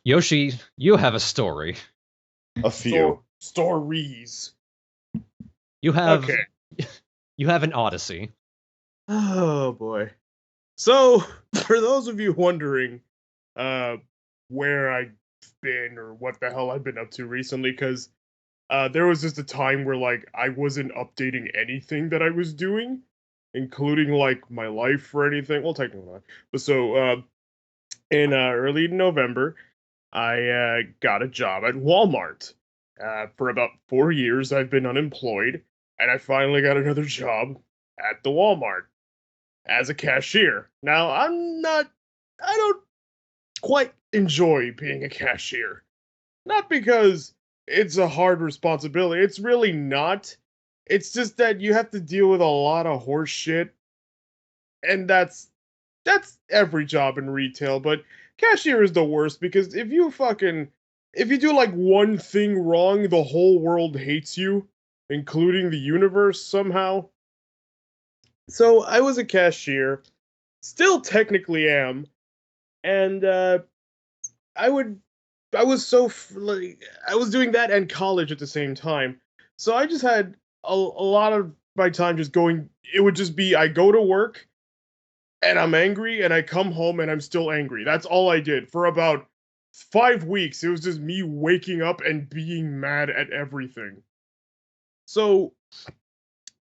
Yoshi, you have a story. A Stor few. stories. You have Okay. you have an odyssey. Oh boy. So, for those of you wondering, uh, where I've been or what the hell I've been up to recently, because there was just a time where like I wasn't updating anything that I was doing, including like my life or anything. Well, technically not. But so, in early November, I got a job at Walmart. For about 4 years, I've been unemployed, and I finally got another job at the Walmart as a cashier. Now, I don't quite enjoy being a cashier. Not because it's a hard responsibility, it's really not. It's just that you have to deal with a lot of horse shit, and that's every job in retail, but cashier is the worst because if you do like one thing wrong, the whole world hates you, including the universe somehow. So I was a cashier, still technically am, and I would I was so like I was doing that and college at the same time. So I just had a lot of my time just going. It would just be I go to work and I'm angry, and I come home and I'm still angry. That's all I did for about 5 weeks. It was just me waking up and being mad at everything. So,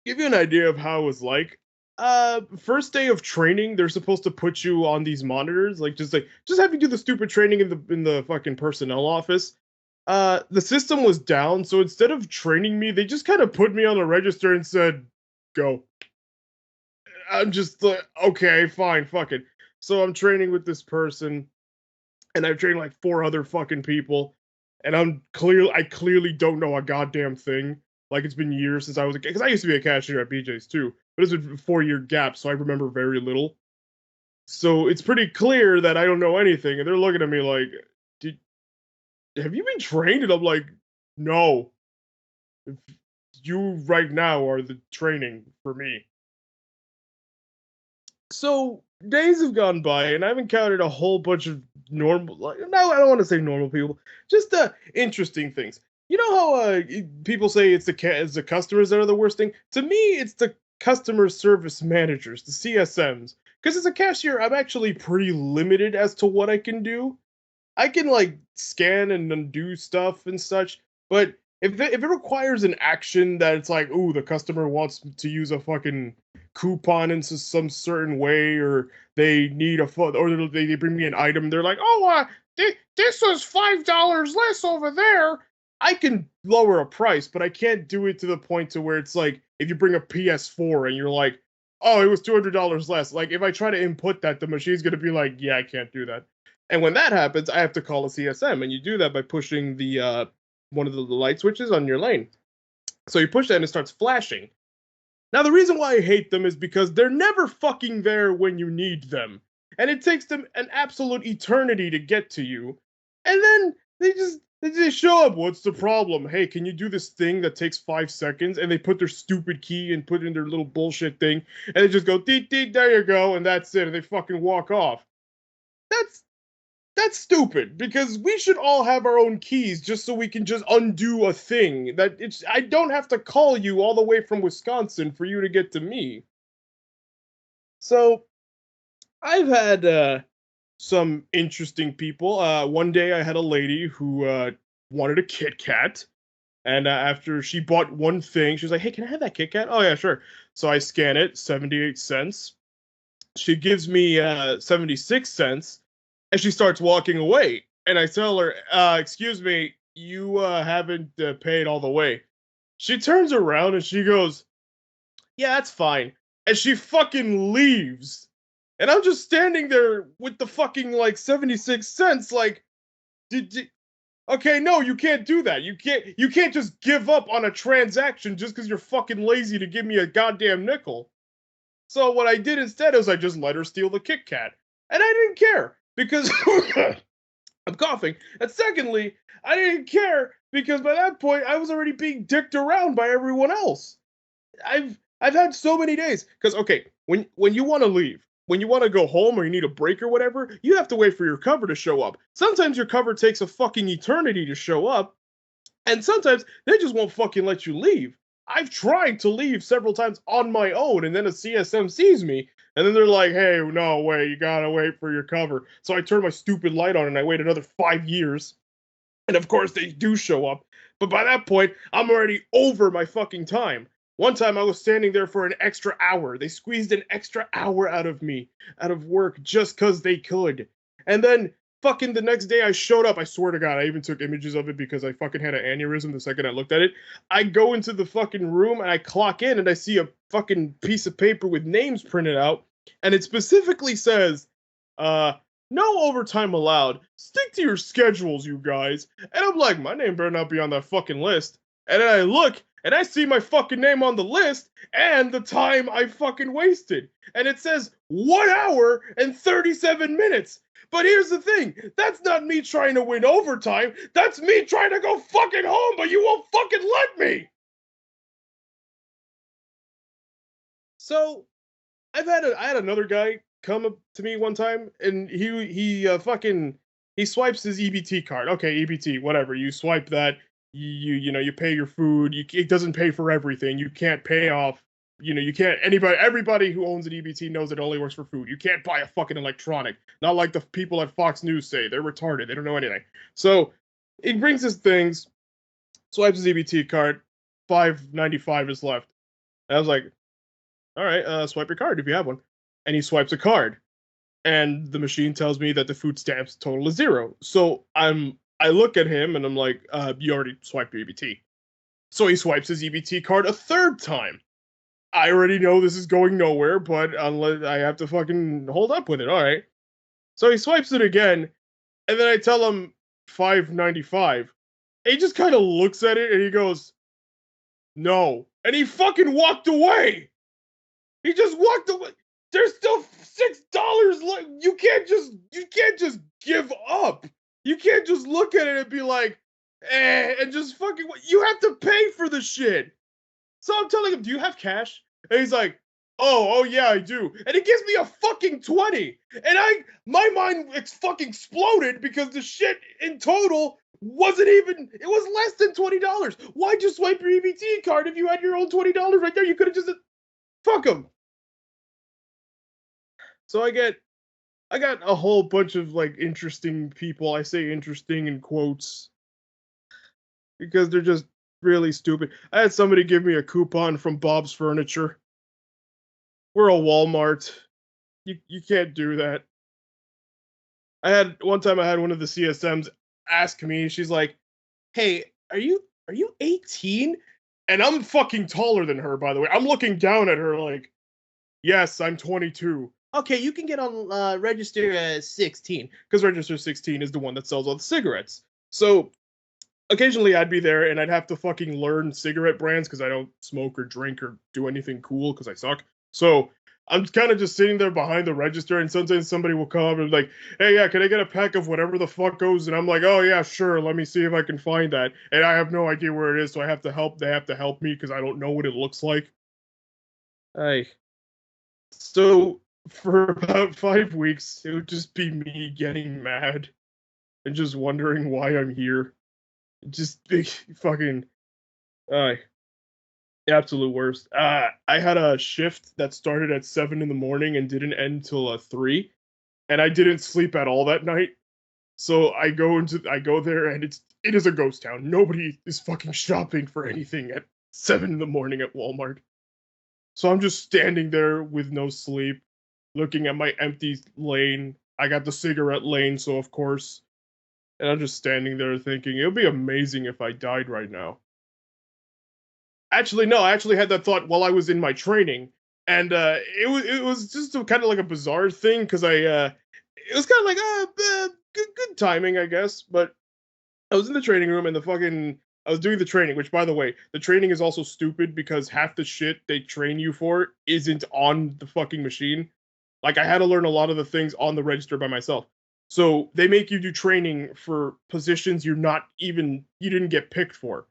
give you an idea of how it was like. First day of training, they're supposed to put you on these monitors, like just have you do the stupid training in the fucking personnel office. The system was down, so instead of training me, they just kind of put me on the register and said, "Go." I'm just like, okay, fine, fuck it. So I'm training with this person, and I've trained like four other fucking people, and I clearly don't know a goddamn thing. Like it's been years since I was because I used to be a cashier at BJ's too, but it's been a 4 year gap, so I remember very little. So it's pretty clear that I don't know anything, and they're looking at me like, "Did have you been trained?" And I'm like, "No, you right now are the training for me." So days have gone by, and I've encountered a whole bunch of normal. Like, no, I don't want to say normal people. Just interesting things. You know how people say it's the customers that are the worst thing. To me, it's the customer service managers, the CSMs. Because as a cashier, I'm actually pretty limited as to what I can do. I can like scan and undo stuff and such, but if it requires an action that it's like, ooh, the customer wants to use a fucking coupon in some certain way, or they need or they bring me an item, they're like, oh, this was $5 less over there. I can lower a price, but I can't do it to the point to where it's like if you bring a PS4 and you're like, oh, it was $200 less. Like if I try to input that, the machine's gonna be like, yeah, I can't do that. And when that happens, I have to call a CSM, and you do that by pushing the one of the light switches on your lane. So you push that and it starts flashing. Now the reason why I hate them is because they're never fucking there when you need them, and it takes them an absolute eternity to get to you. And then they just show up. What's the problem? Hey, can you do this thing that takes 5 seconds? And they put their stupid key and put in their little bullshit thing, and they just go, dee dee, there you go, and that's it. And they fucking walk off. That's that's stupid because we should all have our own keys just so we can just undo a thing. That it's I don't have to call you all the way from Wisconsin for you to get to me. So I've had some interesting people. One day I had a lady who wanted a Kit Kat, and after she bought one thing, she was like, "Hey, can I have that Kit Kat?" "Oh yeah, sure." So I scan it, 78 cents. She gives me 76 cents, and she starts walking away. And I tell her, excuse me, you haven't paid all the way. She turns around and she goes, yeah, that's fine. And she fucking leaves. And I'm just standing there with the fucking like 76 cents, like, did okay, no, you can't do that. You can't just give up on a transaction just because you're fucking lazy to give me a goddamn nickel. So what I did instead is I just let her steal the Kit Kat. And I didn't care because I'm coughing. And secondly, I didn't care because by that point I was already being dicked around by everyone else. I've had so many days because okay, when you want to leave, when you want to go home or you need a break or whatever, you have to wait for your cover to show up. Sometimes your cover takes a fucking eternity to show up, and sometimes they just won't fucking let you leave. I've tried to leave several times on my own, and then a CSM sees me, and then they're like, hey, no, wait, you gotta wait for your cover. So I turn my stupid light on, and I wait another 5 years. And of course, they do show up. But by that point, I'm already over my fucking time. One time I was standing there for an extra hour. They squeezed an extra hour out of me, out of work, just because they could. And then fucking the next day I showed up. I swear to God, I even took images of it because I fucking had an aneurysm the second I looked at it. I go into the fucking room and I clock in and I see a fucking piece of paper with names printed out. And it specifically says, no overtime allowed. Stick to your schedules, you guys. And I'm like, my name better not be on that fucking list. And then I look, and I see my fucking name on the list, and the time I fucking wasted. And it says 1 hour and 37 minutes. But here's the thing, that's not me trying to win overtime. That's me trying to go fucking home, but you won't fucking let me. So, I had another guy come up to me one time, and he swipes his EBT card. Okay, EBT, whatever. You swipe that, you pay your food. It doesn't pay for everything. You can't pay off. You can't. Everybody who owns an EBT knows it only works for food. You can't buy a fucking electronic. Not like the people at Fox News say. They're retarded. They don't know anything. So he brings his things, swipes his EBT card. $5.95 is left. And I was like, all right, swipe your card if you have one. And he swipes a card, and the machine tells me that the food stamps total is 0. So I look at him and I'm like, you already swiped your EBT. So he swipes his EBT card a third time. I already know this is going nowhere, but unless I have to fucking hold up with it, all right. So he swipes it again, and then I tell him $5.95. He just kind of looks at it and he goes, no. And he fucking walked away. He just walked away. There's still $6 left. You can't just give up. You can't just look at it and be like, and just fucking. You have to pay for the shit. So I'm telling him, do you have cash? And he's like, oh yeah, I do. And he gives me a fucking 20. And my mind fucking exploded because the shit in total wasn't even. It was less than $20. Why'd you swipe your EBT card if you had your own $20 right there? You could have just fuck him. So I got a whole bunch of like interesting people. I say interesting in quotes because they're just really stupid. I had somebody give me a coupon from Bob's Furniture. We're a Walmart. You can't do that. One time I had one of the CSMs ask me, she's like, "Hey, are you 18?" And I'm fucking taller than her, by the way. I'm looking down at her like, "Yes, I'm 22." Okay, you can get on register 16, because register 16 is the one that sells all the cigarettes. So occasionally I'd be there and I'd have to fucking learn cigarette brands because I don't smoke or drink or do anything cool because I suck. So I'm kind of just sitting there behind the register, and sometimes somebody will come up and be like, hey, yeah, can I get a pack of whatever the fuck goes? And I'm like, oh yeah, sure, let me see if I can find that. And I have no idea where it is, so I have to help. They have to help me because I don't know what it looks like. So for about 5 weeks, it would just be me getting mad and just wondering why I'm here. Just big fucking, absolute worst. I had a shift that started at 7 in the morning and didn't end till 3, and I didn't sleep at all that night. So I go there and it is a ghost town. Nobody is fucking shopping for anything at 7 in the morning at Walmart. So I'm just standing there with no sleep, looking at my empty lane. I got the cigarette lane, so of course. And I'm just standing there thinking, it would be amazing if I died right now. Actually, no, I actually had that thought while I was in my training. And it was just kind of like a bizarre thing, because it was kind of like, good timing, I guess. But I was in the training room and I was doing the training, which, by the way, the training is also stupid because half the shit they train you for isn't on the fucking machine. Like, I had to learn a lot of the things on the register by myself. So they make you do training for positions you didn't get picked for.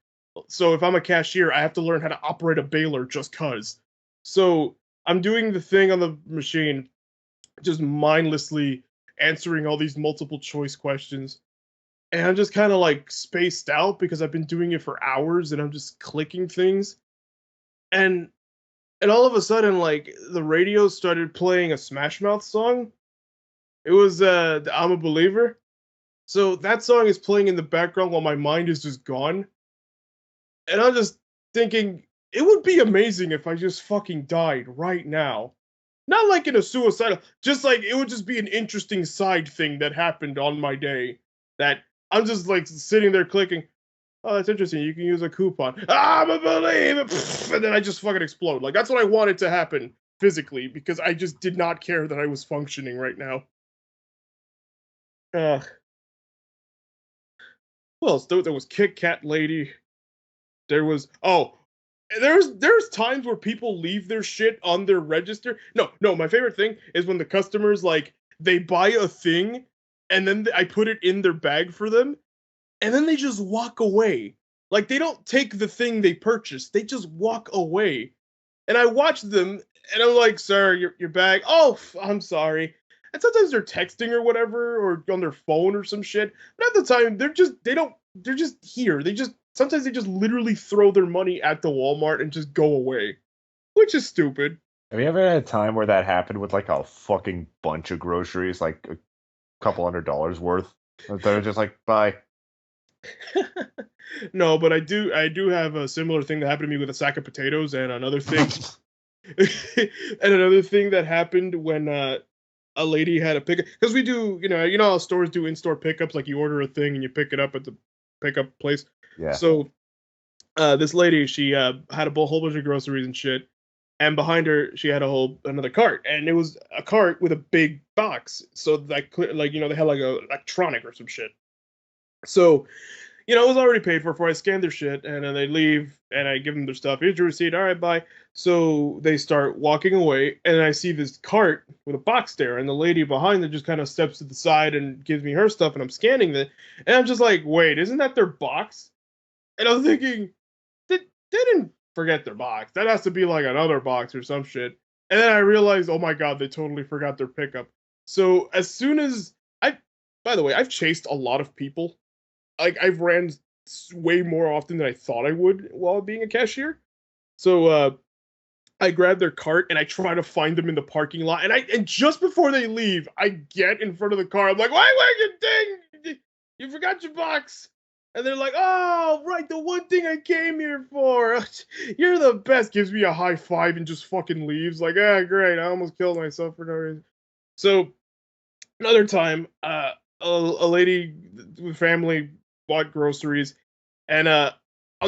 So if I'm a cashier, I have to learn how to operate a baler just cuz. So I'm doing the thing on the machine, just mindlessly answering all these multiple choice questions. And I'm just kind of like spaced out because I've been doing it for hours and I'm just clicking things. And all of a sudden, like, the radio started playing a Smash Mouth song. It was the I'm a Believer. So that song is playing in the background while my mind is just gone. And I'm just thinking, it would be amazing if I just fucking died right now. Not like in a suicidal, just like it would just be an interesting side thing that happened on my day. That I'm just like sitting there clicking. Oh, that's interesting. You can use a coupon. I'm a believer, and then I just fucking explode. Like that's what I wanted to happen physically because I just did not care that I was functioning right now. Uh, well, there was Kit Kat Lady. There was there's times where people leave their shit on their register. No, my favorite thing is when the customers like they buy a thing and then I put it in their bag for them and then they just walk away. Like they don't take the thing they purchased. They just walk away. And I watch them and I'm like, "Sir, your bag. Oh, I'm sorry." And sometimes they're texting or whatever or on their phone or some shit. But at the time, they're just here. Sometimes they just literally throw their money at the Walmart and just go away, which is stupid. Have you ever had a time where that happened with like a fucking bunch of groceries, like a couple $100 worth? They're just like, bye. No, but I do have a similar thing that happened to me with a sack of potatoes and another thing and another thing that happened when a lady had a pickup because we do you know how stores do in-store pickups, like you order a thing and you pick it up at the pickup place. Yeah. So this lady, she had a whole bunch of groceries and shit, and behind her she had another cart, and it was a cart with a big box, so like they had like a electronic or some shit. So it was already paid for. I scanned their shit, and then they leave, and I give them their stuff. Here's your receipt. All right, bye. So they start walking away, and I see this cart with a box there, and the lady behind them just kind of steps to the side and gives me her stuff, and I'm scanning it, and I'm just like, wait, isn't that their box? And I'm thinking, they didn't forget their box. That has to be like another box or some shit. And then I realized, oh my god, they totally forgot their pickup. So as soon as by the way, I've chased a lot of people. Like I've ran way more often than I thought I would while being a cashier. So I grab their cart and I try to find them in the parking lot. And just before they leave, I get in front of the car. I'm like, wait, you ding! You forgot your box. And they're like, oh, right, the one thing I came here for. You're the best. Gives me a high five and just fucking leaves. Like, great. I almost killed myself for no reason. So another time, a lady with family bought groceries, and on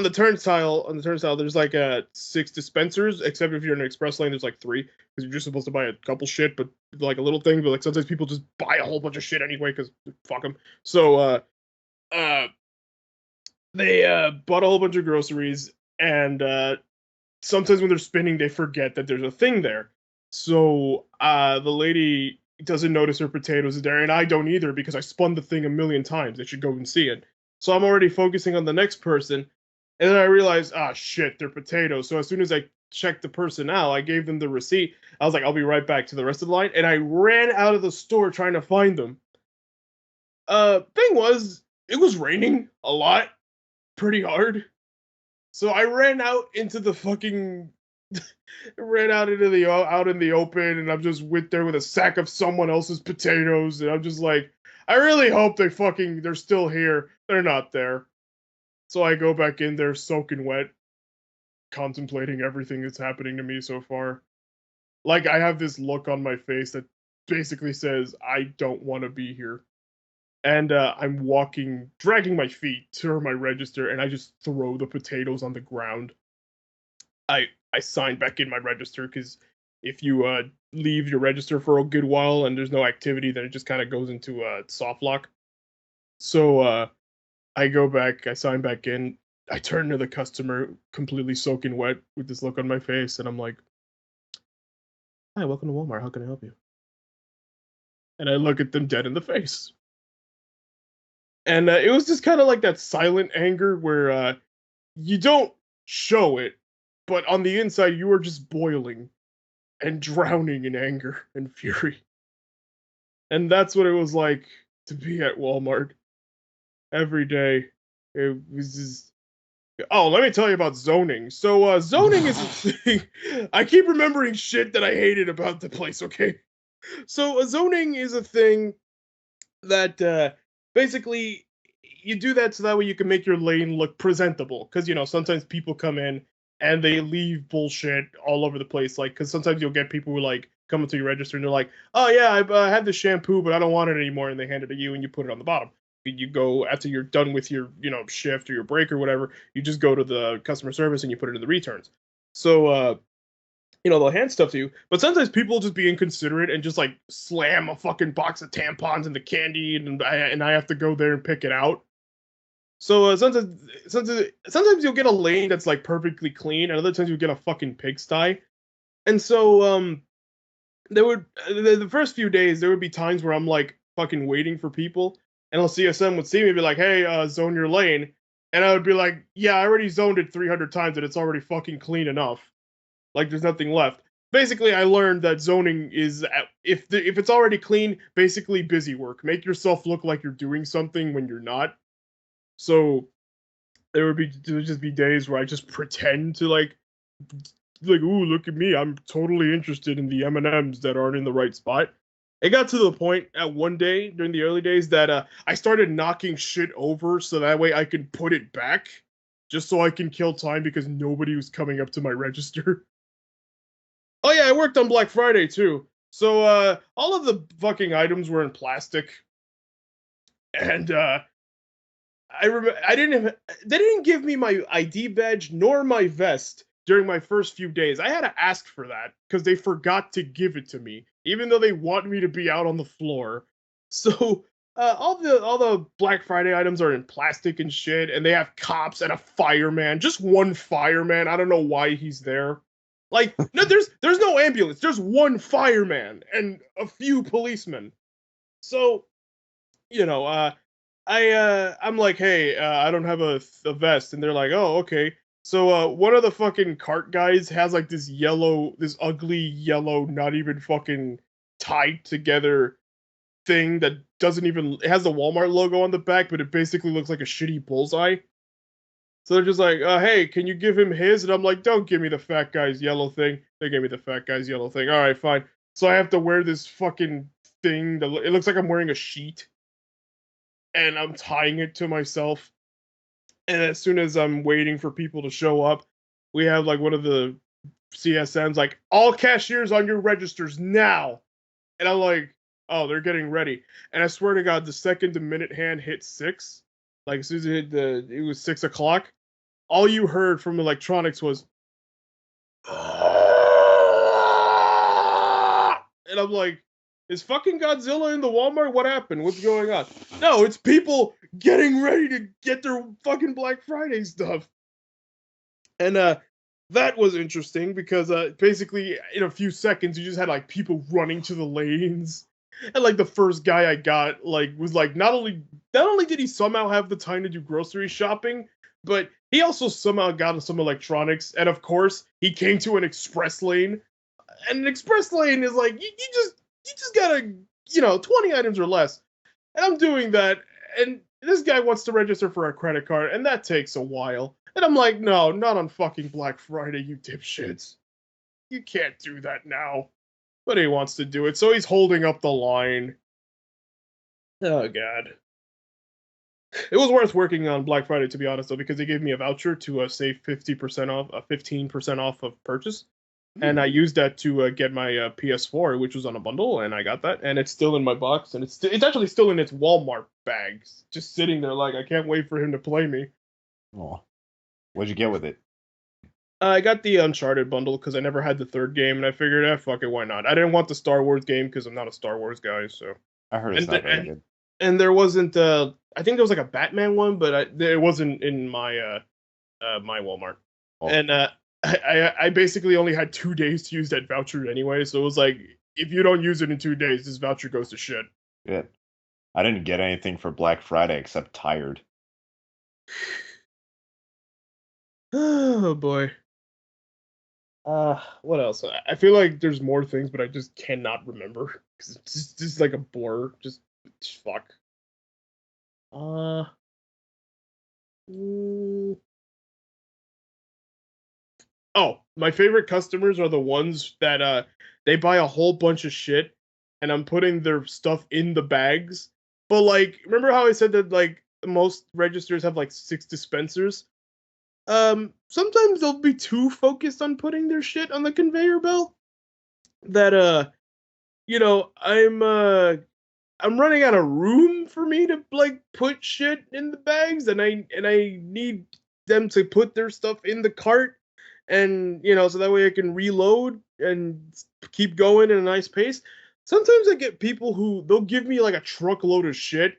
the turnstile, there's like 6 dispensers. Except if you're in an express lane, there's like 3 because you're just supposed to buy a couple shit, but like a little thing. But like sometimes people just buy a whole bunch of shit anyway because fuck them. So they bought a whole bunch of groceries, and sometimes when they're spinning, they forget that there's a thing there. So the lady doesn't notice her potatoes is there, and I don't either because I spun the thing a million times. They should go and see it. So I'm already focusing on the next person, and then I realized, shit, they're potatoes. So as soon as I checked the person out, I gave them the receipt. I was like, I'll be right back to the rest of the line, and I ran out of the store trying to find them. Thing was, it was raining a lot, pretty hard. So I ran out into the fucking ran out into the out in the open, and I'm just with there with a sack of someone else's potatoes, and I'm just like, I really hope they're still here. They're not there. So I go back in there soaking wet, contemplating everything that's happening to me so far. Like I have this look on my face that basically says I don't want to be here. And I'm dragging my feet to my register, and I just throw the potatoes on the ground. I sign back in my register because if you leave your register for a good while and there's no activity, then it just kind of goes into soft lock. So I go back, I sign back in, I turn to the customer completely soaking wet with this look on my face, and I'm like, "Hi, welcome to Walmart. How can I help you?" And I look at them dead in the face. And it was just kind of like that silent anger where you don't show it, but on the inside you are just boiling and drowning in anger and fury. And that's what it was like to be at Walmart every day. It was just... Oh, let me tell you about zoning. So, zoning is a thing. I keep remembering shit that I hated about the place, okay? So, zoning is a thing that basically you do that so that way you can make your lane look presentable. Because, sometimes people come in and they leave bullshit all over the place. Like, because sometimes you'll get people who, like, come into your register and they're like, oh, yeah, I have the shampoo, but I don't want it anymore. And they hand it to you and you put it on the bottom. You go, after you're done with your, shift or your break or whatever, you just go to the customer service and you put it in the returns. So, they'll hand stuff to you, but sometimes people will just be inconsiderate and just like slam a fucking box of tampons in the candy, and I have to go there and pick it out. So sometimes you'll get a lane that's like perfectly clean, and other times you'll get a fucking pigsty. And so there would the first few days there would be times where I'm like fucking waiting for people, and CSM would see me and be like, "Hey, zone your lane," and I would be like, "Yeah, I already zoned it 300 times, and it's already fucking clean enough." Like there's nothing left. Basically, I learned that zoning is if it's already clean, basically busy work. Make yourself look like you're doing something when you're not. So there would just be days where I just pretend to like ooh, look at me, I'm totally interested in the M&Ms that aren't in the right spot. It got to the point at one day during the early days that I started knocking shit over so that way I could put it back, just so I can kill time because nobody was coming up to my register. Oh yeah, I worked on Black Friday too. So all of the fucking items were in plastic, and they didn't give me my ID badge nor my vest during my first few days. I had to ask for that because they forgot to give it to me, even though they want me to be out on the floor. So all the Black Friday items are in plastic and shit, and they have cops and a fireman. Just one fireman. I don't know why he's there. Like, no, there's no ambulance. There's one fireman and a few policemen. So, I'm like, hey, I don't have a vest, and they're like, oh, okay. So one of the fucking cart guys has like this ugly yellow, not even fucking tied together thing that doesn't even, it has the Walmart logo on the back, but it basically looks like a shitty bullseye. So they're just like, hey, can you give him his? And I'm like, don't give me the fat guy's yellow thing. They gave me the fat guy's yellow thing. All right, fine. So I have to wear this fucking thing. It looks like I'm wearing a sheet. And I'm tying it to myself. And as soon as I'm waiting for people to show up, we have like one of the CSMs like, all cashiers on your registers now. And I'm like, oh, they're getting ready. And I swear to God, the second the minute hand hit 6, like as soon as it was 6 o'clock, all you heard from electronics was, and I'm like, is fucking Godzilla in the Walmart? What happened? What's going on? No, it's people getting ready to get their fucking Black Friday stuff. And that was interesting because basically in a few seconds you just had like people running to the lanes. And like the first guy I got was like not only did he somehow have the time to do grocery shopping, but he also somehow got some electronics, and of course he came to an express lane. And an express lane is like you just gotta 20 items or less. And I'm doing that, and this guy wants to register for a credit card, and that takes a while. And I'm like, no, not on fucking Black Friday, you dipshits. You can't do that now. But he wants to do it, so he's holding up the line. Oh, God. It was worth working on Black Friday, to be honest, though, because they gave me a voucher to save 50% off, 15% off of purchase. And I used that to get my PS4, which was on a bundle, and I got that. And it's still in my box, and it's actually still in its Walmart bags, just sitting there like, I can't wait for him to play me. Oh. What'd you get with it? I got the Uncharted bundle because I never had the third game, and I figured, fuck it, why not? I didn't want the Star Wars game because I'm not a Star Wars guy, so. I heard it's not very good. And there wasn't, I think there was like a Batman one, but it wasn't in my my Walmart. Oh. And I basically only had 2 days to use that voucher anyway, so it was like, if you don't use it in 2 days, this voucher goes to shit. Good. I didn't get anything for Black Friday except Tired. Oh boy. What else? I feel like there's more things, but I just cannot remember 'Cause it's just like a bore. Just fuck. Mm. Oh, my favorite customers are the ones that they buy a whole bunch of shit, and I'm putting their stuff in the bags. But like, remember how I said that like most registers have like 6 dispensers? Sometimes they'll be too focused on putting their shit on the conveyor belt that I'm running out of room for me to like put shit in the bags, and I need them to put their stuff in the cart, and so that way I can reload and keep going in a nice pace. Sometimes I get people who they'll give me like a truckload of shit,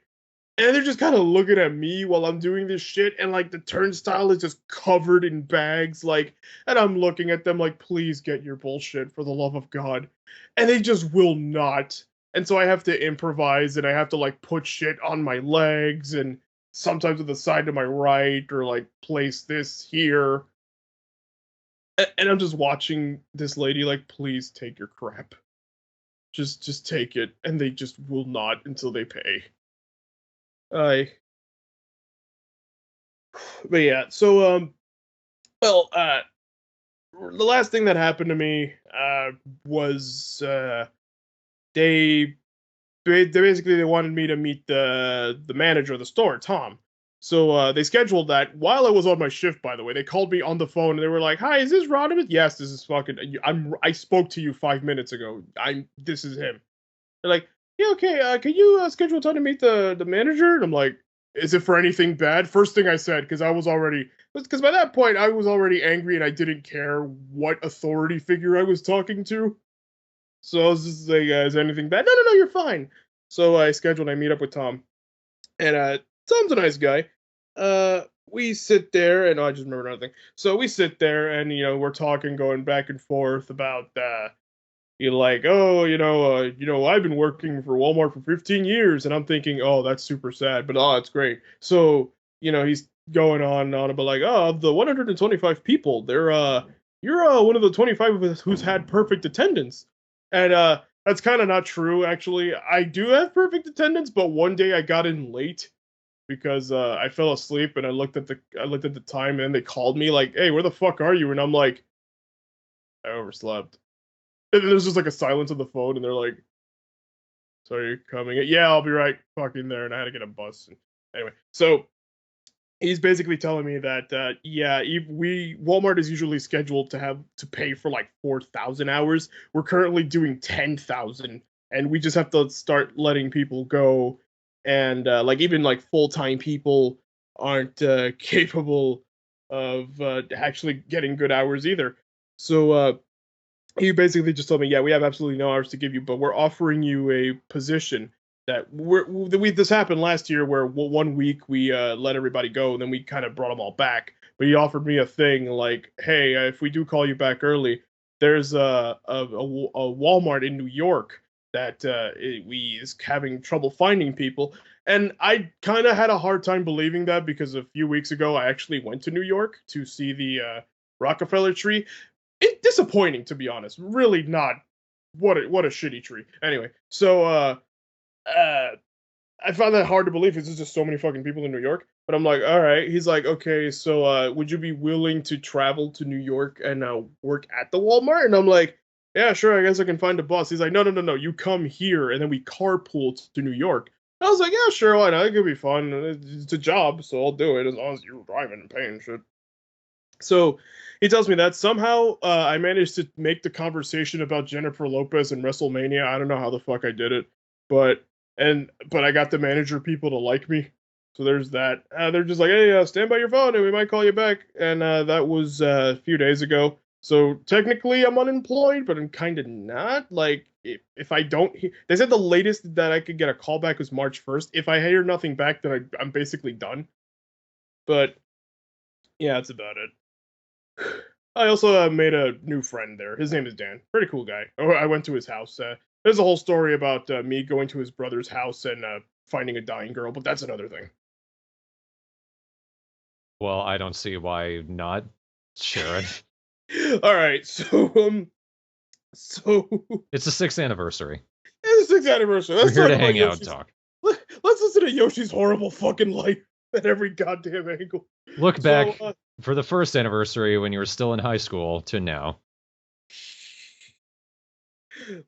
and they're just kind of looking at me while I'm doing this shit, and like the turnstile is just covered in bags, like, and I'm looking at them like, please get your bullshit for the love of God, and they just will not. And so I have to improvise, and I have to like put shit on my legs, and sometimes to the side to my right, or like place this here. And I'm just watching this lady like, please take your crap, just take it, and they just will not until they pay. I But yeah, so well, the last thing that happened to me was they they basically they wanted me to meet the manager of the store, Tom. So they scheduled that while I was on my shift. By the way, they called me on the phone and they were like, "Hi, is this Rodimus?" "Yes, this is fucking. I spoke to you 5 minutes ago. This is him." They're like, "Yeah, okay. Can you schedule a time to meet the manager?" And I'm like, "Is it for anything bad?" First thing I said, because by that point I was already angry and I didn't care what authority figure I was talking to. So I was just like, "Is anything bad?" No, you're fine. So I meet up with Tom, and Tom's a nice guy. We sit there, and I just remember another thing. So we sit there, and we're talking, going back and forth about you're like, "Oh, I've been working for Walmart for 15 years," and I'm thinking, "Oh, that's super sad," but oh, it's great. So, he's going on and on about like, "Oh, of the 125 people, you're one of the 25 who's had perfect attendance," and that's kind of not true, actually. I do have perfect attendance, but one day I got in late because I fell asleep, and I looked at the time, and they called me like, "Hey, where the fuck are you?" And I'm like, "I overslept." And then there's just like a silence on the phone, and they're like, "So are you coming?" "Yeah, I'll be right fucking there." And I had to get a bus. And anyway, so he's basically telling me that yeah, Walmart is usually scheduled to pay for like 4,000 hours. We're currently doing 10,000, and we just have to start letting people go. And like even like full-time people aren't capable of actually getting good hours either. So he basically just told me, "Yeah, we have absolutely no hours to give you, but we're offering you a position that this happened last year where one week we let everybody go, and then we kind of brought them all back. But he offered me a thing like, hey, if we do call you back early, there's a Walmart in New York that we is having trouble finding people." And I kind of had a hard time believing that because a few weeks ago I actually went to New York to see the Rockefeller tree. It's disappointing, to be honest. Really not. What a shitty tree. Anyway, so I found that hard to believe because there's just so many fucking people in New York. But I'm like, all right. He's like, okay, so would you be willing to travel to New York and work at the Walmart? And I'm like, yeah, sure. I guess I can find a bus. He's like, no. You come here and then we carpool to New York. I was like, yeah, sure. Why not? It could be fun. It's a job, so I'll do it as long as you're driving and paying shit. So he tells me that somehow I managed to make the conversation about Jennifer Lopez and WrestleMania. I don't know how the fuck I did it, but I got the manager people to like me. So there's that. They're just like, "Hey, stand by your phone, and we might call you back." And that was a few days ago. So technically, I'm unemployed, but I'm kind of not. Like, if I don't, they said the latest that I could get a call back was March 1st. If I hear nothing back, then I'm basically done. But yeah, that's about it. I also made a new friend there. His name is Dan. Pretty cool guy. I went to his house. There's a whole story about me going to his brother's house and finding a dying girl, but that's another thing. Well, I don't see why not. Share it. All right, so It's the 6th anniversary. 26th anniversary. Let's We're here talk to about hang out and Yoshi's. talk. Let's listen to Yoshi's horrible fucking life at every goddamn angle. Look So, back for the first anniversary when you were still in high school to now.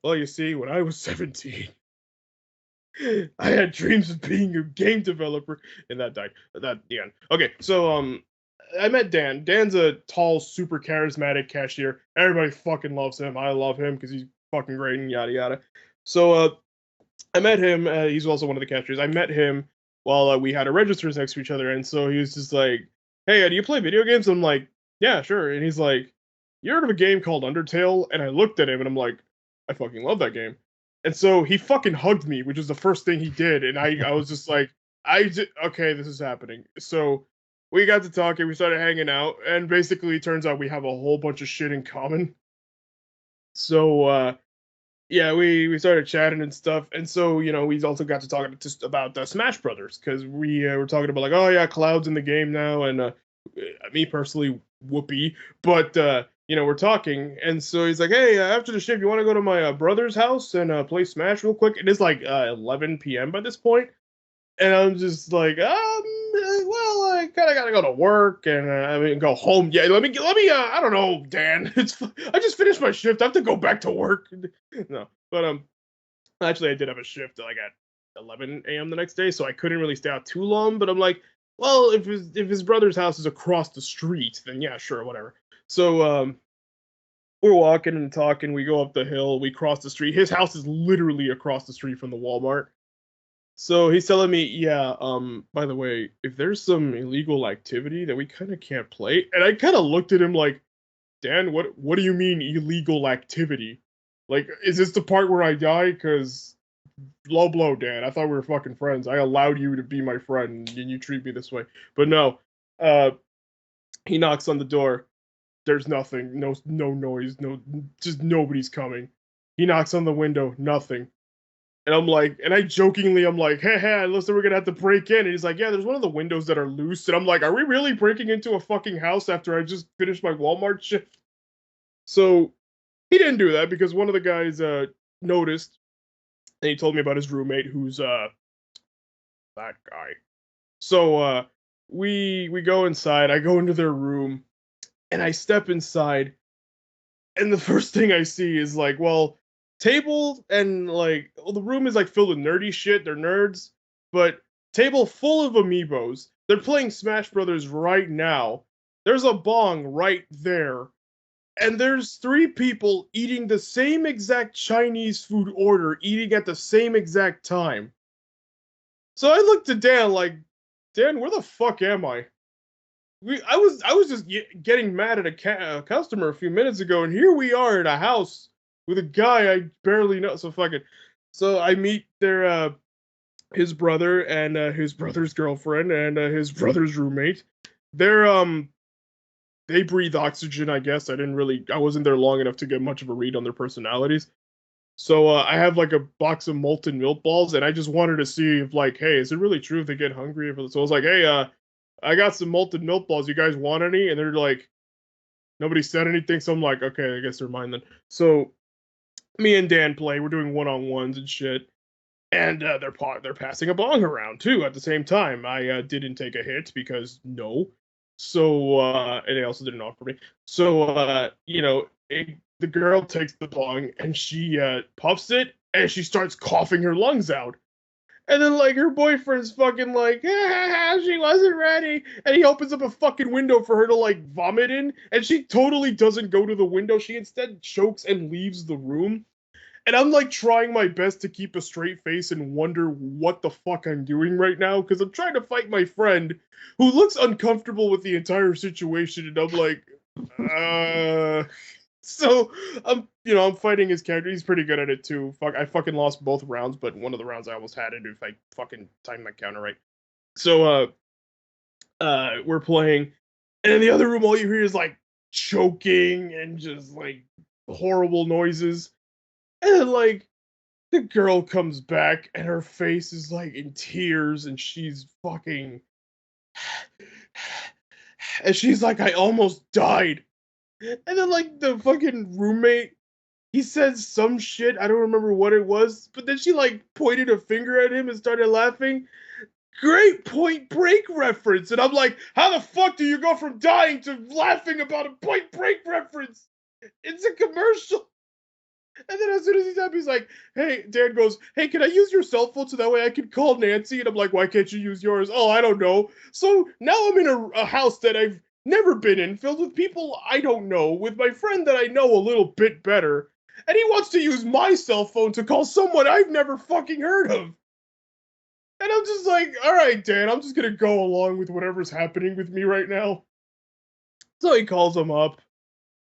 Well, you see, when I was 17, I had dreams of being a game developer, and that died. That the end. Okay, so I met Dan. Dan's a tall, super charismatic cashier. Everybody fucking loves him. I love him because he's fucking great and yada yada. So I met him. He's also one of the cashiers. I met him while we had our registers next to each other, and so he was just like, "Hey, do you play video games?" I'm like, "Yeah, sure." And he's like, "You heard of a game called Undertale?" And I looked at him, and I'm like, "I fucking love that game." And so he fucking hugged me, which was the first thing he did, and I was just like, okay, this is happening. So we got to talking, we started hanging out, and basically it turns out we have a whole bunch of shit in common. So yeah, we started chatting and stuff, and so we also got to talking just about Smash Brothers because we were talking about like, oh yeah, Cloud's in the game now, and me personally, whoopee, but we're talking, and so he's like, hey, after the shift, you want to go to my brother's house and play Smash real quick? And it's like 11 p.m. by this point, and I'm just like, well, I kind of gotta go to work and I mean go home. Yeah, let me. I don't know, Dan. I just finished my shift. I have to go back to work. No, but actually, I did have a shift like at 11 a.m. the next day, so I couldn't really stay out too long. But I'm like, well, if his brother's house is across the street, then yeah, sure, whatever. So we're walking and talking. We go up the hill. We cross the street. His house is literally across the street from the Walmart. So he's telling me, yeah, by the way, if there's some illegal activity that we kind of can't play, and I kind of looked at him like, Dan, what do you mean illegal activity? Like, is this the part where I die? Cause low blow, Dan. I thought we were fucking friends. I allowed you to be my friend, and you treat me this way. But no, uh, he knocks on the door. There's nothing. No noise. No, just nobody's coming. He knocks on the window. Nothing. And I'm like, and I jokingly, I'm like, hey, listen, we're gonna have to break in. And he's like, yeah, there's one of the windows that are loose. And I'm like, are we really breaking into a fucking house after I just finished my Walmart shift? So he didn't do that because one of the guys noticed, and he told me about his roommate, who's that guy. So we go inside. I go into their room, and I step inside, and the first thing I see is like, well, table and like, well, the room is like filled with nerdy shit. They're nerds, but table full of amiibos. They're playing Smash Brothers right now. There's a bong right there, and there's three people eating the same exact Chinese food order, eating at the same exact time. So I looked at Dan like, Dan, where the fuck am I? I was just getting mad at a customer a few minutes ago, and here we are in a house with a guy I barely know. So fucking, so I meet their his brother and his brother's girlfriend and his brother's roommate. They're they breathe oxygen, I guess. I wasn't there long enough to get much of a read on their personalities. So I have like a box of molten milk balls, and I just wanted to see if like, hey, is it really true if they get hungry? So I was like, hey, I got some molten milk balls. You guys want any? And they're like, nobody said anything. So I'm like, okay, I guess they're mine then. So me and Dan play. We're doing one-on-ones and shit. And they're passing a bong around too at the same time. I didn't take a hit because no. So and they also didn't offer me. So the girl takes the bong and she puffs it and she starts coughing her lungs out. And then, like, her boyfriend's fucking like, she wasn't ready. And he opens up a fucking window for her to, like, vomit in. And she totally doesn't go to the window. She instead chokes and leaves the room. And I'm, like, trying my best to keep a straight face and wonder what the fuck I'm doing right now. Because I'm trying to fight my friend who looks uncomfortable with the entire situation. And I'm like, So I'm fighting his character. He's pretty good at it too. I fucking lost both rounds, but one of the rounds I almost had it if I fucking timed my counter right. So we're playing, and in the other room, all you hear is like choking and just like horrible noises. And like the girl comes back, and her face is like in tears, and she's fucking, and she's like, I almost died. And then like the fucking roommate, he said some shit. I don't remember what it was, but then she like pointed a finger at him and started laughing. Great Point Break reference. And I'm like, how the fuck do you go from dying to laughing about a Point Break reference? It's a commercial. And then as soon as he's up, he's like, hey, Dan goes, hey, can I use your cell phone so that way I can call Nancy? And I'm like, why can't you use yours? Oh, I don't know. So now I'm in a house that I've never been in, filled with people I don't know, with my friend that I know a little bit better. And he wants to use my cell phone to call someone I've never fucking heard of. And I'm just like, all right, Dan, I'm just going to go along with whatever's happening with me right now. So he calls him up.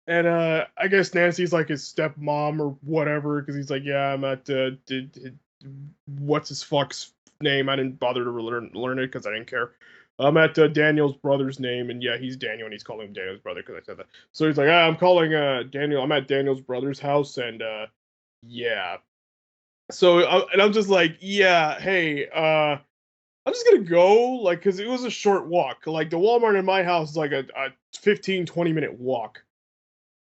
And I guess Nancy's like his stepmom or whatever, because he's like, yeah, I'm at, what's his fuck's name? I didn't bother to learn it because I didn't care. I'm at Daniel's brother's name, and yeah, he's Daniel, and he's calling him Daniel's brother because I said that. So he's like, I'm calling Daniel, I'm at Daniel's brother's house, and yeah. So, and I'm just like, yeah, hey, I'm just gonna go, like, because it was a short walk. Like, the Walmart in my house is like a 15, 20-minute walk.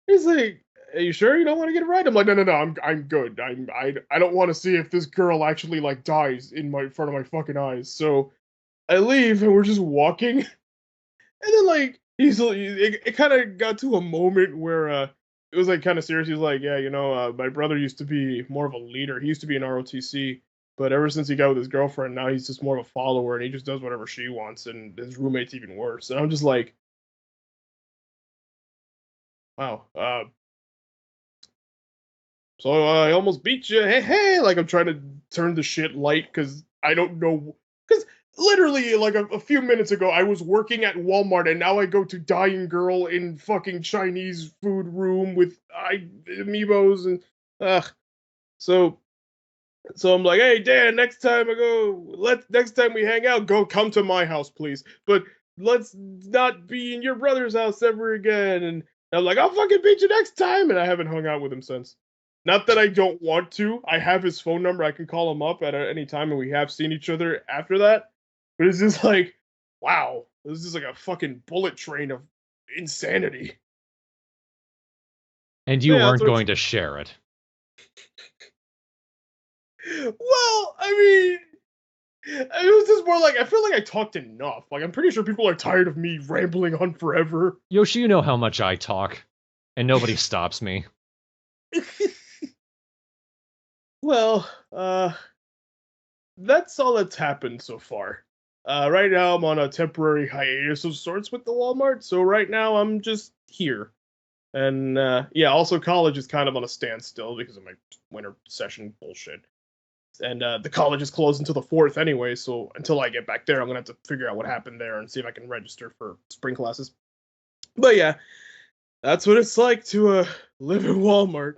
He's like, are you sure you don't want to get a ride? I'm like, no, I'm good. I don't want to see if this girl actually, like, dies in front of my fucking eyes. So I leave, and we're just walking. And then, like, it kind of got to a moment where, it was, like, kind of serious. He's like, yeah, my brother used to be more of a leader. He used to be an ROTC. But ever since he got with his girlfriend, now he's just more of a follower, and he just does whatever she wants, and his roommate's even worse. And I'm just like, wow. So I almost beat you. Hey. Like, I'm trying to turn the shit light, because I don't know. Because literally, like, a few minutes ago, I was working at Walmart, and now I go to Dying Girl in fucking Chinese food room with Amiibos, and, ugh. So I'm like, hey, Dan, next time we hang out, come to my house, please. But let's not be in your brother's house ever again. And I'm like, I'll fucking beat you next time. And I haven't hung out with him since. Not that I don't want to. I have his phone number. I can call him up at any time, and we have seen each other after that. But it's just like, wow, this is like a fucking bullet train of insanity. And you weren't going to share it. Well, I mean, it was just more like, I feel like I talked enough. Like, I'm pretty sure people are tired of me rambling on forever. Yoshi, you know how much I talk, and nobody stops me. Well, that's all that's happened so far. Right now, I'm on a temporary hiatus of sorts with the Walmart, so right now I'm just here. And, yeah, also college is kind of on a standstill because of my winter session bullshit. And the college is closed until the 4th anyway, so until I get back there, I'm going to have to figure out what happened there and see if I can register for spring classes. But yeah, that's what it's like to live in Walmart,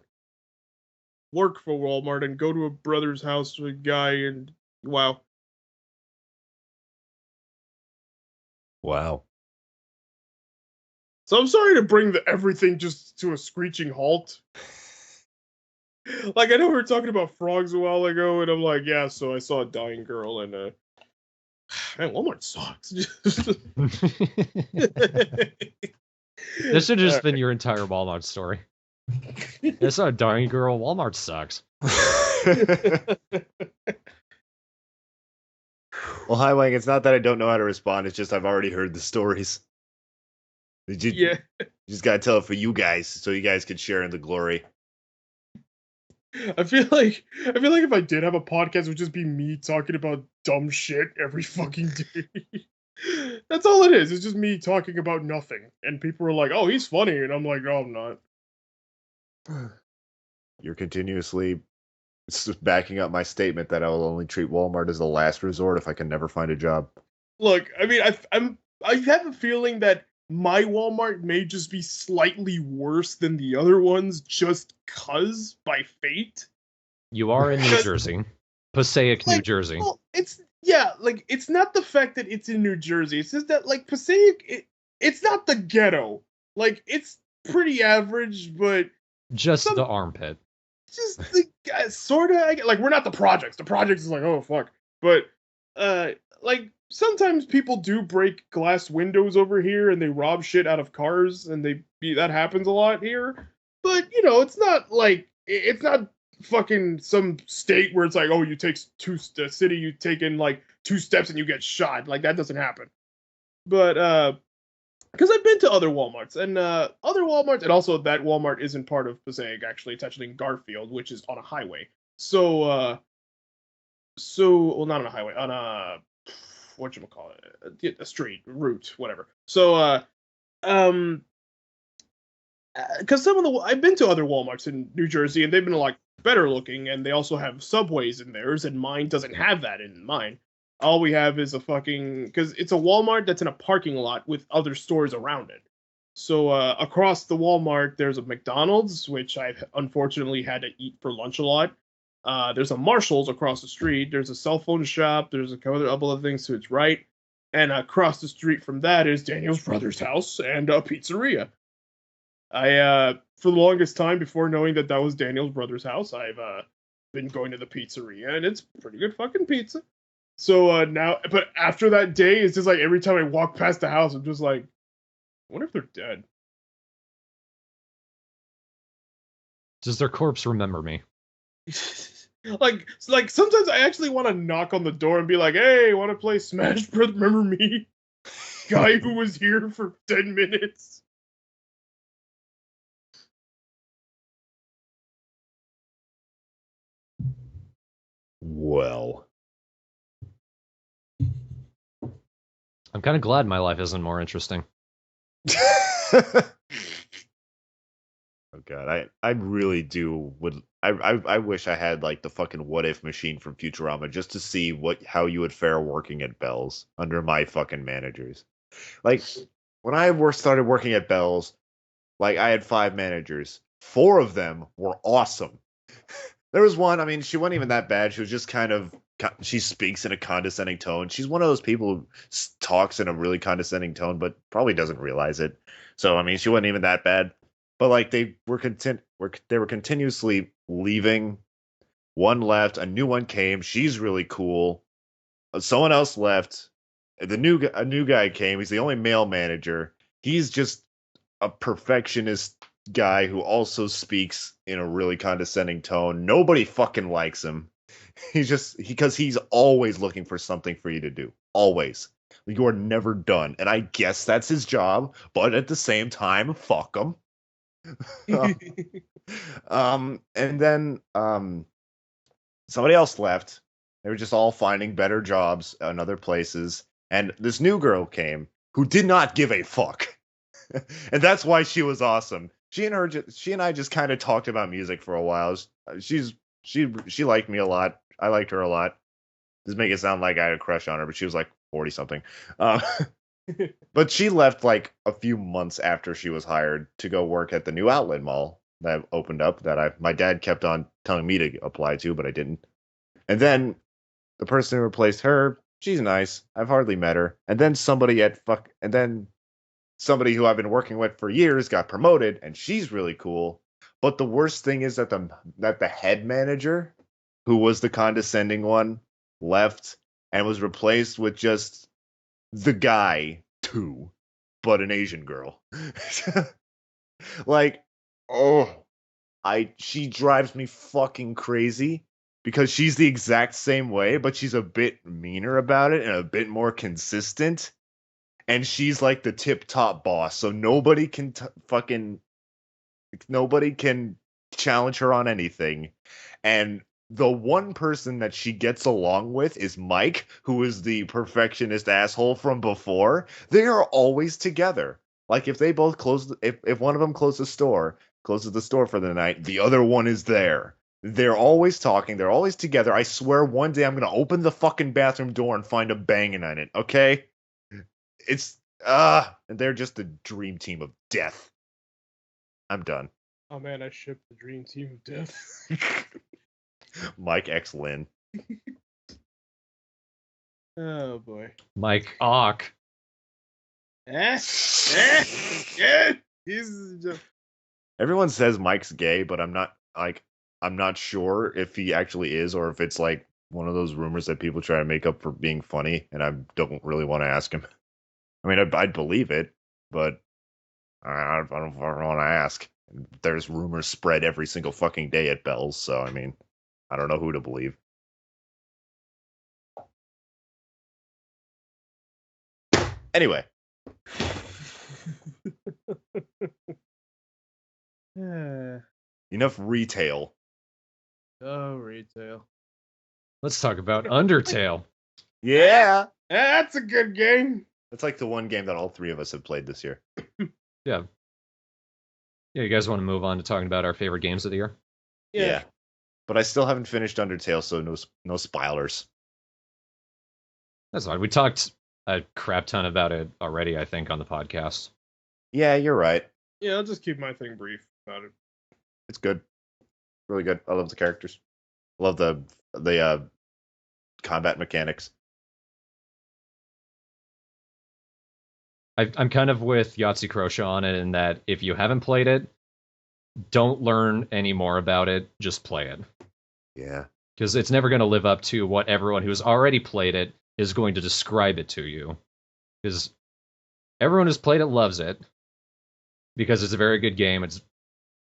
work for Walmart, and go to a brother's house with a guy, and wow. Wow. So I'm sorry to bring everything just to a screeching halt. Like, I know we were talking about frogs a while ago, and I'm like, yeah, so I saw a dying girl, and, man, Walmart sucks. This should have just been your entire Walmart story. I saw a dying girl, Walmart sucks. Well, hi, Wang. It's not that I don't know how to respond. It's just I've already heard the stories. You just gotta tell it for you guys, so you guys can share in the glory. I feel like if I did have a podcast, it would just be me talking about dumb shit every fucking day. That's all it is. It's just me talking about nothing, and people are like, "Oh, he's funny," and I'm like, "Oh, I'm not." You're continuously backing up my statement that I will only treat Walmart as a last resort if I can never find a job. Look, I mean, I have a feeling that my Walmart may just be slightly worse than the other ones, just cause by fate. You are in New Jersey, Passaic, New Jersey. Well, it's not the fact that it's in New Jersey. It's just that, like, Passaic, it's not the ghetto. Like, it's pretty average, but just the armpit. Just the sort of, like, we're not the projects. The projects is like, oh fuck, but like, sometimes people do break glass windows over here and they rob shit out of cars, and that happens a lot here. But it's not like it's not fucking some state where it's like, oh, you take the city, you take in like 2 steps and you get shot. Like that doesn't happen. But because I've been to other Walmarts and and also that Walmart isn't part of Passaic. Actually, it's actually in Garfield, which is on a highway. So well, not on a highway, on a whatchamacallit, a street route, whatever. So because I've been to other Walmarts in New Jersey and they've been like better looking, and they also have Subways in theirs, and mine doesn't have that in mine. All we have is a fucking, because it's a Walmart that's in a parking lot with other stores around it. So across the Walmart, there's a McDonald's, which I've unfortunately had to eat for lunch a lot. There's a Marshall's across the street. There's a cell phone shop. There's a couple other things to its right. And across the street from that is Daniel's brother's house and a pizzeria. For the longest time before knowing that was Daniel's brother's house, I've been going to the pizzeria, and it's pretty good fucking pizza. So now, but after that day, it's just like every time I walk past the house, I'm just like, I wonder if they're dead. Does their corpse remember me? like sometimes I actually want to knock on the door and be like, hey, want to play Smash Bros? Remember me? Guy who was here for 10 minutes. Well, I'm kind of glad my life isn't more interesting. Oh god, I really I wish I had like the fucking what if machine from Futurama just to see how you would fare working at Bell's under my fucking managers. Like when I started working at Bell's, like I had 5 managers. 4 of them were awesome. There was one, I mean, she wasn't even that bad. She was just she speaks in a condescending tone. She's one of those people who talks in a really condescending tone, but probably doesn't realize it. So, I mean, she wasn't even that bad. But like they were continuously leaving. One left, a new one came. She's really cool. Someone else left. A new guy came. He's the only male manager. He's just a perfectionist guy who also speaks in a really condescending tone. Nobody fucking likes him. Because he's always looking for something for you to do. Always. You are never done. And I guess that's his job, but at the same time, fuck him. And then somebody else left. They were just all finding better jobs in other places. And this new girl came who did not give a fuck. And that's why she was awesome. She and I just kind of talked about music for a while. She liked me a lot. I liked her a lot. This make it sound like I had a crush on her, but she was like 40 something. But she left like a few months after she was hired to go work at the new outlet mall that opened up that my dad kept on telling me to apply to, but I didn't. And then the person who replaced her, she's nice. I've hardly met her. And then somebody who I've been working with for years got promoted, and she's really cool. But the worst thing is that the head manager, who was the condescending one, left and was replaced with just the guy too, but an Asian girl. Like, she drives me fucking crazy because she's the exact same way, but she's a bit meaner about it and a bit more consistent. And she's like the tip-top boss, so nobody can challenge her on anything. And the one person that she gets along with is Mike, who is the perfectionist asshole from before. They are always together. Like if they both if one of them closes the store for the night, the other one is there. They're always talking. They're always together. I swear one day I'm going to open the fucking bathroom door and find them banging on it, okay? And they're just the dream team of death. I'm done. Oh man, I shipped the dream team of death. Mike X Lynn. Oh boy. Mike Ock. He's just... Everyone says Mike's gay, but I'm not sure if he actually is or if it's like one of those rumors that people try to make up for being funny, and I don't really want to ask him. I mean, I'd believe it, but I don't want to ask. And there's rumors spread every single fucking day at Bell's, so I mean, I don't know who to believe. Anyway. Enough retail. Oh, retail. Let's talk about Undertale. Yeah. That's a good game. That's like the one game that all three of us have played this year. Yeah. Yeah, you guys want to move on to talking about our favorite games of the year? Yeah. But I still haven't finished Undertale, so no spoilers. That's fine. We talked a crap ton about it already, I think, on the podcast. Yeah, you're right. Yeah, I'll just keep my thing brief about it. It's good. Really good. I love the characters. I love the combat mechanics. I'm kind of with Yahtzee Crochet on it in that if you haven't played it, don't learn any more about it, just play it. Yeah. Because it's never going to live up to what everyone who's already played it is going to describe it to you. Because everyone who's played it loves it. Because it's a very good game.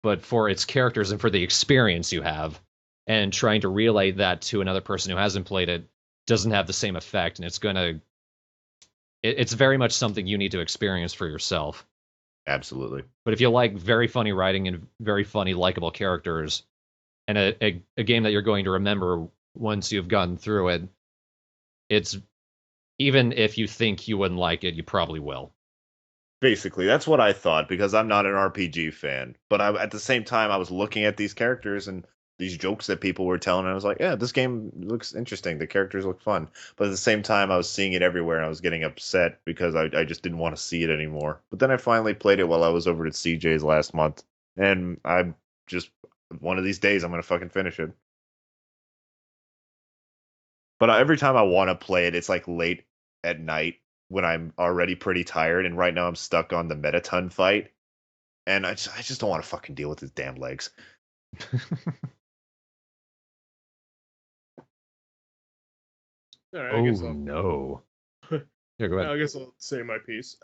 But for its characters and for the experience you have, and trying to relay that to another person who hasn't played it doesn't have the same effect, and it's very much something you need to experience for yourself. Absolutely. But if you like very funny writing and very funny, likable characters, and a game that you're going to remember once you've gotten through it, it's even if you think you wouldn't like it, you probably will. Basically, that's what I thought, because I'm not an RPG fan. But at the same time, I was looking at these characters and these jokes that people were telling, and I was like, yeah, this game looks interesting. The characters look fun. But at the same time, I was seeing it everywhere, and I was getting upset because I just didn't want to see it anymore. But then I finally played it while I was over at CJ's last month, and I'm just, one of these days, I'm going to fucking finish it. But every time I want to play it, it's like late at night when I'm already pretty tired, and right now I'm stuck on the Metaton fight, and I just don't want to fucking deal with his damn legs. All right, Oh no. Yeah, go ahead. I guess I'll say my piece.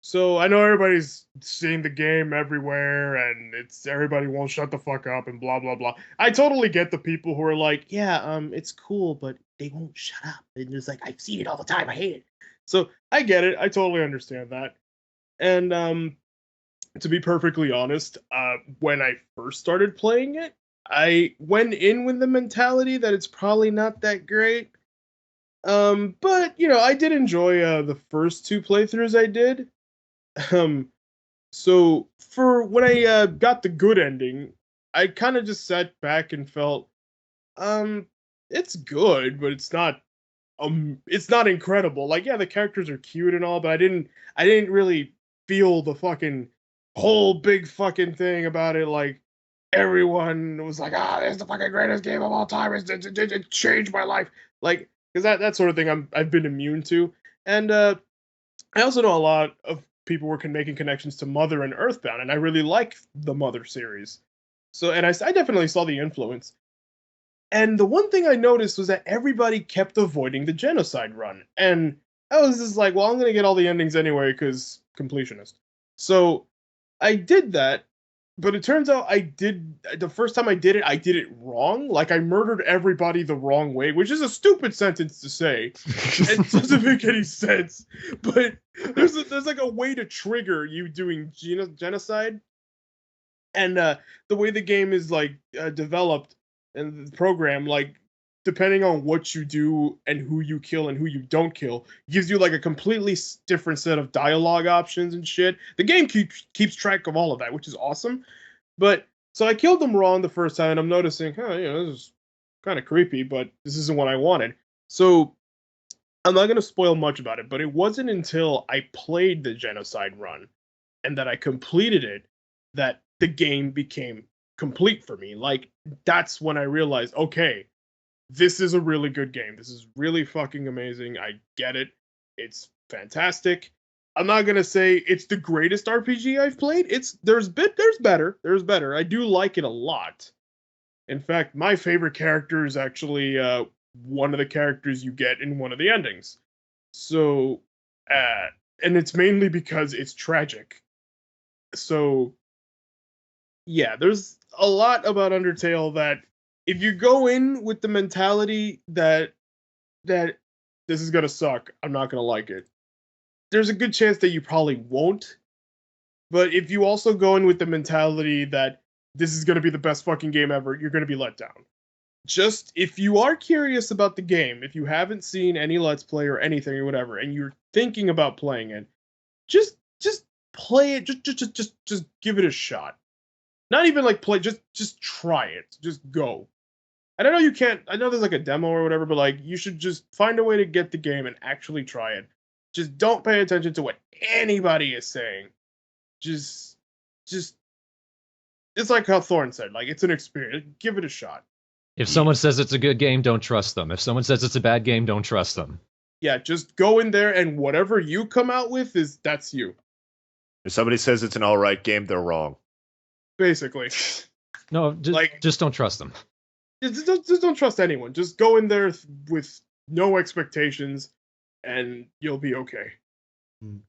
So I know everybody's seeing the game everywhere, and everybody won't shut the fuck up and blah blah blah. I totally get the people who are like, yeah, it's cool, but they won't shut up. And it's like, I've seen it all the time. I hate it. So I get it. I totally understand that. And to be perfectly honest, when I first started playing it, I went in with the mentality that it's probably not that great. But I did enjoy the first two playthroughs I did. So for when I got the good ending, I kind of just sat back and felt, it's good, but it's not incredible. Like, yeah, the characters are cute and all, but I didn't really feel the fucking whole big fucking thing about it. Like, everyone was like, this is the fucking greatest game of all time. It changed my life. Like, because that sort of thing I've been immune to. And I also know a lot of people were making connections to Mother and Earthbound, and I really like the Mother series. So, and I definitely saw the influence. And the one thing I noticed was that everybody kept avoiding the Genocide run. And I was just like, well, I'm going to get all the endings anyway, because completionist. So I did that, but it turns out the first time I did it wrong. Like, I murdered everybody the wrong way, which is a stupid sentence to say. It doesn't make any sense. But there's like a way to trigger you doing genocide. And the way the game is like developed and the program, like, depending on what you do and who you kill and who you don't kill, gives you like a completely different set of dialogue options and shit. The game keeps track of all of that, which is awesome. But so I killed them wrong the first time, and I'm noticing, this is kind of creepy, but this isn't what I wanted. So I'm not going to spoil much about it, but it wasn't until I played the Genocide run and that I completed it that the game became complete for me. Like, that's when I realized, okay, this is a really good game. This is really fucking amazing. I get it. It's fantastic. I'm not gonna say it's the greatest RPG I've played. There's better. I do like it a lot. In fact, my favorite character is actually one of the characters you get in one of the endings. So, and it's mainly because it's tragic. So, yeah, there's a lot about Undertale that if you go in with the mentality that this is gonna suck, I'm not gonna like it, there's a good chance that you probably won't. But if you also go in with the mentality that this is gonna be the best fucking game ever, you're gonna be let down. Just if you are curious about the game, if you haven't seen any Let's Play or anything or whatever, and you're thinking about playing it, just play it. Just give it a shot. Not even like play. Just try it. Just go. And I know you can't. I know there's like a demo or whatever, but like you should just find a way to get the game and actually try it. Just don't pay attention to what anybody is saying. Just it's like how Thorne said. Like it's an experience. Give it a shot. If someone says it's a good game, don't trust them. If someone says it's a bad game, don't trust them. Yeah, just go in there and whatever you come out with that's you. If somebody says it's an alright game, they're wrong. Basically. No, just don't trust them. Just don't trust anyone. Just go in there with no expectations, and you'll be okay. And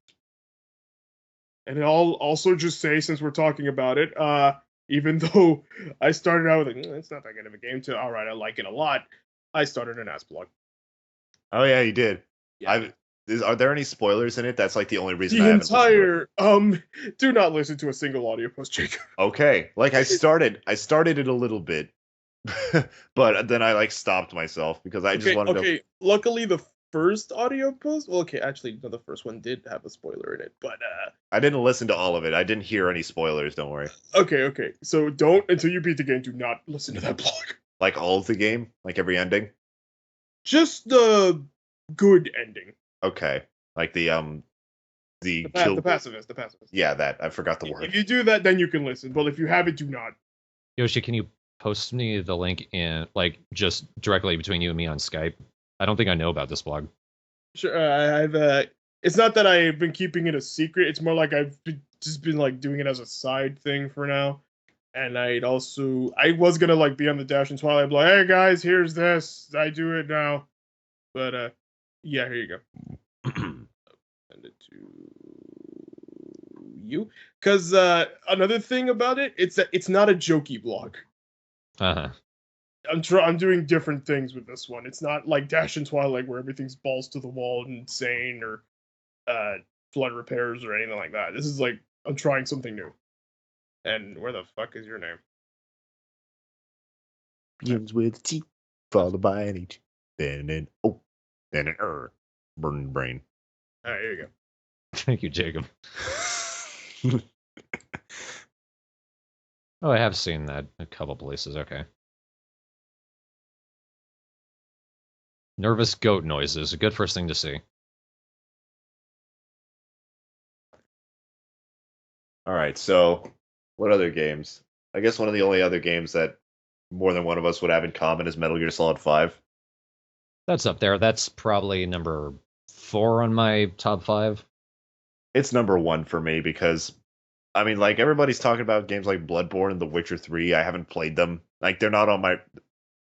I'll also just say, since we're talking about it, even though I started out with it's not that good of a game, to all right, I like it a lot, I started an ass blog. Oh yeah, you did. Yeah. Are there any spoilers in it? That's like the only reason The I haven't listened to entire do not listen to a single audio post, Jacob. Okay, like I started it a little bit, but then I like stopped myself because I just wanted to. Okay, luckily the first audio post. Well, okay, actually, no, the first one did have a spoiler in it, but I didn't listen to all of it. I didn't hear any spoilers. Don't worry. Okay. So don't until you beat the game. Do not listen to that blog. Like all of the game, like every ending. Just the good ending. Okay, like the pacifist. Yeah, that I forgot the word. If you do that, then you can listen. But if you haven't, do not. Yoshi, can you post me the link in like just directly between you and me on Skype? I don't think I know about this blog. Sure, I've. It's not that I've been keeping it a secret. It's more like I've just been like doing it as a side thing for now. And I was gonna like be on the Dash and Twilight, be like, hey guys, here's this. I do it now. But yeah, here you go. Send it to you. Because another thing about it, it's that it's not a jokey blog. I'm doing different things with this one. It's not like Dash and Twilight where everything's balls to the wall and insane or flood repairs or anything like that. This is like I'm trying something new. And where the fuck is your name? Begins with T, followed by an H, then an O, then an R. Burn brain. All right, here you go. Thank you, Jacob. Oh, I have seen that a couple places. Okay. Nervous goat noises. A good first thing to see. All right, so what other games? I guess one of the only other games that more than one of us would have in common is Metal Gear Solid 5. That's up there. That's probably number 4 on my top 5. It's number 1 for me because, I mean, like, everybody's talking about games like Bloodborne and The Witcher 3. I haven't played them. Like, they're not on my...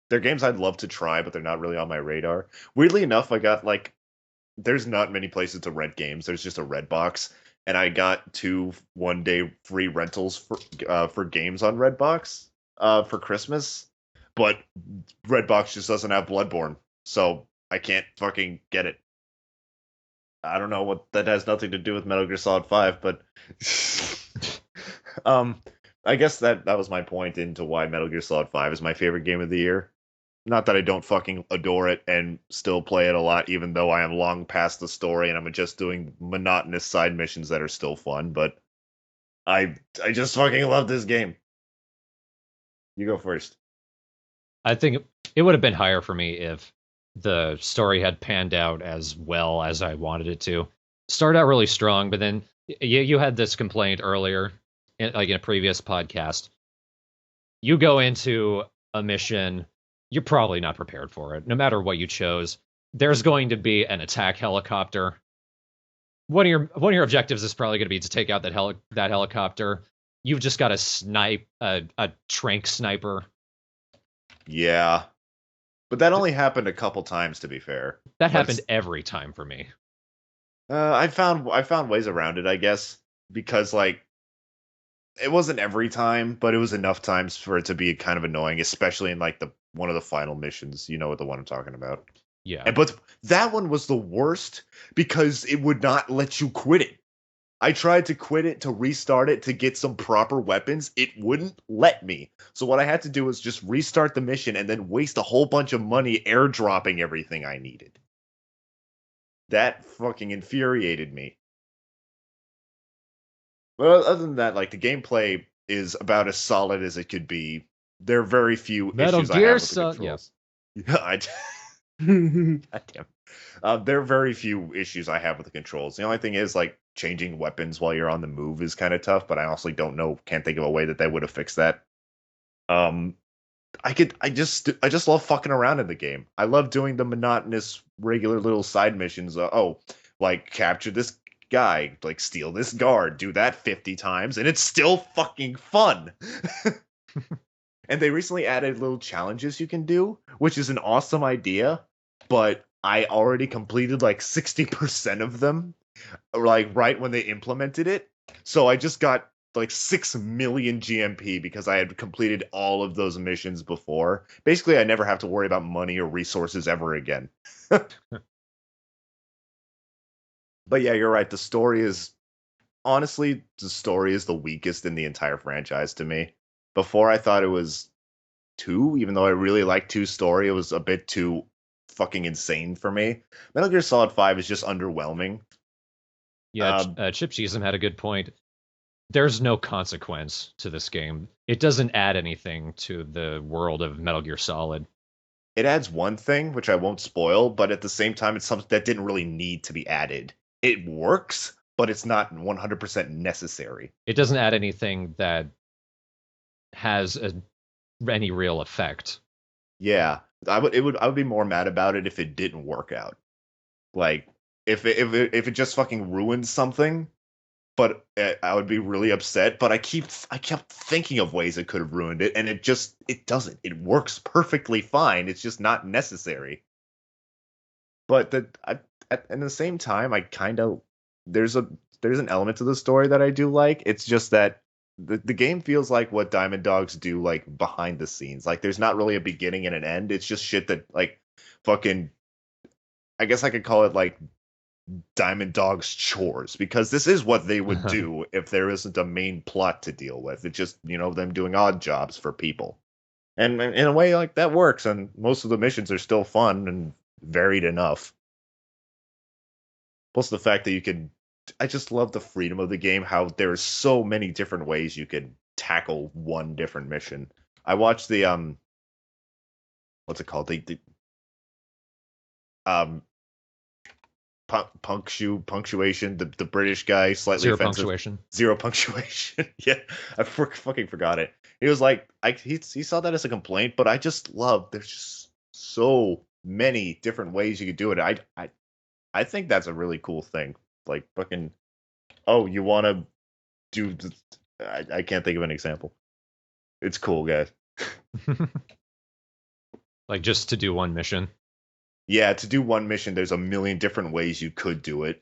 They're games I'd love to try, but they're not really on my radar. Weirdly enough, I got, like... There's not many places to rent games. There's just a Redbox. And I got 2 one-day free rentals for games on Redbox for Christmas. But Redbox just doesn't have Bloodborne. So I can't fucking get it. I don't know what that has nothing to do with Metal Gear Solid 5, but I guess that was my point into why Metal Gear Solid 5 is my favorite game of the year. Not that I don't fucking adore it and still play it a lot, even though I am long past the story and I'm just doing monotonous side missions that are still fun, but I just fucking love this game. You go first. I think it would have been higher for me if the story had panned out as well as I wanted it to. Started out really strong, but then you had this complaint earlier, in a previous podcast. You go into a mission, you're probably not prepared for it, no matter what you chose. There's going to be an attack helicopter. One of your objectives is probably going to be to take out that helicopter. You've just got to snipe a trank sniper. Yeah. But that only happened a couple times, to be fair. That happened every time for me. I found ways around it, I guess, because like it wasn't every time, but it was enough times for it to be kind of annoying, especially in like the one of the final missions. You know what the one I'm talking about. Yeah. But that one was the worst because it would not let you quit it. I tried to quit it to restart it to get some proper weapons. It wouldn't let me. So what I had to do was just restart the mission and then waste a whole bunch of money airdropping everything I needed. That fucking infuriated me. Well, other than that, like the gameplay is about as solid as it could be. There are very few Metal issues I Gear have with the Solid. controls. Yes. Yeah, God damn. There are very few issues I have with the controls. The only thing is like changing weapons while you're on the move is kind of tough, but I honestly can't think of a way that they would have fixed that. Um, I just love fucking around in the game. I love doing the monotonous, regular little side missions. Like capture this guy, like steal this guard, do that 50 times, and it's still fucking fun. And they recently added little challenges you can do, which is an awesome idea, but I already completed like 60% of them, like right when they implemented it. So I just got like 6 million GMP because I had completed all of those missions before. Basically, I never have to worry about money or resources ever again. But yeah, you're right. The story is the weakest in the entire franchise to me. Before I thought it was 2, even though I really like 2's story, it was a bit too fucking insane for me. Metal Gear Solid 5 is just underwhelming. Yeah, Chip Cheesem had a good point. There's no consequence to this game. It doesn't add anything to the world of Metal Gear Solid. It adds one thing, which I won't spoil, but at the same time, it's something that didn't really need to be added. It works, but it's not 100% necessary. It doesn't add anything that has any real effect. Yeah, I would be more mad about it if it didn't work out. Like if it just fucking ruins something, but I would be really upset. But I kept thinking of ways it could have ruined it, and it doesn't. It works perfectly fine. It's just not necessary. But at the same time, I kind of there's an element to the story that I do like. It's just that the game feels like what Diamond Dogs do like behind the scenes. Like there's not really a beginning and an end. It's just shit that like fucking I guess I could call it like Diamond Dogs chores because this is what they would do if there isn't a main plot to deal with. It's just, them doing odd jobs for people. And in a way like that works and most of the missions are still fun and varied enough. Plus the fact that I just love the freedom of the game, how there are so many different ways you could tackle one different mission. I watched the what's it called? The um punctuation, the British guy, slightly Zero offensive. punctuation. Zero punctuation. Yeah, I fucking forgot it. He was like, he saw that as a complaint, but I just love. There's just so many different ways you could do it. I think that's a really cool thing. Like fucking, oh, you want to do? I can't think of an example. It's cool, guys. Like just to do one mission. Yeah, to do one mission, there's a million different ways you could do it.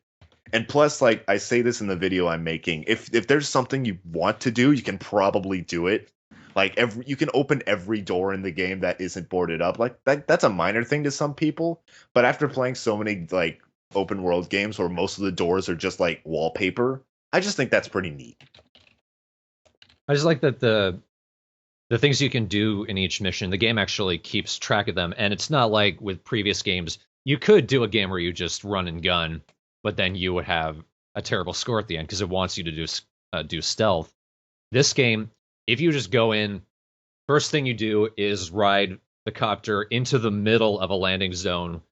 And plus, like I say this in the video I'm making, if there's something you want to do, you can probably do it. Like you can open every door in the game that isn't boarded up. Like that's a minor thing to some people, but after playing so many like open world games where most of the doors are just like wallpaper, I just think that's pretty neat. I just like that the things you can do in each mission, the game actually keeps track of them, and it's not like with previous games. You could do a game where you just run and gun, but then you would have a terrible score at the end because it wants you to do stealth. This game, if you just go in, first thing you do is ride the copter into the middle of a landing zone,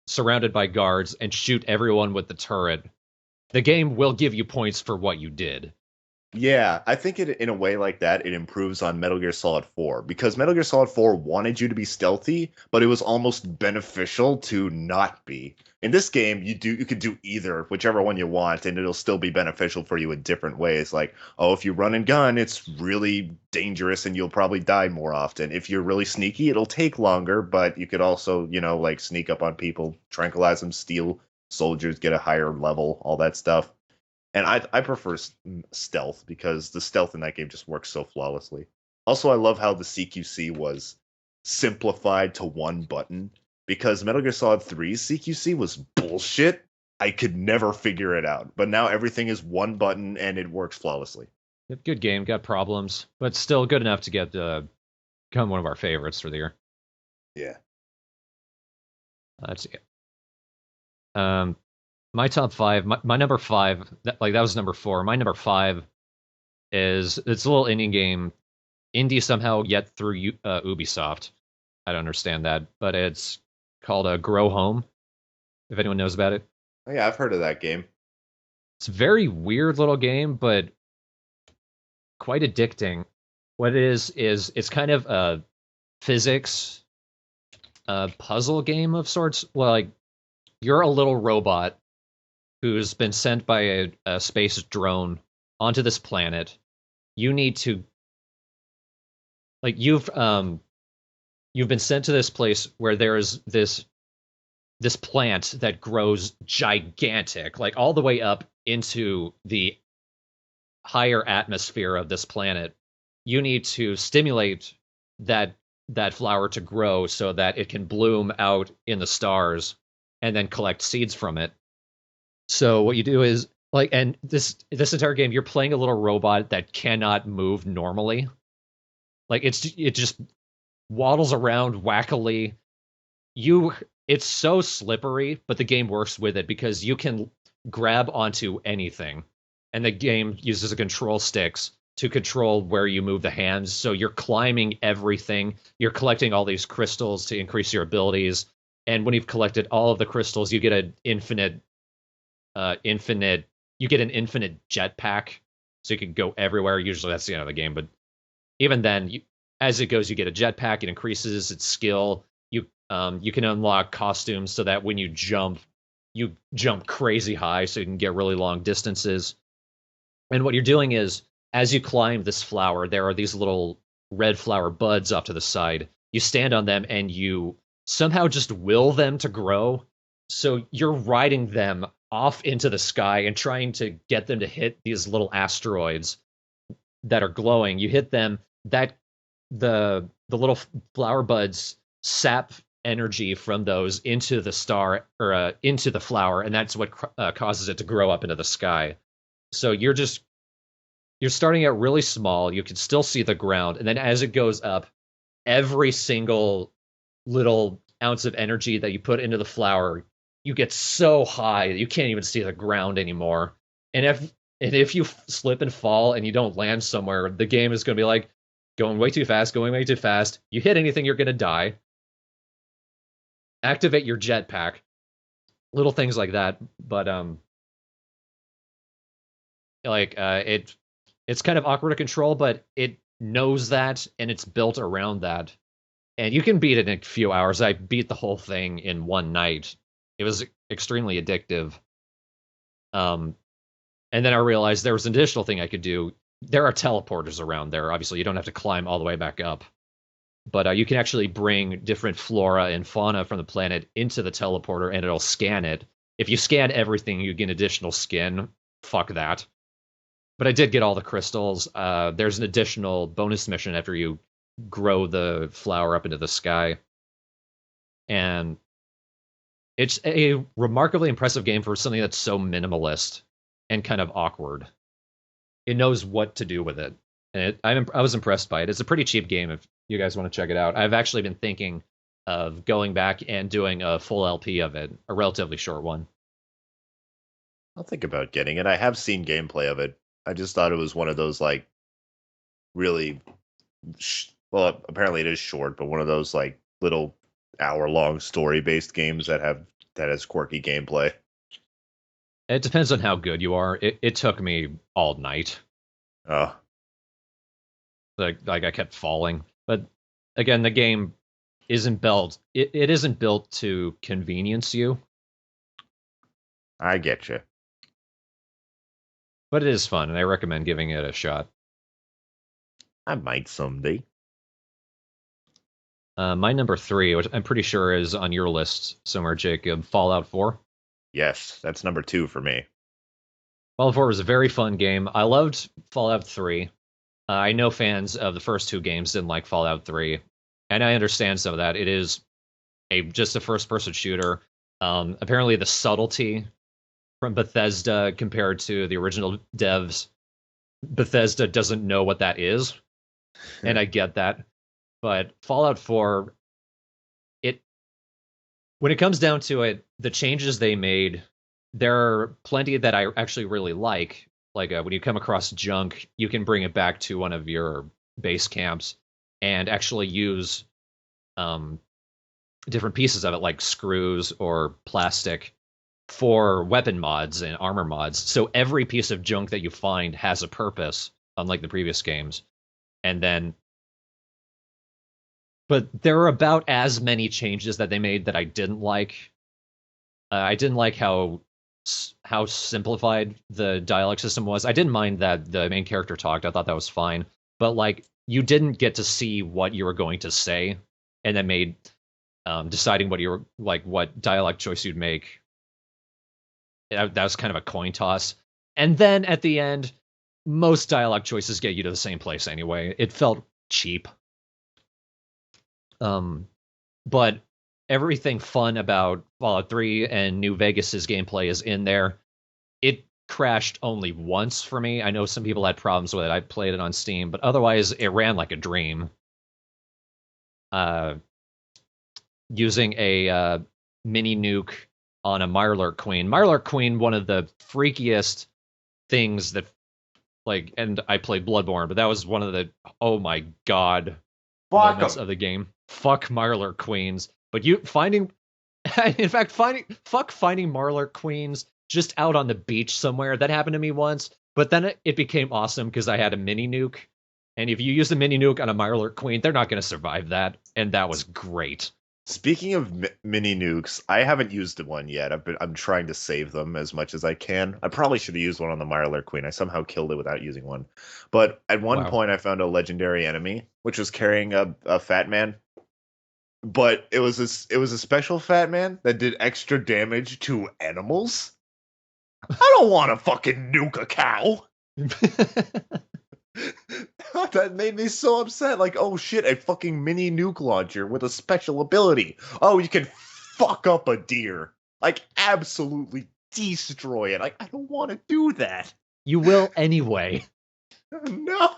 surrounded by guards, and shoot everyone with the turret. The game will give you points for what you did. Yeah, I think in a way like that, it improves on Metal Gear Solid 4 because Metal Gear Solid 4 wanted you to be stealthy, but it was almost beneficial to not be. In this game, you could do either, whichever one you want, and it'll still be beneficial for you in different ways. Like, oh, if you run and gun, it's really dangerous and you'll probably die more often. If you're really sneaky, it'll take longer, but you could also, like sneak up on people, tranquilize them, steal soldiers, get a higher level, all that stuff. And I prefer stealth because the stealth in that game just works so flawlessly. Also, I love how the CQC was simplified to one button because Metal Gear Solid 3's CQC was bullshit. I could never figure it out. But now everything is one button and it works flawlessly. Good game, got problems, but still good enough to get become one of our favorites for the year. Yeah. Let's see. My top 5, my number 5, that was number 4. My number 5 is it's a little indie game, indie somehow yet through Ubisoft. I don't understand that, but it's called Grow Home. If anyone knows about it, Oh, yeah, I've heard of that game. it's a very weird little game, but quite addicting. What it is it's kind of a physics puzzle game of sorts. Well, like you're a little robot who's been sent by a space drone onto this planet. You need to you've been sent to this place where there's this plant that grows gigantic, like all the way up into the higher atmosphere of this planet. You need to stimulate that flower to grow so that it can bloom out in the stars and then collect seeds from it. So what you do is and this entire game, you're playing a little robot that cannot move normally. It just waddles around wackily. It's so slippery, but the game works with it because you can grab onto anything, and the game uses the control sticks to control where you move the hands. So you're climbing everything. You're collecting all these crystals to increase your abilities, and when you've collected all of the crystals, you get an infinite jetpack, so you can go everywhere. Usually that's the end of the game, but even then, as it goes, you get a jetpack. It increases its skill. You can unlock costumes so that when you jump crazy high, so you can get really long distances. And what you're doing is, as you climb this flower, there are these little red flower buds off to the side. You stand on them and you somehow just will them to grow. So you're riding them off into the sky and trying to get them to hit these little asteroids that are glowing. You hit them, that the little flower buds sap energy from those into the star or into the flower, and that's what causes it to grow up into the sky. So you're starting out really small. You can still see the ground, and then as it goes up, every single little ounce of energy that you put into the flower, you get so high that you can't even see the ground anymore. And if you slip and fall and you don't land somewhere, the game is going to be like, going way too fast. You hit anything, you're going to die. Activate your jetpack. Little things like that. But it's kind of awkward to control, but it knows that, and it's built around that. And you can beat it in a few hours. I beat the whole thing in one night. It was extremely addictive. And then I realized there was an additional thing I could do. There are teleporters around there. Obviously, you don't have to climb all the way back up. But you can actually bring different flora and fauna from the planet into the teleporter, and it'll scan it. If you scan everything, you get additional skin. Fuck that. But I did get all the crystals. There's an additional bonus mission after you grow the flower up into the sky. And it's a remarkably impressive game for something that's so minimalist and kind of awkward. It knows what to do with it. And I was impressed by it. It's a pretty cheap game if you guys want to check it out. I've actually been thinking of going back and doing a full LP of it, a relatively short one. I'll think about getting it. I have seen gameplay of it. I just thought it was one of those, really... well, apparently it is short, but one of those, little hour-long story-based games that has quirky gameplay. It depends on how good you are. It took me all night. Oh. I kept falling. But again, the game isn't built. It isn't built to convenience you. I get you. But it is fun, and I recommend giving it a shot. I might someday. My number 3, which I'm pretty sure is on your list somewhere, Jacob, Fallout 4. Yes, that's number 2 for me. Fallout 4 was a very fun game. I loved Fallout 3. I know fans of the first two games didn't like Fallout 3, and I understand some of that. It is just a first-person shooter. Apparently, the subtlety from Bethesda compared to the original devs, Bethesda doesn't know what that is, and I get that. But Fallout 4, it when it comes down to it, the changes they made, there are plenty that I actually really like. Like when you come across junk, you can bring it back to one of your base camps and actually use um, different pieces of it, like screws or plastic, for weapon mods and armor mods. So every piece of junk that you find has a purpose, unlike the previous games. And then, but there are about as many changes that they made that I didn't like. I didn't like how simplified the dialogue system was. I didn't mind that the main character talked. I thought that was fine. But like, you didn't get to see what you were going to say, and then made deciding what you were like, what dialogue choice you'd make. That was kind of a coin toss. And then at the end, most dialogue choices get you to the same place anyway. It felt cheap. But everything fun about Fallout 3 and New Vegas's gameplay is in there. It crashed only once for me. I know some people had problems with it. I played it on Steam, but otherwise it ran like a dream. Using a mini nuke on a Mirelurk Queen. Mirelurk Queen, one of the freakiest things that, like, and I played Bloodborne, but that was one of the, oh my god, moments of the game. Fuck Mirelurk Queens. But you finding, in fact, finding Mirelurk Queens just out on the beach somewhere, that happened to me once, but then it became awesome because I had a mini nuke, and if you use the mini nuke on a Mirelurk Queen, they're not going to survive that, and that was great. Speaking of mini nukes, I haven't used one yet. I'm trying to save them as much as I can. I probably should have used one on the Mirelurk Queen. I somehow killed it without using one. But at one point, I found a legendary enemy, which was carrying a fat man. But it was a special fat man that did extra damage to animals. I don't want to fucking nuke a cow. That made me so upset. Like, oh shit, a fucking mini nuke launcher with a special ability. Oh, you can fuck up a deer. Like, absolutely destroy it. Like, I don't want to do that. You will anyway. No.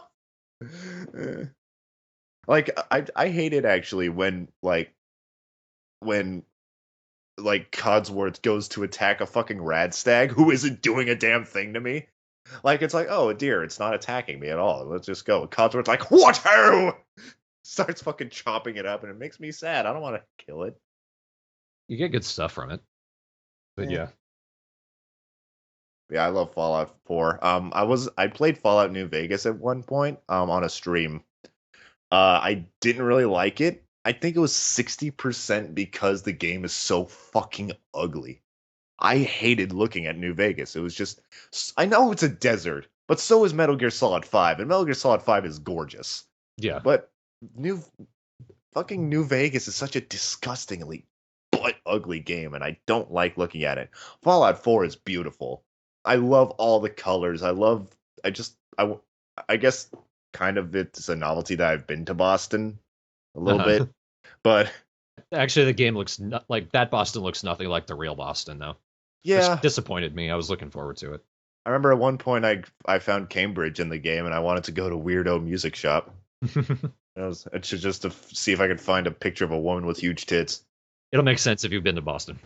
Like, I hate it actually when Codsworth goes to attack a fucking radstag who isn't doing a damn thing to me. Like, it's like, oh, a deer, it's not attacking me at all. Let's just go. Codsworth's like, what ho? Starts fucking chopping it up, and it makes me sad. I don't want to kill it. You get good stuff from it. But yeah. Yeah, I love Fallout 4. I played Fallout New Vegas at one point, on a stream. I didn't really like it. I think it was 60% because the game is so fucking ugly. I hated looking at New Vegas. It was just, I know it's a desert, but so is Metal Gear Solid 5, and Metal Gear Solid 5 is gorgeous. Yeah. But New Vegas is such a disgustingly but ugly game, and I don't like looking at it. Fallout 4 is beautiful. I love all the colors. I guess kind of it's a novelty that I've been to Boston a little bit, but actually the game looks like that Boston looks nothing like the real Boston though. Yeah, which disappointed me. I was looking forward to it. I remember at one point I found Cambridge in the game, and I wanted to go to Weirdo Music Shop. It's just to see if I could find a picture of a woman with huge tits. It'll make sense if you've been to Boston.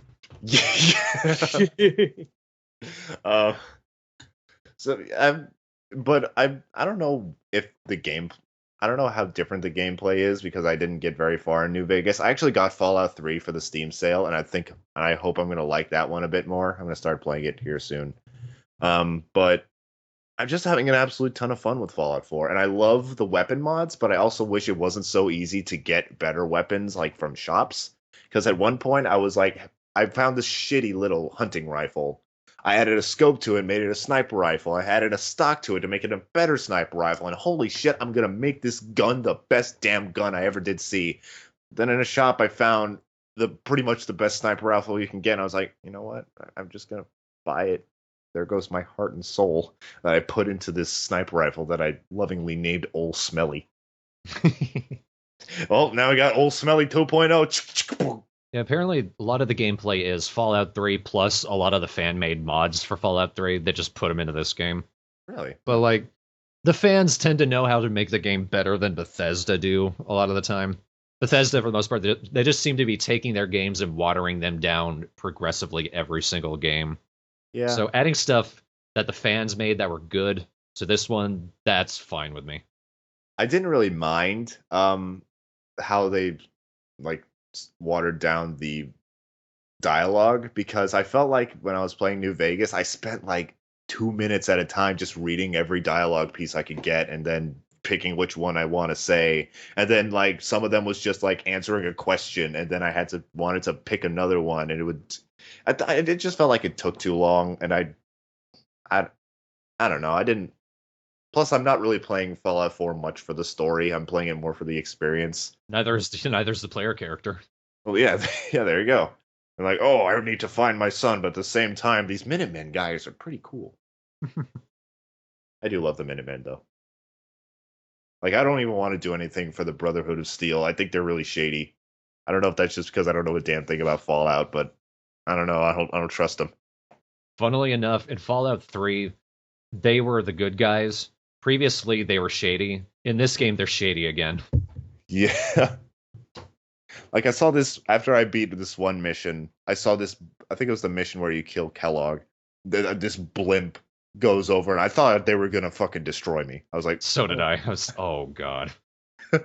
Yeah. But I don't know if I don't know how different the gameplay is because I didn't get very far in New Vegas. I actually got Fallout 3 for the Steam sale, and I hope I'm gonna like that one a bit more. I'm gonna start playing it here soon. But I'm just having an absolute ton of fun with Fallout 4, and I love the weapon mods, but I also wish it wasn't so easy to get better weapons like from shops. Because at one point I found this shitty little hunting rifle. I added a scope to it, made it a sniper rifle. I added a stock to it to make it a better sniper rifle. And holy shit, I'm going to make this gun the best damn gun I ever did see. Then in a shop, I found pretty much the best sniper rifle you can get. And I was like, you know what? I'm just going to buy it. there goes my heart and soul that I put into this sniper rifle that I lovingly named Old Smelly. Well, now we got Old Smelly 2.0. Yeah, apparently a lot of the gameplay is Fallout 3 plus a lot of the fan-made mods for Fallout 3 that just put them into this game. Really? But, like, the fans tend to know how to make the game better than Bethesda do a lot of the time. Bethesda, for the most part, they just seem to be taking their games and watering them down progressively every single game. Yeah. So adding stuff that the fans made that were good to this one, that's fine with me. I didn't really mind how they like watered down the dialogue, because I felt like when I was playing New Vegas, I spent like 2 minutes at a time just reading every dialogue piece I could get and then picking which one I want to say. And then like some of them was just like answering a question, and then I wanted to pick another one, and it just felt like it took too long, and I don't know. I didn't. Plus, I'm not really playing Fallout 4 much for the story. I'm playing it more for the experience. Neither's the player character. Well, yeah, yeah. There you go. I'm like, oh, I need to find my son, but at the same time, these Minutemen guys are pretty cool. I do love the Minutemen, though. Like, I don't even want to do anything for the Brotherhood of Steel. I think they're really shady. I don't know if that's just because I don't know a damn thing about Fallout, but I don't know. I don't trust them. Funnily enough, in Fallout 3, they were the good guys. Previously, they were shady. In this game, they're shady again. Yeah. Like, I saw this, after I beat this one mission, I saw this, I think it was the mission where you kill Kellogg. This blimp goes over, and I thought they were going to fucking destroy me. I was like... So did I. Oh, God. And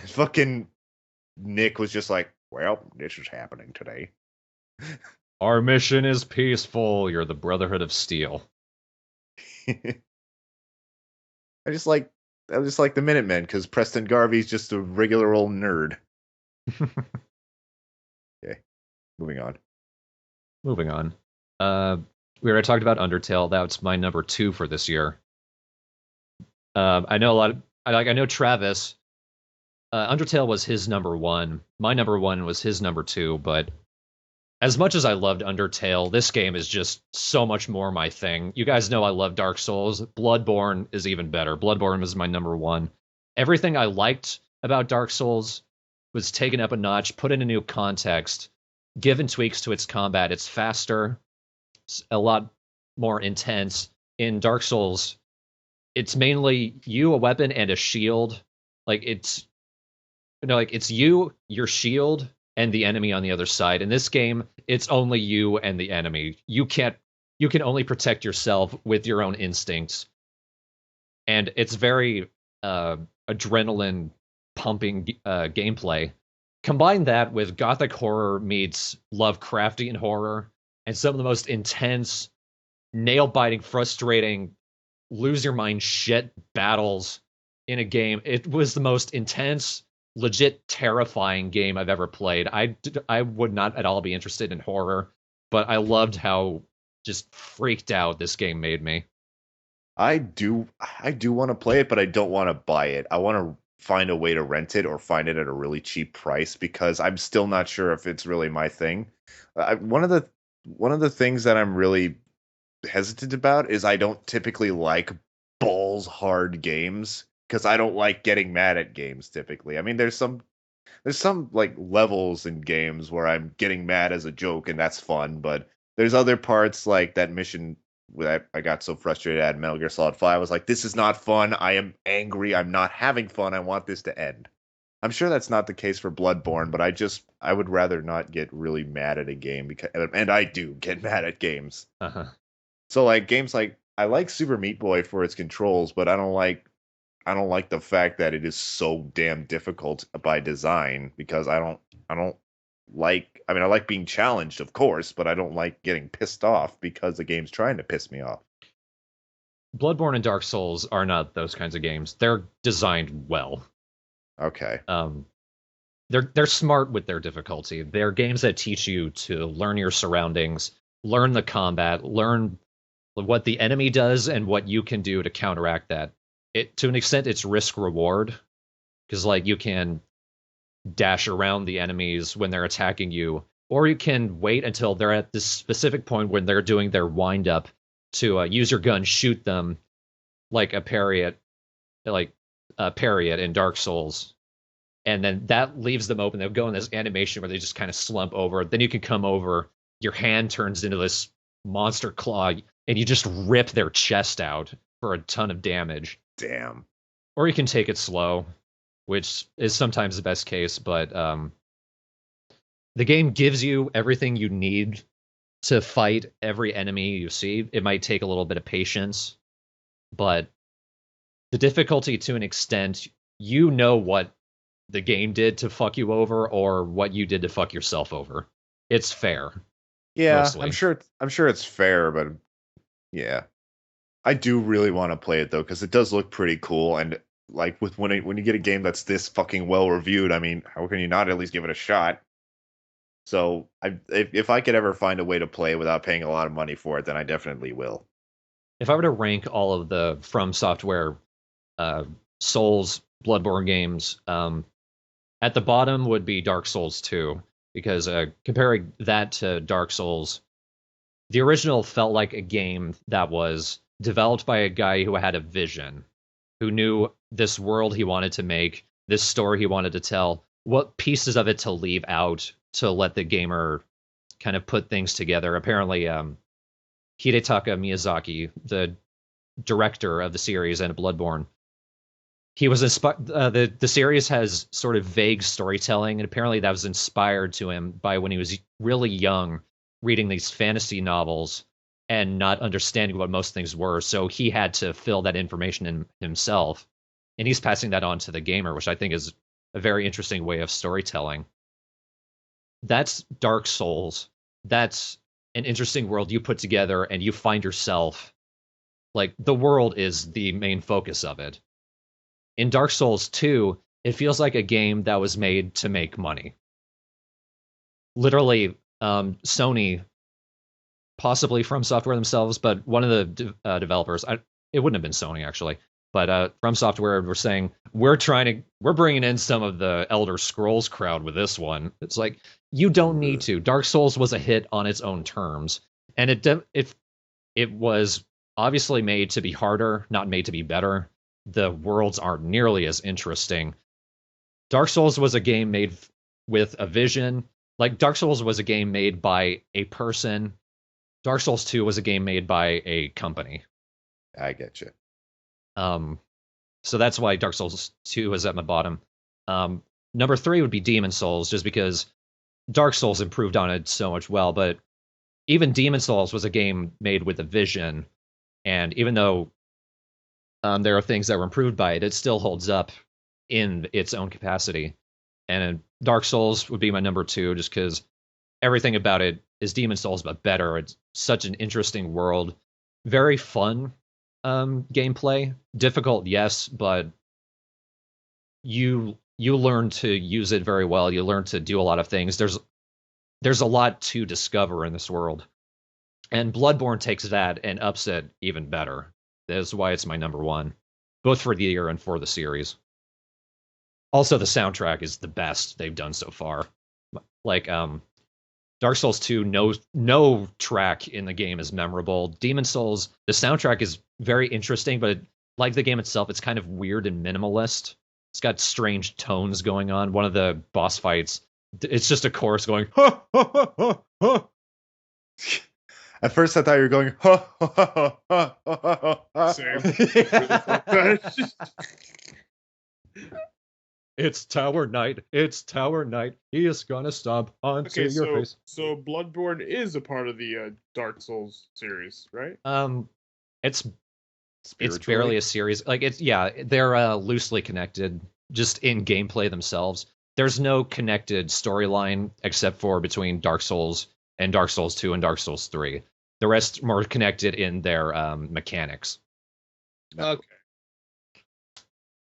fucking Nick was just like, well, this is happening today. Our mission is peaceful. You're the Brotherhood of Steel. I just like the Minutemen, because Preston Garvey's just a regular old nerd. Okay, moving on. We already talked about Undertale. That's my number 2 for this year. I know Travis. Undertale was his number 1. My number 1 was his number 2. But as much as I loved Undertale, this game is just so much more my thing. You guys know I love Dark Souls. Bloodborne is even better. Bloodborne is my number 1. Everything I liked about Dark Souls was taken up a notch, put in a new context, given tweaks to its combat. It's faster, it's a lot more intense. In Dark Souls, it's mainly you, a weapon, and a shield. It's you, your shield, and the enemy on the other side. In this game, it's only you and the enemy. You can only protect yourself with your own instincts. And it's very adrenaline pumping gameplay. Combine that with gothic horror meets Lovecraftian horror, and some of the most intense, nail-biting, frustrating, lose-your-mind shit battles in a game. It was the most intense, legit terrifying game I've ever played. I would not at all be interested in horror, but I loved how just freaked out this game made me. I do want to play it, but I don't want to buy it. I want to find a way to rent it or find it at a really cheap price, because I'm still not sure if it's really my thing. One of the things that I'm really hesitant about is I don't typically like balls hard games, because I don't like getting mad at games typically. I mean, there's some like levels in games where I'm getting mad as a joke, and that's fun, but there's other parts like that mission where I got so frustrated at Metal Gear Solid 5. I was like, this is not fun. I am angry. I'm not having fun. I want this to end. I'm sure that's not the case for Bloodborne, but I would rather not get really mad at a game, and I do get mad at games. Uh-huh. So like games like, I like Super Meat Boy for its controls, but I don't like the fact that it is so damn difficult by design, because I like being challenged, of course, but I don't like getting pissed off because the game's trying to piss me off. Bloodborne and Dark Souls are not those kinds of games. They're designed well. Okay. They're smart with their difficulty. They're games that teach you to learn your surroundings, learn the combat, learn what the enemy does and what you can do to counteract that. To an extent, it's risk reward, because like you can dash around the enemies when they're attacking you, or you can wait until they're at this specific point when they're doing their wind up to use your gun, shoot them like a parry it in Dark Souls, and then that leaves them open. They'll go in this animation where they just kind of slump over. Then you can come over, your hand turns into this monster claw, and you just rip their chest out for a ton of damage. Damn. Or you can take it slow, which is sometimes the best case, but the game gives you everything you need to fight every enemy you see. It might take a little bit of patience, but the difficulty, to an extent, you know what the game did to fuck you over or what you did to fuck yourself over. It's fair. Yeah, Mostly. I'm sure it's fair, but yeah. I do really want to play it though, because it does look pretty cool, and like when you get a game that's this fucking well reviewed, I mean, how can you not at least give it a shot? So if I could ever find a way to play without paying a lot of money for it, then I definitely will. If I were to rank all of the From Software Souls, Bloodborne games, at the bottom would be Dark Souls 2, because comparing that to Dark Souls, the original felt like a game that was developed by a guy who had a vision, who knew this world he wanted to make, this story he wanted to tell, what pieces of it to leave out to let the gamer kind of put things together. Apparently, Hidetaka Miyazaki, the director of the series and Bloodborne, he was inspired. The series has sort of vague storytelling, and apparently that was inspired to him by when he was really young, reading these fantasy novels and not understanding what most things were. So he had to fill that information in himself, and he's passing that on to the gamer, which I think is a very interesting way of storytelling. That's Dark Souls. That's an interesting world you put together, and you find yourself, like, the world is the main focus of it. In Dark Souls 2, it feels like a game that was made to make money. Literally, Sony, possibly From Software themselves, but one of the developers, it wouldn't have been Sony actually, but From Software were saying, we're bringing in some of the Elder Scrolls crowd with this one. It's like, you don't need to. Dark Souls was a hit on its own terms, and it was obviously made to be harder, not made to be better. The worlds aren't nearly as interesting. Dark Souls was a game made with a vision. Like, Dark Souls was a game made by a person. Dark Souls 2 was a game made by a company. I get you. So that's why Dark Souls 2 is at my bottom. Number 3 would be Demon Souls, just because Dark Souls improved on it so much well, but even Demon Souls was a game made with a vision, and even though there are things that were improved by it, it still holds up in its own capacity. And Dark Souls would be my number 2, just because everything about it is Demon Souls, but better. It's such an interesting world. Very fun gameplay. Difficult, yes, but you learn to use it very well. You learn to do a lot of things. There's a lot to discover in this world. And Bloodborne takes that and ups it even better. That's why it's my number 1, both for the year and for the series. Also, the soundtrack is the best they've done so far. Like, Dark Souls 2, no track in the game is memorable. Demon Souls, the soundtrack is very interesting, but like the game itself, it's kind of weird and minimalist. It's got strange tones going on. One of the boss fights, it's just a chorus going, ha, ha, ha, ha, ha. At first, I thought you were going, ha, ha, ha, ha, ha, ha. Same. It's Tower Knight. It's Tower Knight. He is gonna stomp onto your face. So Bloodborne is a part of the Dark Souls series, right? It's barely a series. Like, they're loosely connected, just in gameplay themselves. There's no connected storyline except for between Dark Souls and Dark Souls 2 and Dark Souls 3. The rest more connected in their mechanics. Okay.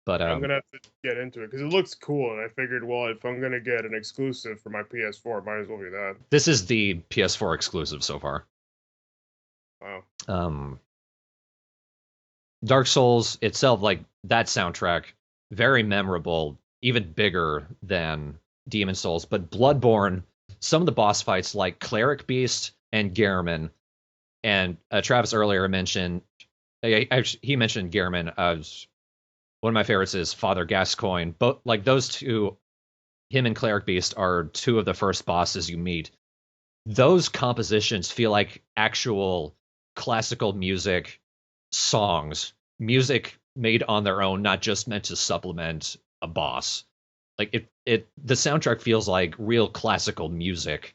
But I'm gonna have to get into it because it looks cool, and I figured, well, if I'm gonna get an exclusive for my PS4, it might as well be that. This is the PS4 exclusive so far. Wow. Dark Souls itself, like, that soundtrack, very memorable, even bigger than Demon Souls. But Bloodborne some of the boss fights, like Cleric Beast and Gehrman, and Travis earlier mentioned he mentioned Gehrman. One of my favorites is Father Gascoigne. Both like those two, him and Cleric Beast are two of the first bosses you meet. Those compositions feel like actual classical music songs, music made on their own, not just meant to supplement a boss. Like the soundtrack feels like real classical music,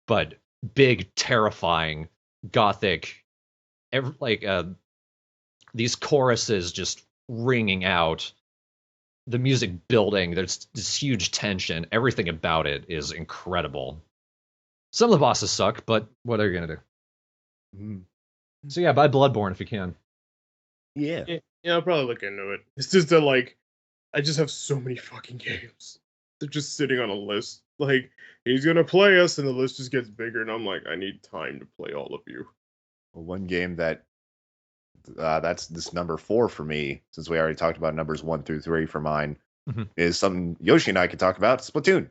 but big, terrifying, gothic, these choruses just ringing out, the music building. There's this huge tension. Everything about it is incredible. Some of the bosses suck, but what are you gonna do? Mm. So yeah, buy Bloodborne if you can. Yeah. Yeah, I'll probably look into it. It's just that, like, I just have so many fucking games. They're just sitting on a list. Like, he's gonna play us, and the list just gets bigger, and I'm like, I need time to play all of you. One game that's this number 4 for me, since we already talked about numbers 1 through 3 for mine, is something Yoshi and I could talk about. Splatoon.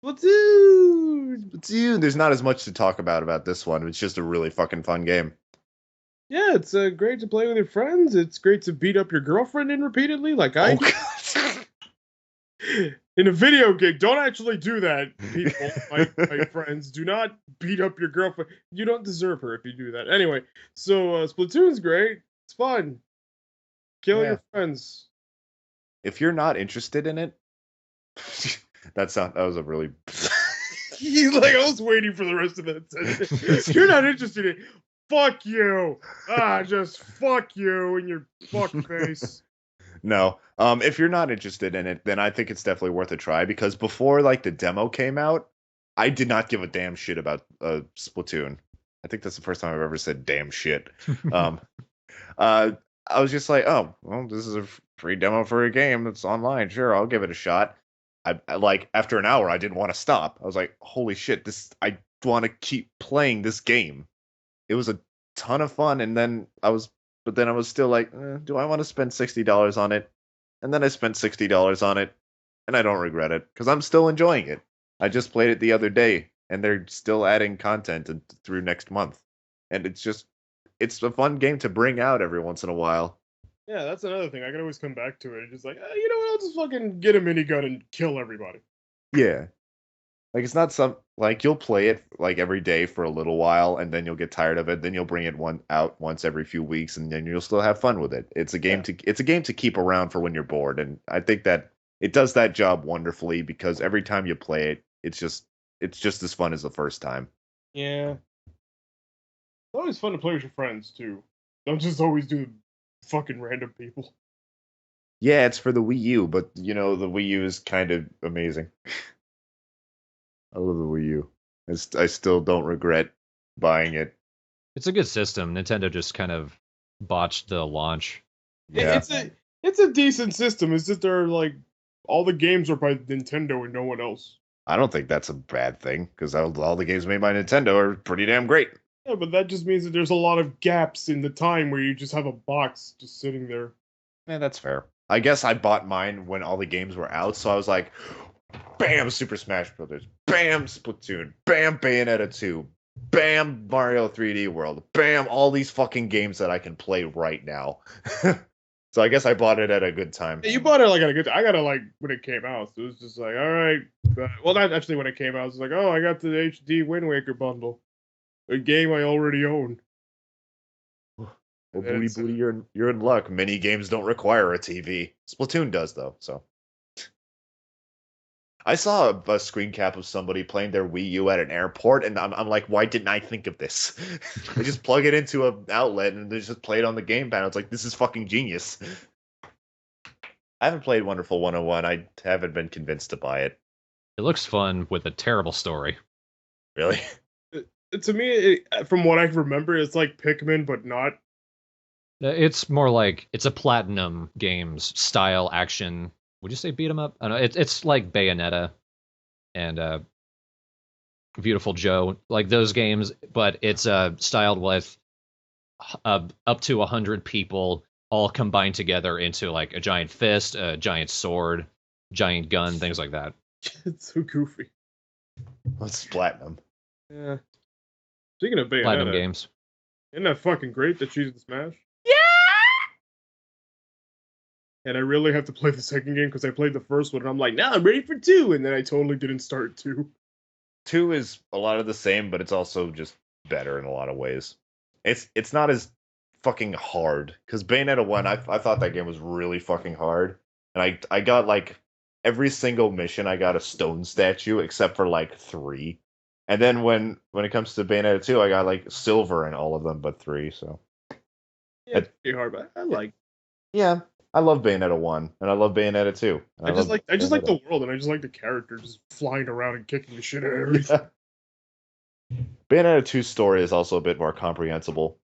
Splatoon. There's not as much to talk about this one. It's just a really fucking fun game. Yeah, it's great to play with your friends. It's great to beat up your girlfriend in repeatedly, like I do. In a video game. Don't actually do that, people. my friends, do not beat up your girlfriend. You don't deserve her if you do that. Anyway, so Splatoon's great. It's fun. Kill your friends. If you're not interested in it, that was a really. He's like, I was waiting for the rest of that sentence. You're not interested in it. Fuck you. Just fuck you in your fuck face. No. If you're not interested in it, then I think it's definitely worth a try, because before like the demo came out, I did not give a damn shit about Splatoon. I think that's the first time I've ever said damn shit. I was just like, oh, well, this is a free demo for a game that's online. Sure, I'll give it a shot. I like after an hour, I didn't want to stop. I was like, holy shit, I want to keep playing this game. It was a ton of fun, but then I was still like, do I want to spend $60 on it? And then I spent $60 on it, and I don't regret it, because I'm still enjoying it. I just played it the other day, and they're still adding content through next month. And it's a fun game to bring out every once in a while. Yeah, that's another thing. I can always come back to it. It's just like, you know what? I'll just fucking get a minigun and kill everybody. Yeah. Like, it's not like, you'll play it, like, every day for a little while, and then you'll get tired of it. Then you'll bring it out once every few weeks, and then you'll still have fun with it. It's a game to keep around for when you're bored, and I think that it does that job wonderfully, because every time you play it, it's just as fun as the first time. Yeah. It's always fun to play with your friends, too. Don't just always do fucking random people. Yeah, it's for the Wii U, but, the Wii U is kind of amazing. I love the Wii U. I still don't regret buying it. It's a good system. Nintendo just kind of botched the launch. Yeah. It's a decent system. It's just all the games are by Nintendo and no one else. I don't think that's a bad thing, because all the games made by Nintendo are pretty damn great. Yeah, but that just means that there's a lot of gaps in the time where you just have a box just sitting there. Yeah, that's fair. I guess I bought mine when all the games were out, so I was like, bam, Super Smash Brothers, bam, Splatoon, bam, Bayonetta 2, bam, Mario 3D World, bam, all these fucking games that I can play right now. So I guess I bought it at a good time. Yeah, you bought it at a good time. I got it when it came out. So it was just like, all right. Well, not actually when it came out. It was like, oh, I got the HD Wind Waker bundle. A game I already own. Well, booty, you're in luck. Many games don't require a TV. Splatoon does, though, so. I saw a screen cap of somebody playing their Wii U at an airport, and I'm like, why didn't I think of this? They just plug it into an outlet, and they just play it on the game panel. It's like, this is fucking genius. I haven't played Wonderful 101. I haven't been convinced to buy it. It looks fun with a terrible story. Really? To me, from what I remember, it's like Pikmin, but not. It's more like it's a Platinum Games style action. Would you say beat 'em up? I don't know. It's like Bayonetta and Beautiful Joe, like those games, but it's styled with up to 100 people all combined together into like a giant fist, a giant sword, giant gun, things like that. It's so goofy. What's platinum? Yeah. Speaking of Platinum Bayonetta, games. isn't that fucking great that she's in Smash? Yeah. And I really have to play the second game because I played the first one and I'm like, now I'm ready for 2, and then I totally didn't start 2. 2 is a lot of the same, but it's also just better in a lot of ways. It's not as fucking hard because Bayonetta 1, I thought that game was really fucking hard, and I got like every single mission I got a stone statue except for like 3, and then when it comes to Bayonetta 2, I got like silver in all of them but 3. So Yeah, it's pretty hard, but I like. yeah, I love Bayonetta 1 and I love Bayonetta 2. And I just like Bayonetta. the world, and I just like the character just flying around and kicking the shit out of everything. Yeah. Bayonetta 2's story is also a bit more comprehensible.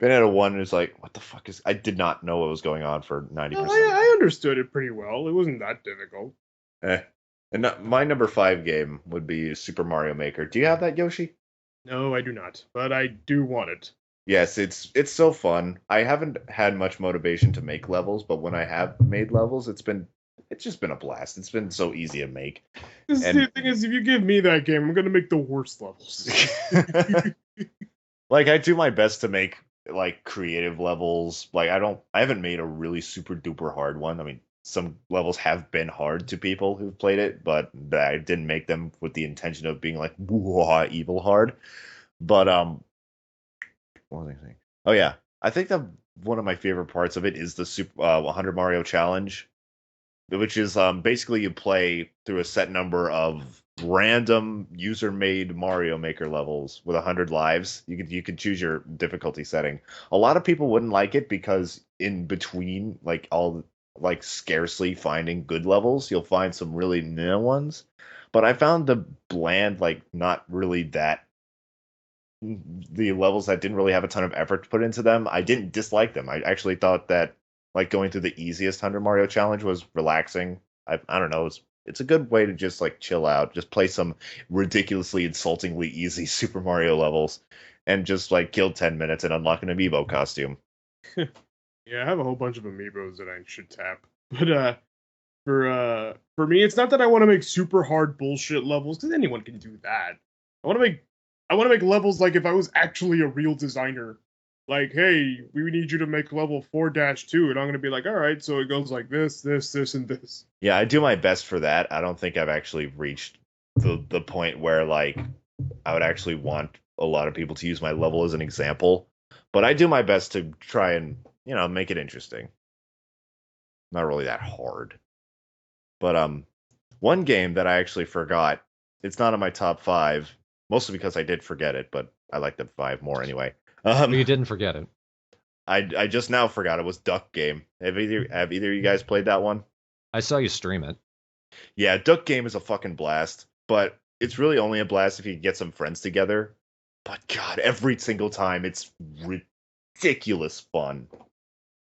Bayonetta 1 is like, what the fuck is... I did not know what was going on for 90%. No, I understood it pretty well. It wasn't that difficult. And my number 5 game would be Super Mario Maker. Do you have that, Yoshi? No, I do not, but I do want it. Yes, it's so fun. I haven't had much motivation to make levels, but when I have made levels, it's just been a blast. It's been so easy to make. The thing is, if you give me that game, I'm gonna make the worst levels. Like, I do my best to make like creative levels. Like, I haven't made a really super duper hard one. I mean, some levels have been hard to people who've played it, but I didn't make them with the intention of being like evil hard. But what was I saying? Oh yeah, I think that one of my favorite parts of it is the Super 100 Mario Challenge, which is basically you play through a set number of random user-made Mario Maker levels with 100 lives. You could choose your difficulty setting. A lot of people wouldn't like it because in between like scarcely finding good levels, you'll find some really new ones. But I found the bland like not really that the levels that didn't really have a ton of effort put into them. I didn't dislike them. I actually thought that like going through the easiest 100 Mario challenge was relaxing. I don't know. It's a good way to just like chill out, just play some ridiculously insultingly easy Super Mario levels, and just like kill 10 minutes and unlock an Amiibo costume. Yeah, I have a whole bunch of Amiibos that I should tap. But for me, it's not that I want to make super hard bullshit levels because anyone can do that. I want to make levels like if I was actually a real designer. Like, hey, we need you to make level 4-2, and I'm gonna be like, all right, so it goes like this, and this. Yeah, I do my best for that. I don't think I've actually reached the point where like I would actually want a lot of people to use my level as an example, but I do my best to try and make it interesting. Not really that hard. But one game that I actually forgot. It's not in my top 5, mostly because I did forget it, but I like the 5 more anyway. But you didn't forget it. I just now forgot it was Duck Game. Have either of you guys played that one? I saw you stream it. Yeah, Duck Game is a fucking blast, but it's really only a blast if you get some friends together. But God, every single time it's ridiculous fun.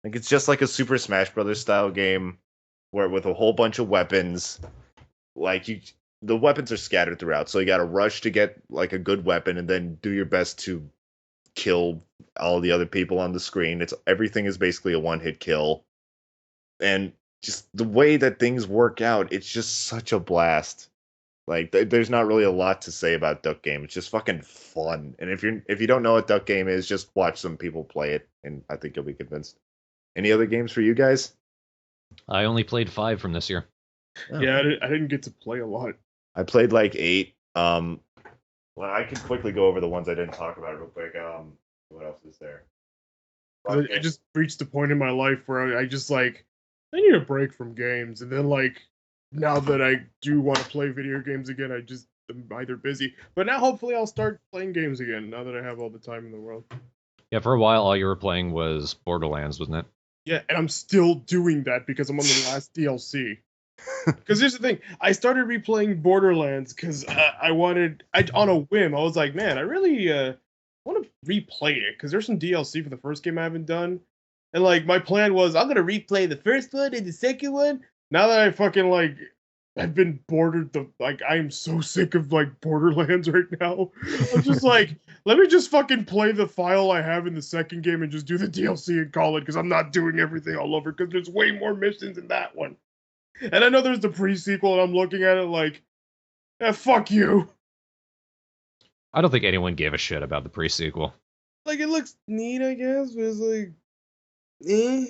Like it's just like a Super Smash Brothers style game where with a whole bunch of weapons. Like the weapons are scattered throughout, so you got to rush to get like a good weapon and then do your best to kill all the other people on the screen. Everything is basically a one-hit kill. And just the way that things work out, it's just such a blast. Like there's not really a lot to say about Duck Game. It's just fucking fun. And if you don't know what Duck Game is, just watch some people play it, and I think you'll be convinced. Any other games for you guys? I only played 5 from this year. Oh. Yeah, I didn't get to play a lot. I played like 8. Well, I can quickly go over the ones I didn't talk about real quick. What else is there? I just reached the point in my life where I just like I need a break from games, and then like now that I do want to play video games again, I just am either busy. But now hopefully I'll start playing games again now that I have all the time in the world. Yeah, for a while all you were playing was Borderlands, wasn't it? Yeah, and I'm still doing that because I'm on the last DLC. Because here's the thing, I started replaying Borderlands because on a whim, I was like, man, I really want to replay it because there's some DLC for the first game I haven't done, and like my plan was I'm gonna replay the first one and the second one. Now that I fucking like I've been I am so sick of like Borderlands right now. I'm just like, let me just fucking play the file I have in the second game and just do the DLC and call it because I'm not doing everything all over because there's way more missions in that one. And I know there's the pre-sequel, and I'm looking at it like, Fuck you. I don't think anyone gave a shit about the pre-sequel. Like, it looks neat, I guess, but it's like, eh.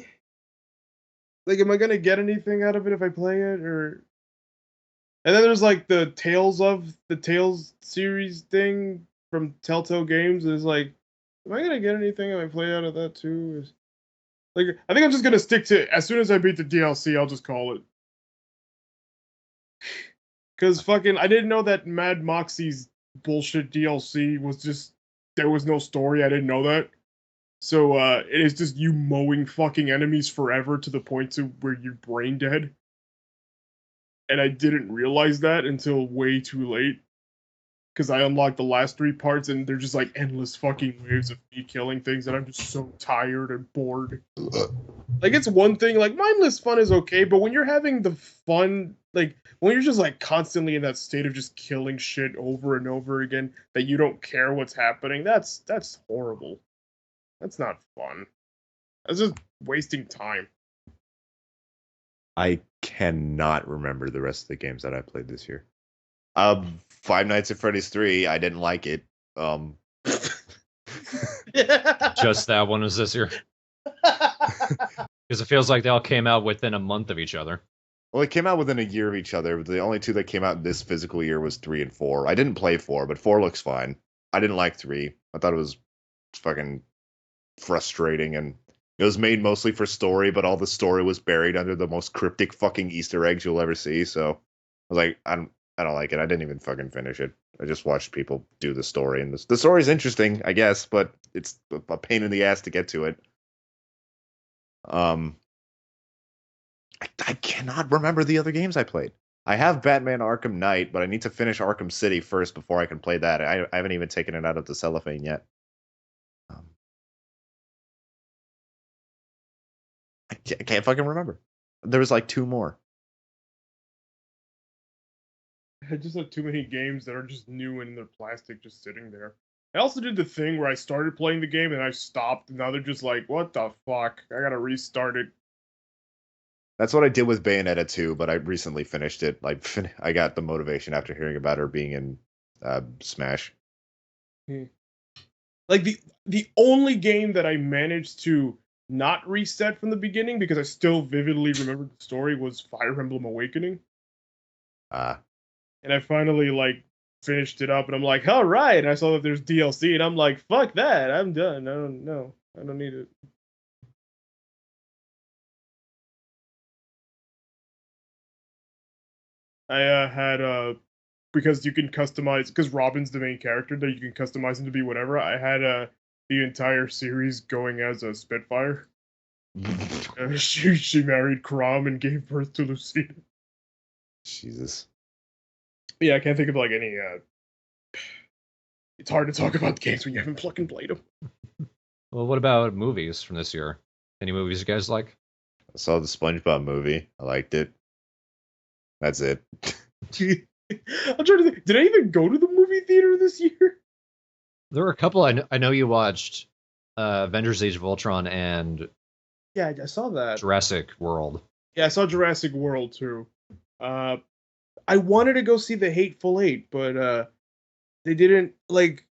Like, am I gonna get anything out of it if I play it, or? And then there's like the Tales series thing from Telltale Games. Is like, am I gonna get anything if I play out of that too? Like, I think I'm just gonna stick to as soon as I beat the DLC, I'll just call it. Cause fucking, I didn't know that Mad Moxie's bullshit DLC was just there was no story. I didn't know that. So it is just you mowing fucking enemies forever to the point to where you're brain dead. And I didn't realize that until way too late. Because I unlocked the last 3 parts and they're just like endless fucking waves of me killing things, and I'm just so tired and bored. Like, it's one thing, like, mindless fun is okay, but when you're having the fun, like, when you're just like constantly in that state of just killing shit over and over again, that you don't care what's happening, that's horrible. That's not fun. That's just wasting time. I cannot remember the rest of the games that I played this year. Five Nights at Freddy's 3, I didn't like it. Just that one was this year. Because it feels like they all came out within a month of each other. Well, it came out within a year of each other. The only 2 that came out this physical year was 3 and 4. I didn't play 4, but 4 looks fine. I didn't like 3. I thought it was fucking frustrating, and it was made mostly for story, but all the story was buried under the most cryptic fucking Easter eggs you'll ever see. So I was like, I don't like it. I didn't even fucking finish it. I just watched people do the story, and the story's interesting, I guess, but it's a pain in the ass to get to it. I cannot remember the other games I played. I have Batman Arkham Knight, but I need to finish Arkham City first before I can play that. I haven't even taken it out of the cellophane yet. I can't fucking remember. There was like 2 more. I just have too many games that are just new and they're plastic just sitting there. I also did the thing where I started playing the game and I stopped, and now they're just like, what the fuck? I gotta restart it. That's what I did with Bayonetta 2, but I recently finished it. I got the motivation after hearing about her being in Smash. Like, the only game that I managed to not reset from the beginning, because I still vividly remember the story, was Fire Emblem Awakening. And I finally, like, finished it up, and I'm like, all right. And I saw that there's DLC, and I'm like, fuck that. I'm done. I don't need it. I had because you can customize, because Robin's the main character that you can customize him to be whatever. I had the entire series going as a Spitfire. She married Crom and gave birth to Lucina. Jesus. Yeah, I can't think of like any. It's hard to talk about the games when you haven't fucking played them. Well, what about movies from this year? Any movies you guys like? I saw the SpongeBob movie. I liked it. That's it. I'm trying to think. Did I even go to the movie theater this year? There were a couple. I know you watched Avengers: Age of Ultron and Yeah, I saw that. Jurassic World. Yeah, I saw Jurassic World too. I wanted to go see The Hateful Eight, but they didn't, like,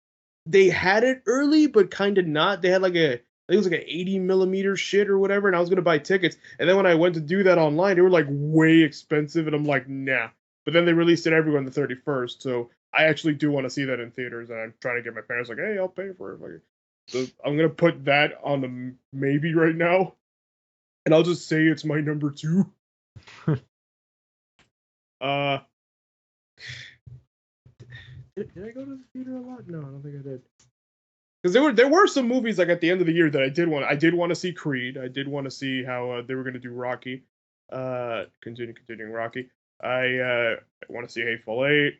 they had it early, but kind of not. They had like it was like an 80mm shit or whatever, and I was gonna buy tickets. And then when I went to do that online, they were like way expensive, and I'm like, nah. But then they released it everywhere on the 31st, so I actually do want to see that in theaters, and I'm trying to get my parents like, hey, I'll pay for it. So I'm gonna put that on the maybe right now, and I'll just say it's my number 2. Did I go to the theater a lot? No, I don't think I did. Because there were some movies like at the end of the year that I did want. I did want to see Creed. I did want to see how they were going to do Rocky. Continuing Rocky. I want to see Hateful Eight.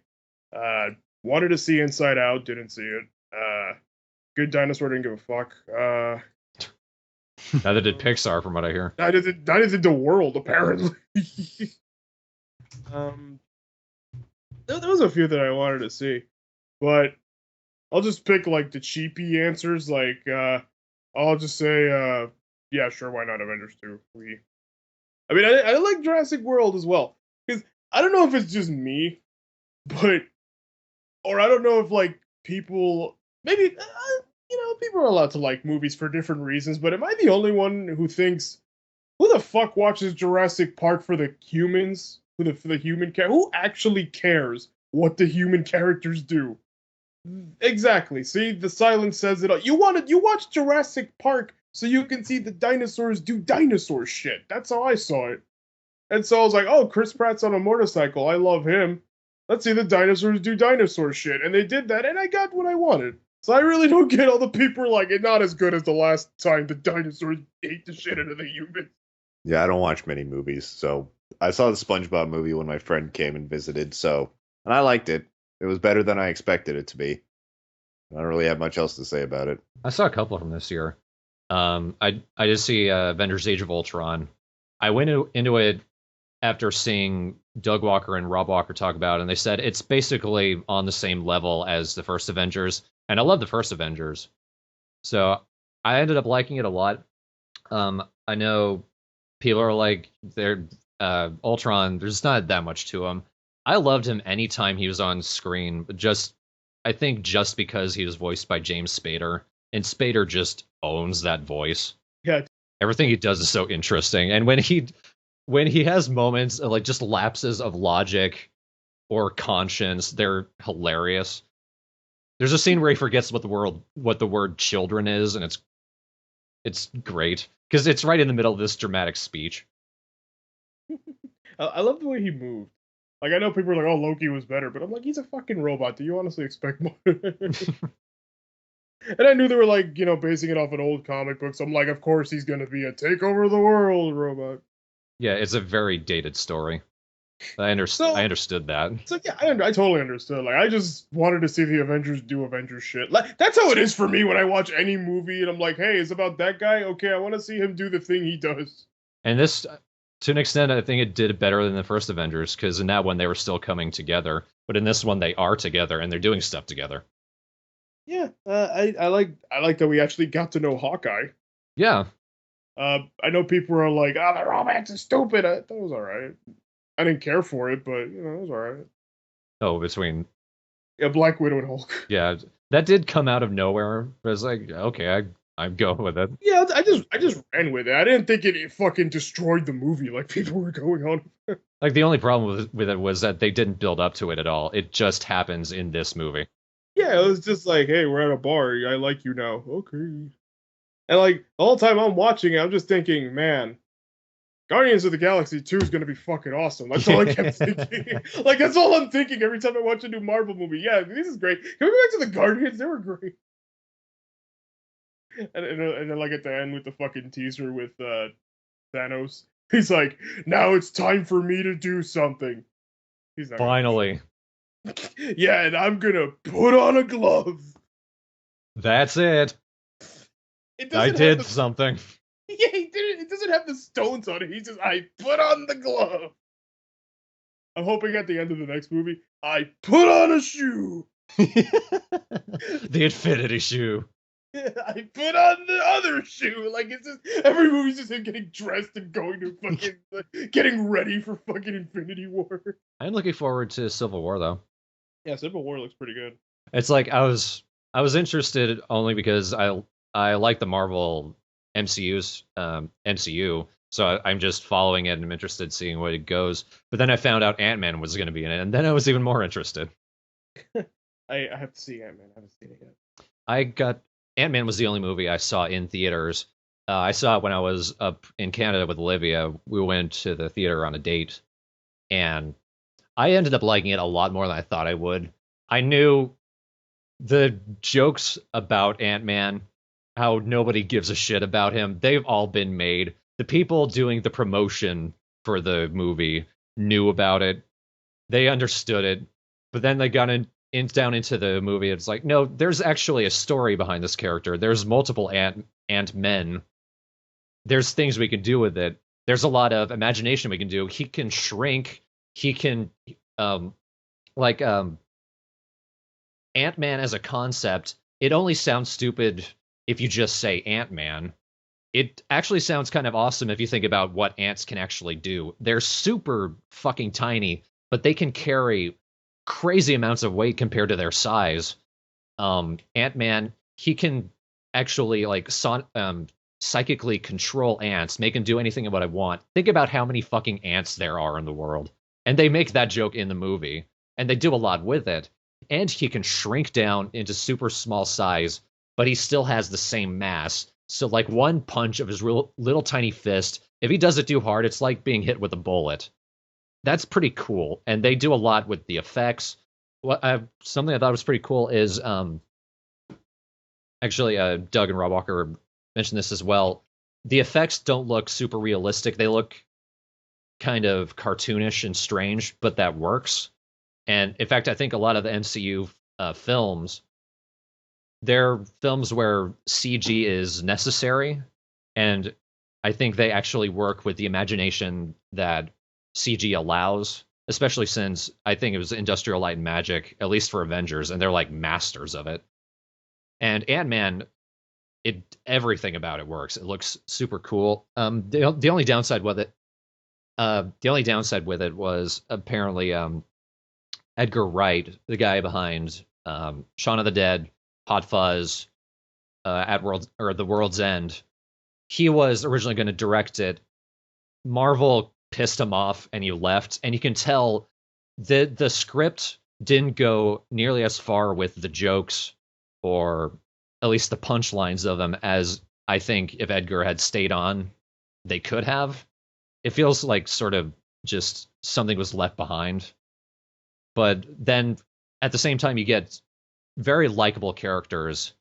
Wanted to see Inside Out. Didn't see it. Good Dinosaur. Didn't give a fuck. Neither did Pixar, from what I hear. Neither did the world, apparently. There was a few that I wanted to see, but I'll just pick like the cheapy answers. Like I'll just say, yeah, sure, why not Avengers 2? I mean, I like Jurassic World as well, because I don't know if it's just me, but or I don't know if like people maybe people are allowed to like movies for different reasons, but am I the only one who thinks who the fuck watches Jurassic Park for the humans? For the human who actually cares what the human characters do? Exactly. See, the silence says it all. You watch Jurassic Park so you can see the dinosaurs do dinosaur shit. That's how I saw it. And so I was like, oh, Chris Pratt's on a motorcycle. I love him. Let's see the dinosaurs do dinosaur shit. And they did that, and I got what I wanted. So I really don't get all the people are like, it's not as good as the last time the dinosaurs ate the shit out of the humans. Yeah, I don't watch many movies, so I saw the SpongeBob movie when my friend came and visited, and I liked it. It was better than I expected it to be. I don't really have much else to say about it. I saw a couple from this year. I did see Avengers: Age of Ultron. I went into it after seeing Doug Walker and Rob Walker talk about it, and they said it's basically on the same level as the first Avengers, and I love the first Avengers. So I ended up liking it a lot. I know people are like, Ultron, there's not that much to him. I loved him anytime he was on screen, but I think just because he was voiced by James Spader, and Spader just owns that voice. Yeah. Everything he does is so interesting. And when he has moments of like just lapses of logic or conscience, they're hilarious. There's a scene where he forgets what the word children is, and it's great because it's right in the middle of this dramatic speech. I love the way he moved. Like, I know people are like, oh, Loki was better, but I'm like, he's a fucking robot. Do you honestly expect more? And I knew they were like, basing it off an old comic book, so I'm like, of course he's gonna be a take over the world robot. Yeah, it's a very dated story. I understood that. So yeah, I totally understood. Like, I just wanted to see the Avengers do Avengers shit. Like, that's how it is for me when I watch any movie, and I'm like, hey, it's about that guy. Okay, I want to see him do the thing he does. And this, to an extent, I think it did better than the first Avengers, because in that one they were still coming together, but in this one they are together and they're doing stuff together. Yeah, I like that we actually got to know Hawkeye. Yeah. I know people are like, oh, the romance is stupid. I thought it was alright. I didn't care for it, but it was alright. Oh, between Black Widow and Hulk. Yeah, that did come out of nowhere. But it's like, okay, I'm going with it. Yeah, I just ran with it. I didn't think it fucking destroyed the movie like people were going on. Like, the only problem with it was that they didn't build up to it at all. It just happens in this movie. Yeah, it was just like, hey, we're at a bar. I like you now. Okay. And like, the whole time I'm watching it, I'm just thinking, man, Guardians of the Galaxy 2 is going to be fucking awesome. That's all I kept thinking. Like, that's all I'm thinking every time I watch a new Marvel movie. Yeah, this is great. Can we go back to the Guardians? They were great. And then like, at the end with the fucking teaser with Thanos, he's like, now it's time for me to do something. He's not Finally. Yeah, and I'm gonna put on a glove. That's it. I did something. Yeah, he did it. It doesn't have the stones on it. He just, I put on the glove. I'm hoping at the end of the next movie, I put on a shoe. The Infinity Shoe. Yeah, I put on the other shoe. Like, it's just, every movie's just him getting dressed and going to fucking, getting ready for fucking Infinity War. I'm looking forward to Civil War, though. Yeah, Civil War looks pretty good. It's like, I was interested only because I like the Marvel MCU, so I'm just following it and I'm interested in seeing where it goes. But then I found out Ant-Man was going to be in it, and then I was even more interested. I have to see Ant-Man. I haven't seen it yet. Ant-Man was the only movie I saw in theaters. I saw it when I was up in Canada with Olivia. We went to the theater on a date, and I ended up liking it a lot more than I thought I would. I knew the jokes about Ant-Man, how nobody gives a shit about him, they've all been made. The people doing the promotion for the movie knew about it. They understood it. But then they got down into the movie. It's like, no, there's actually a story behind this character. There's multiple Ant-Men. There's things we can do with it. There's a lot of imagination we can do. He can shrink. He can, Ant-Man as a concept, it only sounds stupid if you just say Ant-Man. It actually sounds kind of awesome if you think about what ants can actually do. They're super fucking tiny, but they can carry crazy amounts of weight compared to their size. Ant-Man, he can actually like psychically control ants, make them do anything what I want. Think about how many fucking ants there are in the world. And they make that joke in the movie, and they do a lot with it. And he can shrink down into super small size, but he still has the same mass. So like one punch of his real little tiny fist, if he does it too hard, it's like being hit with a bullet. That's pretty cool, and they do a lot with the effects. Something I thought was pretty cool is actually Doug and Rob Walker mentioned this as well. The effects don't look super realistic. They look kind of cartoonish and strange, but that works. And in fact, I think a lot of the MCU films, they're films where CG is necessary, and I think they actually work with the imagination that CG allows, especially since I think it was Industrial Light and Magic, at least for Avengers, and they're like masters of it. And Ant-Man, everything about it works. It looks super cool. The only downside with it, was apparently Edgar Wright, the guy behind Shaun of the Dead, Hot Fuzz, The World's End. He was originally going to direct it. Marvel pissed him off, and he left. And you can tell the script didn't go nearly as far with the jokes, or at least the punchlines of them, as I think if Edgar had stayed on, they could have. It feels like sort of just something was left behind. But then at the same time, you get very likable characters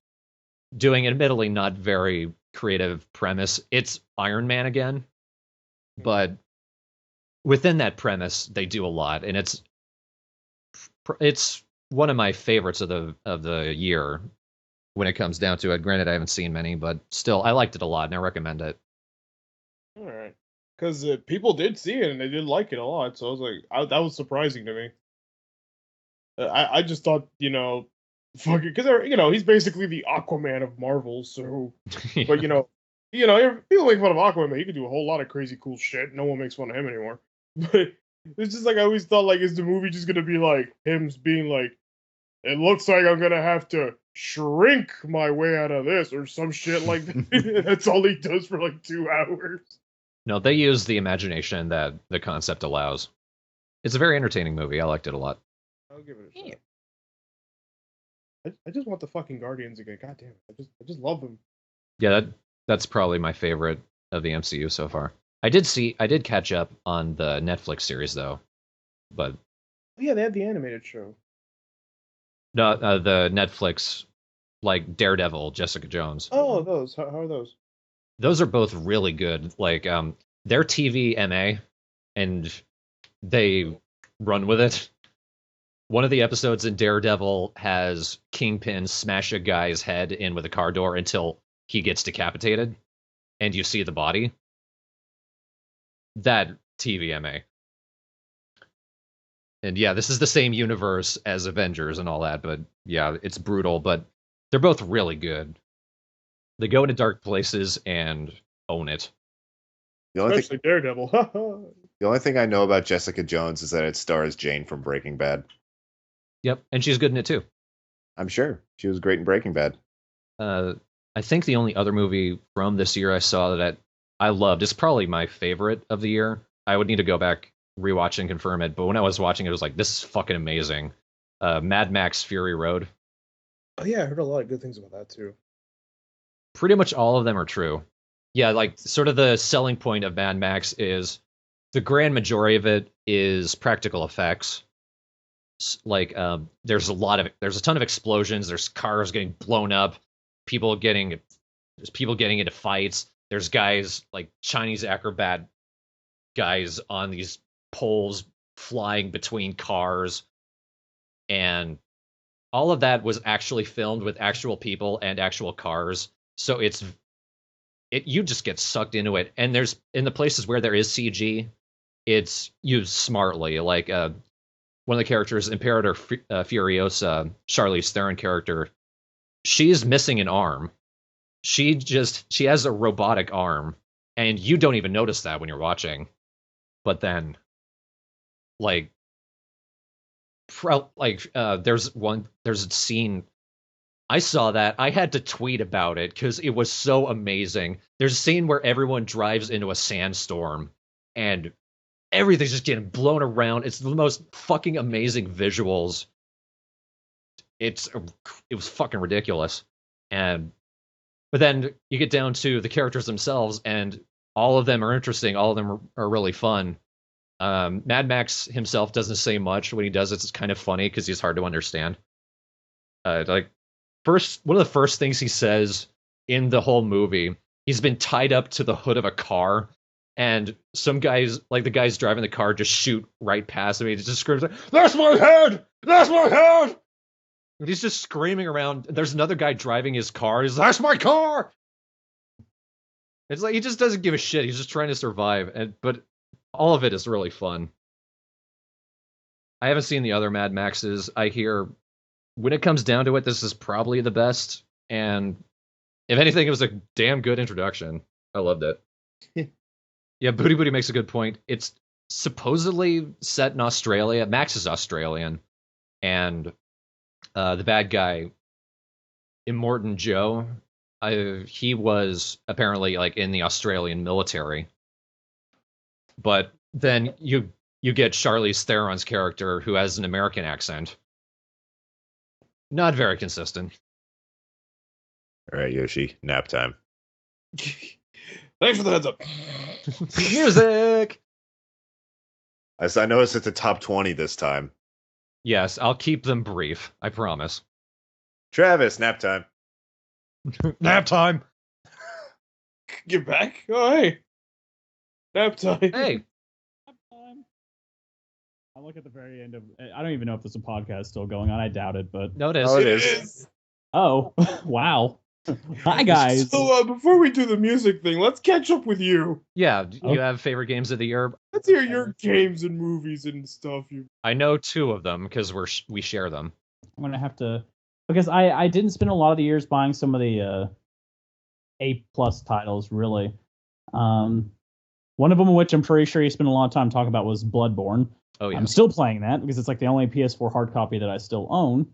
doing admittedly not very creative premise. It's Iron Man again, but within that premise, they do a lot, and it's one of my favorites of the year when it comes down to it. Granted, I haven't seen many, but still, I liked it a lot, and I recommend it. All right, because people did see it and they did like it a lot, so I was like, that was surprising to me. I just thought, fucking, because he's basically the Aquaman of Marvel, so, Yeah. but people make fun of Aquaman, but he could do a whole lot of crazy cool shit. No one makes fun of him anymore. But it's just like I always thought, like, is the movie just gonna be like him being like, it looks like I'm gonna have to shrink my way out of this or some shit like that. That's all he does for like 2 hours. No, they use the imagination that the concept allows. It's a very entertaining movie. I liked it a lot. I'll give it a shot. I just want the fucking Guardians again. God damn it. I just love them. Yeah, that's probably my favorite of the MCU so far. I did catch up on the Netflix series though, but Yeah, they had the animated show. no, the Netflix, like Daredevil, Jessica Jones. Oh, those. How are those? Those are both really good. Like they're TV MA, and they run with it. One of the episodes in Daredevil has Kingpin smash a guy's head in with a car door until he gets decapitated, and you see the body. That TVMA. And yeah, this is the same universe as Avengers and all that, but yeah, it's brutal, but they're both really good. They go into dark places and own it. Especially Daredevil. The only thing I know about Jessica Jones is that it stars Jane from Breaking Bad. Yep, and she's good in it too. I'm sure. She was great in Breaking Bad. I think the only other movie from this year I saw that I loved, is probably my favorite of the year. I would need to go back, rewatch, and confirm it, but when I was watching it, I was like, this is fucking amazing. Mad Max Fury Road. Oh yeah, I heard a lot of good things about that too. Pretty much all of them are true. Yeah, like sort of the selling point of Mad Max is the grand majority of it is practical effects. Like there's a ton of explosions, there's cars getting blown up, there's people getting into fights, there's guys like Chinese acrobat guys on these poles flying between cars, and all of that was actually filmed with actual people and actual cars. So you just get sucked into it. And there's, in the places where there is CG, it's used smartly. Like one of the characters, Imperator Furiosa, Charlize Theron character, she's missing an arm. She has a robotic arm, and you don't even notice that when you're watching. But then, like, there's a scene. I saw that. I had to tweet about it because it was so amazing. There's a scene where everyone drives into a sandstorm and everything's just getting blown around. It's the most fucking amazing visuals. It was fucking ridiculous. But then you get down to the characters themselves, and all of them are interesting. All of them are really fun. Mad Max himself doesn't say much. When he does, it's kind of funny because he's hard to understand. One of the first things he says in the whole movie, he's been tied up to the hood of a car, and some guys, like the guys driving the car, just shoot right past him. He just screams, like, "That's my head! That's my head!" And he's just screaming around. There's another guy driving his car. He's like, "That's my car!" It's like he just doesn't give a shit. He's just trying to survive. But all of it is really fun. I haven't seen the other Mad Maxes. I hear when it comes down to it, this is probably the best. And if anything, it was a damn good introduction. I loved it. Yeah, Booty Booty makes a good point. It's supposedly set in Australia. Max is Australian. And the bad guy, Immortan Joe, he was apparently like in the Australian military. But then you get Charlize Theron's character, who has an American accent. Not very consistent. All right, Yoshi, nap time. Thanks for the heads up. Music! As I noticed, it's a top 20 this time. Yes, I'll keep them brief. I promise. Travis, nap time. Nap time! Get back. Oh, hey. Nap time. Hey! I look at the very end of. I don't even know if there's a podcast still going on. I doubt it, but No, it is. Oh, it It is. is. oh, wow. Hi guys. So before we do the music thing, let's catch up with you. Yeah, you have favorite games of the year? Let's hear your games and movies and stuff. I know two of them because we share them. I'm gonna have to because I didn't spend a lot of the years buying some of the A+ titles really. One of them, which I'm pretty sure you spent a lot of time talking about, was Bloodborne. Oh yeah. I'm still playing that because it's like the only PS4 hard copy that I still own.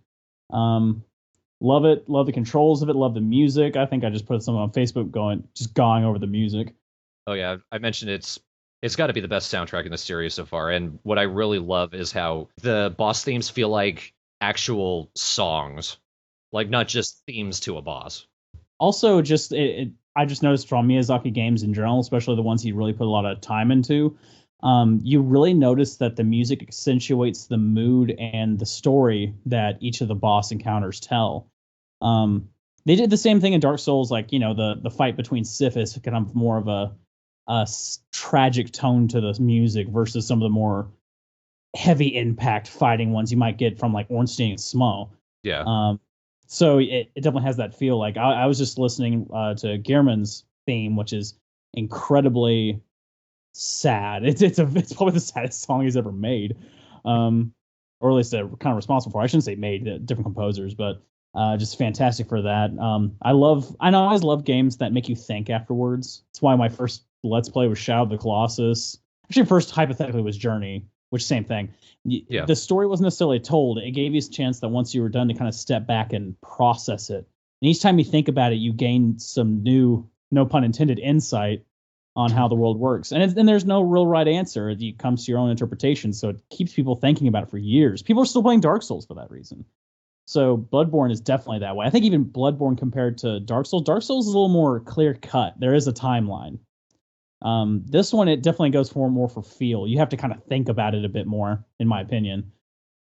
Love it. Love the controls of it. Love the music. I think I just put something on Facebook going over the music. Oh yeah. I mentioned it's got to be the best soundtrack in the series so far. And what I really love is how the boss themes feel like actual songs, like not just themes to a boss. Also, I just noticed from Miyazaki games in general, especially the ones he really put a lot of time into, you really notice that the music accentuates the mood and the story that each of the boss encounters tell. They did the same thing in Dark Souls, like, the fight between Sif is kind of more of a tragic tone to the music versus some of the more heavy impact fighting ones you might get from like Ornstein and Smo. Yeah. So it definitely has that feel. Like I was just listening to Gearman's theme, which is incredibly sad. It's probably the saddest song he's ever made, or at least kind of responsible for. I shouldn't say made, different composers, but just fantastic for that. I always love games that make you think afterwards. That's why my first Let's Play was Shadow of the Colossus. Actually, first hypothetically was Journey, which same thing. Yeah. The story wasn't necessarily told. It gave you a chance that once you were done to kind of step back and process it. And each time you think about it, you gain some new, no pun intended, insight on how the world works. And there's no real right answer. It comes to your own interpretation. So it keeps people thinking about it for years. People are still playing Dark Souls for that reason. So Bloodborne is definitely that way. I think even Bloodborne compared to Dark Souls is a little more clear cut. There is a timeline. This one, it definitely goes more for feel. You have to kind of think about it a bit more, in my opinion.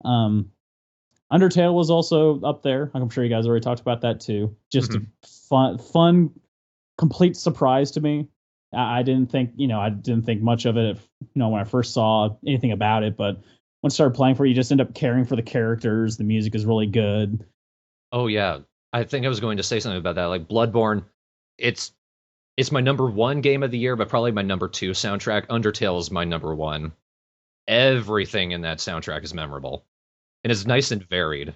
Undertale was also up there. I'm sure you guys already talked about that too. Just a fun, complete surprise to me. I didn't think much of it, when I first saw anything about it. But once I started playing for it, you just end up caring for the characters. The music is really good. Oh yeah. I think I was going to say something about that. Like Bloodborne, it's my number one game of the year, but probably my number two soundtrack. Undertale is my number one. Everything in that soundtrack is memorable, and it's nice and varied.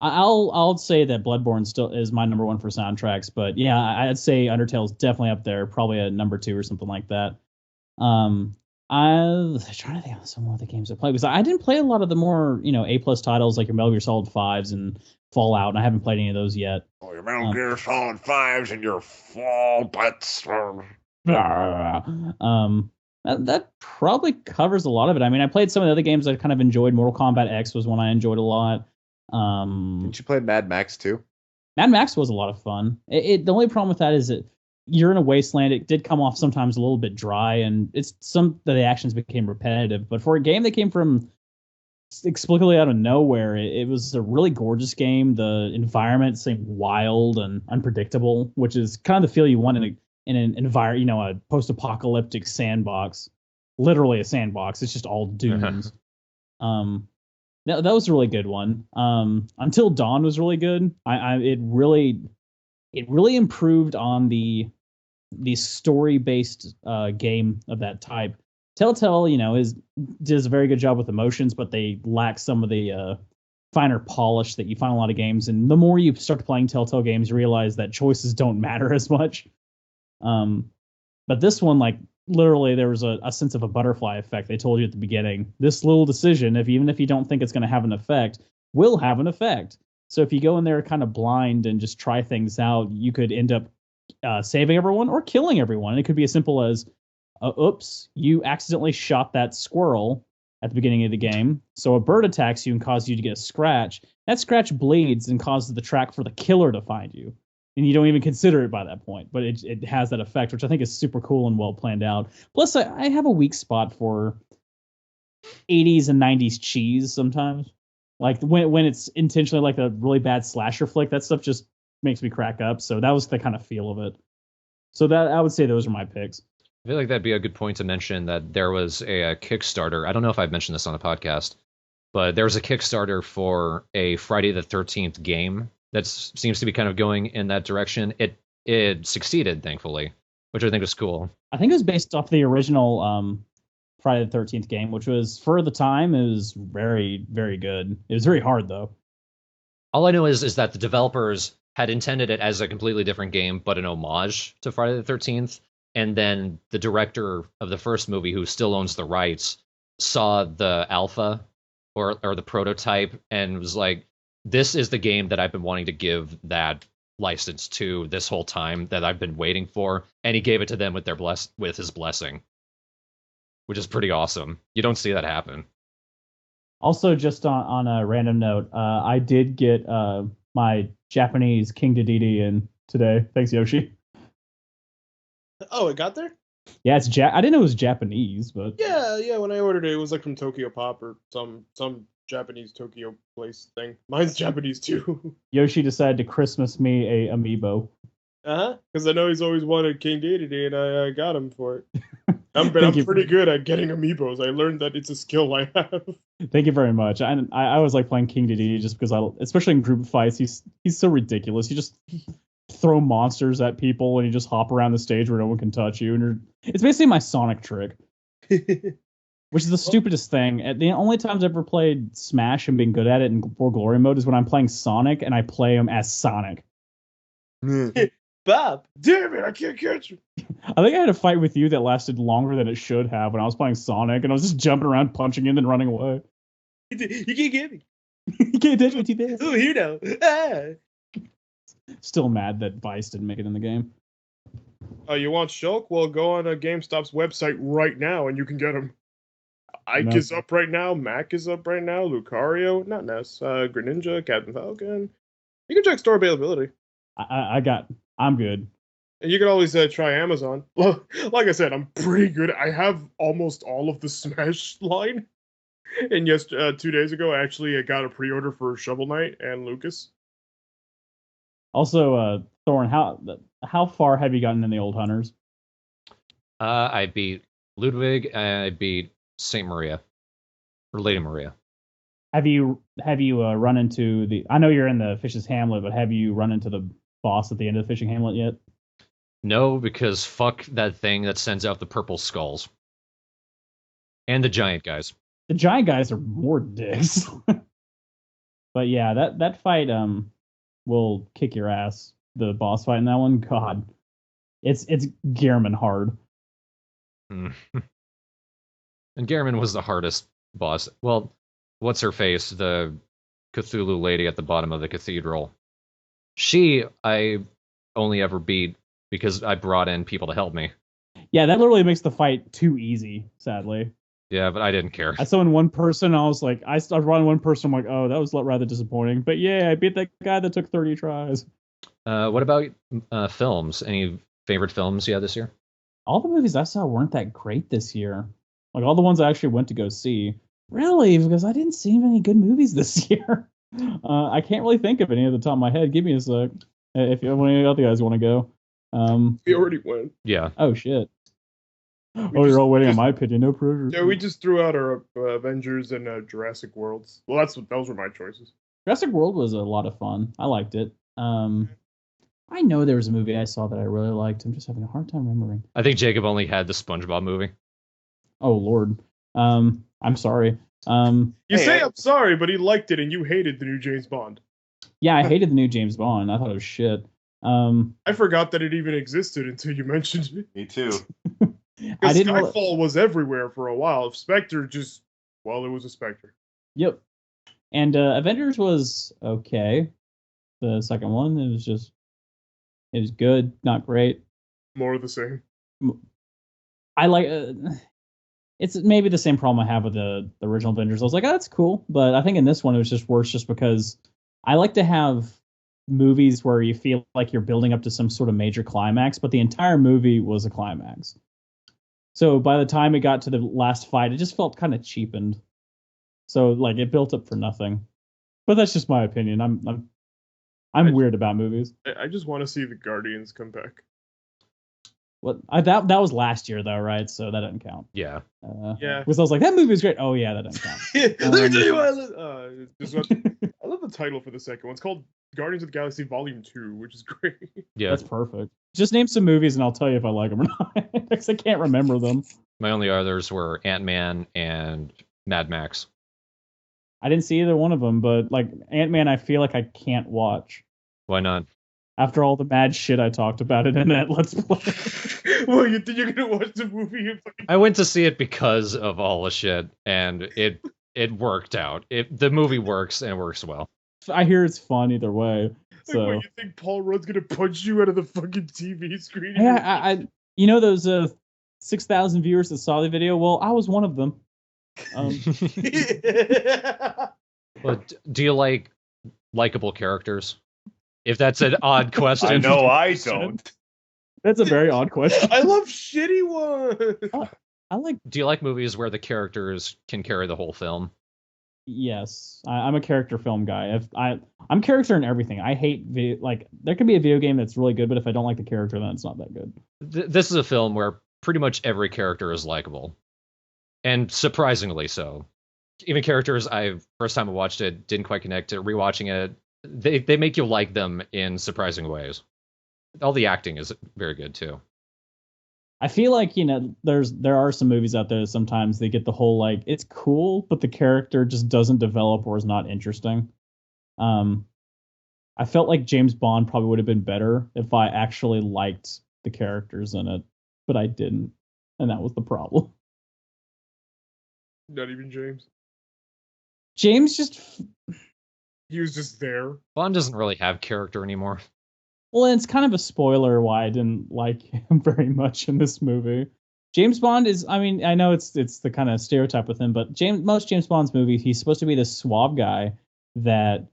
I'll say that Bloodborne still is my number one for soundtracks, but yeah, I'd say Undertale is definitely up there, probably a number two or something like that. I'm trying to think of some of the games I played because I didn't play a lot of the more A+ titles like your Metal Gear Solid 5s and Fallout, and I haven't played any of those yet. Oh, your Metal Gear Solid 5s and your fall butts. That probably covers a lot of it. I mean, I played some of the other games I kind of enjoyed. Mortal Kombat X was one I enjoyed a lot. Didn't you play Mad Max too? Mad Max was a lot of fun. The only problem with that is that you're in a wasteland. It did come off sometimes a little bit dry, and some of the actions became repetitive. But for a game that came from explicitly out of nowhere, it was a really gorgeous game. The environment seemed wild and unpredictable, which is kind of the feel you want in an environment, a post-apocalyptic sandbox. Literally a sandbox. It's just all dunes. That was a really good one. Until Dawn was really good. It really improved on the story-based game of that type. Telltale, does a very good job with emotions, but they lack some of the finer polish that you find in a lot of games. And the more you start playing Telltale games, you realize that choices don't matter as much. But this one, literally, there was a sense of a butterfly effect. They told you at the beginning, this little decision, even if you don't think it's going to have an effect, will have an effect. So if you go in there kind of blind and just try things out, you could end up saving everyone or killing everyone. And it could be as simple as, oops, you accidentally shot that squirrel at the beginning of the game. So a bird attacks you and causes you to get a scratch. That scratch bleeds and causes the track for the killer to find you. And you don't even consider it by that point. But it has that effect, which I think is super cool and well planned out. Plus, I have a weak spot for 80s and 90s cheese sometimes. Like when it's intentionally like a really bad slasher flick, that stuff just makes me crack up. So that was the kind of feel of it. So that I would say those are my picks. I feel like that'd be a good point to mention that there was a Kickstarter. I don't know if I've mentioned this on the podcast, but there was a Kickstarter for a Friday the 13th game that seems to be kind of going in that direction. It succeeded, thankfully, which I think was cool. I think it was based off the original Friday the 13th game, which was, for the time, it was very, very good. It was very hard, though. All I know is that the developers had intended it as a completely different game, but an homage to Friday the 13th. And then the director of the first movie, who still owns the rights, saw the alpha or the prototype and was like, this is the game that I've been wanting to give that license to this whole time, that I've been waiting for. And he gave it to them with his blessing, which is pretty awesome. You don't see that happen. Also, just on a random note, I did get my Japanese King Dedede in today. Thanks, Yoshi. Oh, it got there? Yeah, it's I didn't know it was Japanese, but Yeah. When I ordered it, it was like from Tokyo Pop or some Japanese Tokyo place thing. Mine's Japanese too. Yoshi decided to Christmas me a Amiibo. Because I know he's always wanted King Dedede, and I got him for it. I'm pretty good at getting Amiibos. I learned that it's a skill I have. Thank you very much. I always like playing King Dedede just because especially in group fights, he's so ridiculous. He just throw monsters at people and you just hop around the stage where no one can touch you. And it's basically my Sonic trick, which is the stupidest thing. The only times I've ever played Smash and been good at it in For Glory mode is when I'm playing Sonic and I play him as Sonic. Bob, damn it, I can't catch you. I think I had a fight with you that lasted longer than it should have when I was playing Sonic, and I was just jumping around, punching him, and running away. You can't get me. You can't touch me too bad. Oh, here now. Still mad that Vice didn't make it in the game. Oh, you want Shulk? Well, go on GameStop's website right now, and you can get him. Ike is up right now. Mac is up right now. Lucario, not Ness. Greninja, Captain Falcon. You can check store availability. I'm good. And you can always try Amazon. Well, like I said, I'm pretty good. I have almost all of the Smash line. And 2 days ago, I actually got a pre-order for Shovel Knight and Lucas. Also, Thorne, how far have you gotten in the Old Hunters? I beat Ludwig and I beat Saint Maria, or Lady Maria. Have you run into the? I know you're in the Fish's Hamlet, but have you run into the boss at the end of the Fishing Hamlet yet? No, because fuck that thing that sends out the purple skulls. And the giant guys. The giant guys are more dicks. But yeah, that fight will kick your ass. The boss fight in that one, God, it's Gearman hard. And Garamond was the hardest boss. Well, what's her face? The Cthulhu lady at the bottom of the cathedral. I only ever beat because I brought in people to help me. Yeah, that literally makes the fight too easy, sadly. Yeah, but I didn't care. I saw in one person, I was like, I brought in one person, I'm like, oh, that was rather disappointing. But yeah, I beat that guy that took 30 tries. What about films? Any favorite films you had this year? All the movies I saw weren't that great this year. Like all the ones I actually went to go see. Really? Because I didn't see any good movies this year. I can't really think of any at the top of my head. Give me a sec. If any other guys want to go. We already went. Yeah. Oh, shit. You're all waiting on my opinion. No pressure. Yeah, we just threw out our Avengers and Jurassic Worlds. Well, those were my choices. Jurassic World was a lot of fun. I liked it. I know there was a movie I saw that I really liked. I'm just having a hard time remembering. I think Jacob only had the SpongeBob movie. Oh, Lord. I'm sorry. I'm sorry, but he liked it and you hated the new James Bond. Yeah, I hated the new James Bond. I thought it was shit. I forgot that it even existed until you mentioned it. Me too. Because Skyfall was everywhere for a while. Spectre it was a Spectre. Yep. And Avengers was okay. The second one, it was good, not great. More of the same. I like it's maybe the same problem I have with the original Avengers. I was like, oh, that's cool. But I think in this one, it was just worse just because I like to have movies where you feel like you're building up to some sort of major climax, but the entire movie was a climax. So by the time it got to the last fight, it just felt kind of cheapened. So like it built up for nothing. But that's just my opinion. I'm weird about movies. I just want to see the Guardians come back. What that was last year though, right? So that doesn't count. Yeah. Yeah. Because I was like, that movie was great. Oh yeah, that doesn't count. Let me tell you what I love the title for the second one. It's called Guardians of the Galaxy Volume 2, which is great. Yeah. That's perfect. Just name some movies and I'll tell you if I like them or not. Because I can't remember them. My only others were Ant-Man and Mad Max. I didn't see either one of them, but like Ant-Man, I feel like I can't watch. Why not? After all the mad shit I talked about it in that Let's Play. Well, you think you're gonna watch the movie? I went to see it because of all the shit, and it worked out. The movie works and works well. I hear it's fun either way. So Like, what, you think Paul Rudd's gonna punch you out of the fucking TV screen? hey, I you know those 6,000 viewers that saw the video? Well, I was one of them. But do you like likable characters? If that's an odd question. I know I don't. That's a very odd question. I love shitty ones. Do you like movies where the characters can carry the whole film? Yes, I'm a character film guy. I'm character in everything. I hate there can be a video game that's really good, but if I don't like the character, then it's not that good. This is a film where pretty much every character is likable, and surprisingly so. Even characters first time I watched it didn't quite connect to. Rewatching it, they make you like them in surprising ways. All the acting is very good too. I feel like, there are some movies out there that sometimes they get the whole like it's cool, but the character just doesn't develop or is not interesting. I felt like James Bond probably would have been better if I actually liked the characters in it, but I didn't, and that was the problem. Not even James. James he was just there. Bond doesn't really have character anymore. Well, it's kind of a spoiler why I didn't like him very much in this movie. James Bond is, I know it's the kind of stereotype with him, but most James Bond's movies, he's supposed to be this suave guy that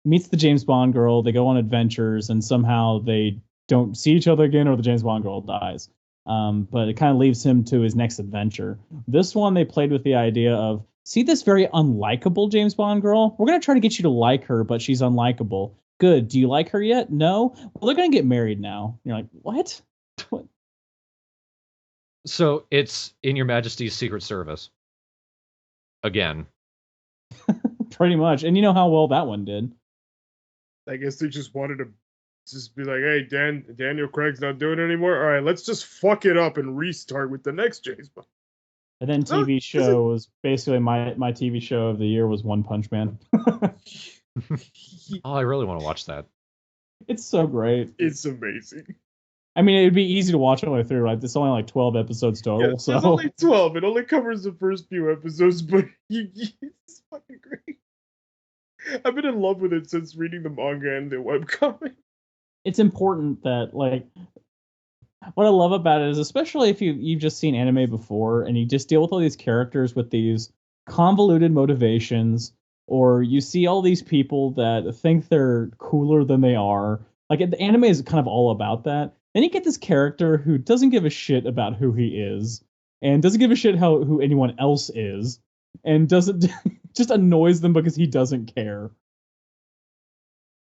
meets the James Bond girl, they go on adventures, and somehow they don't see each other again or the James Bond girl dies. But it kind of leaves him to his next adventure. This one, they played with the idea of, see this very unlikable James Bond girl? We're going to try to get you to like her, but she's unlikable. Good. Do you like her yet? No? Well, they're going to get married now. You're like, what? So it's in Your Majesty's Secret Service. Again. Pretty much. And you know how well that one did. I guess they just wanted to just be like, hey, Daniel Craig's not doing it anymore. All right, let's just fuck it up and restart with the next James Bond. And then TV show was basically my TV show of the year was One Punch Man. Oh, I really want to watch that. It's so great. It's amazing. I mean, it'd be easy to watch all the way through, right? There's only like 12 episodes total, Yeah, so there's only 12. It only covers the first few episodes, but it's fucking great. I've been in love with it since reading the manga and the webcomic. it's important that like what I love about it is especially if you've just seen anime before and you just deal with all these characters with these convoluted motivations, or you see all these people that think they're cooler than they are. Like the anime is kind of all about that. Then you get this character who doesn't give a shit about who he is and doesn't give a shit who anyone else is and doesn't just annoys them because he doesn't care.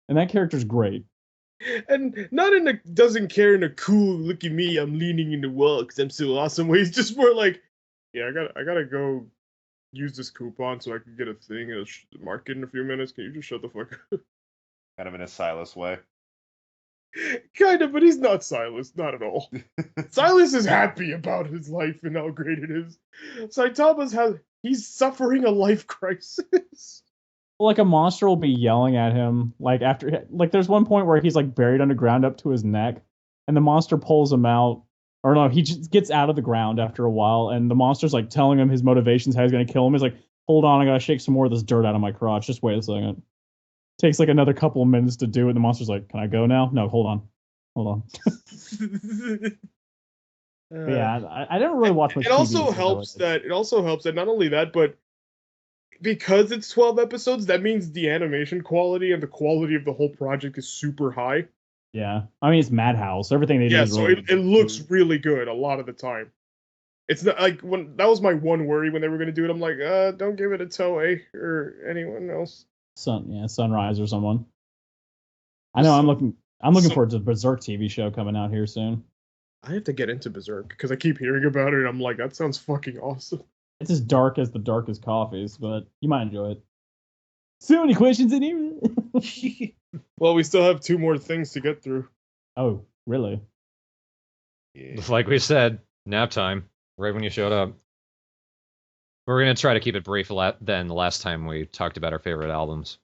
And that character's great. And not in a doesn't care in a cool look at me, I'm leaning in the wall because I'm so awesome way. He's just more like, yeah, I gotta go use this coupon so I can get a thing at the market in a few minutes. Can you just shut the fuck up? Kind of in a Silas way. Kind of, but he's not Silas, not at all. Silas is happy about his life and how great it is. He's suffering a life crisis. Like a monster will be yelling at him like after like there's one point where he's like buried underground up to his neck and the monster pulls him out, or no, he just gets out of the ground after a while and the monster's like telling him his motivations, how he's going to kill him. He's like, hold on, I gotta shake some more of this dirt out of my crotch, just wait a second. Takes like another couple of minutes to do it. The monster's like, can I go now? No, hold on. Yeah, I don't really watch much it TV. also helps that not only that, but because it's 12 episodes, that means the animation quality and the quality of the whole project is super high. Yeah, I mean it's Madhouse. Everything they do. Yeah, is so really it looks really good a lot of the time. It's not like when that was my one worry when they were gonna do it. I'm like, don't give it a Toei or anyone else. Sunrise or someone. I know. I'm looking forward to the Berserk TV show coming out here soon. I have to get into Berserk because I keep hearing about it and I'm like, that sounds fucking awesome. It's as dark as the darkest coffees, but you might enjoy it. So many questions in here. Well, we still have 2 more things to get through. Oh, really? Yeah. Like we said, nap time, right when you showed up. We're going to try to keep it brief than the last time we talked about our favorite albums.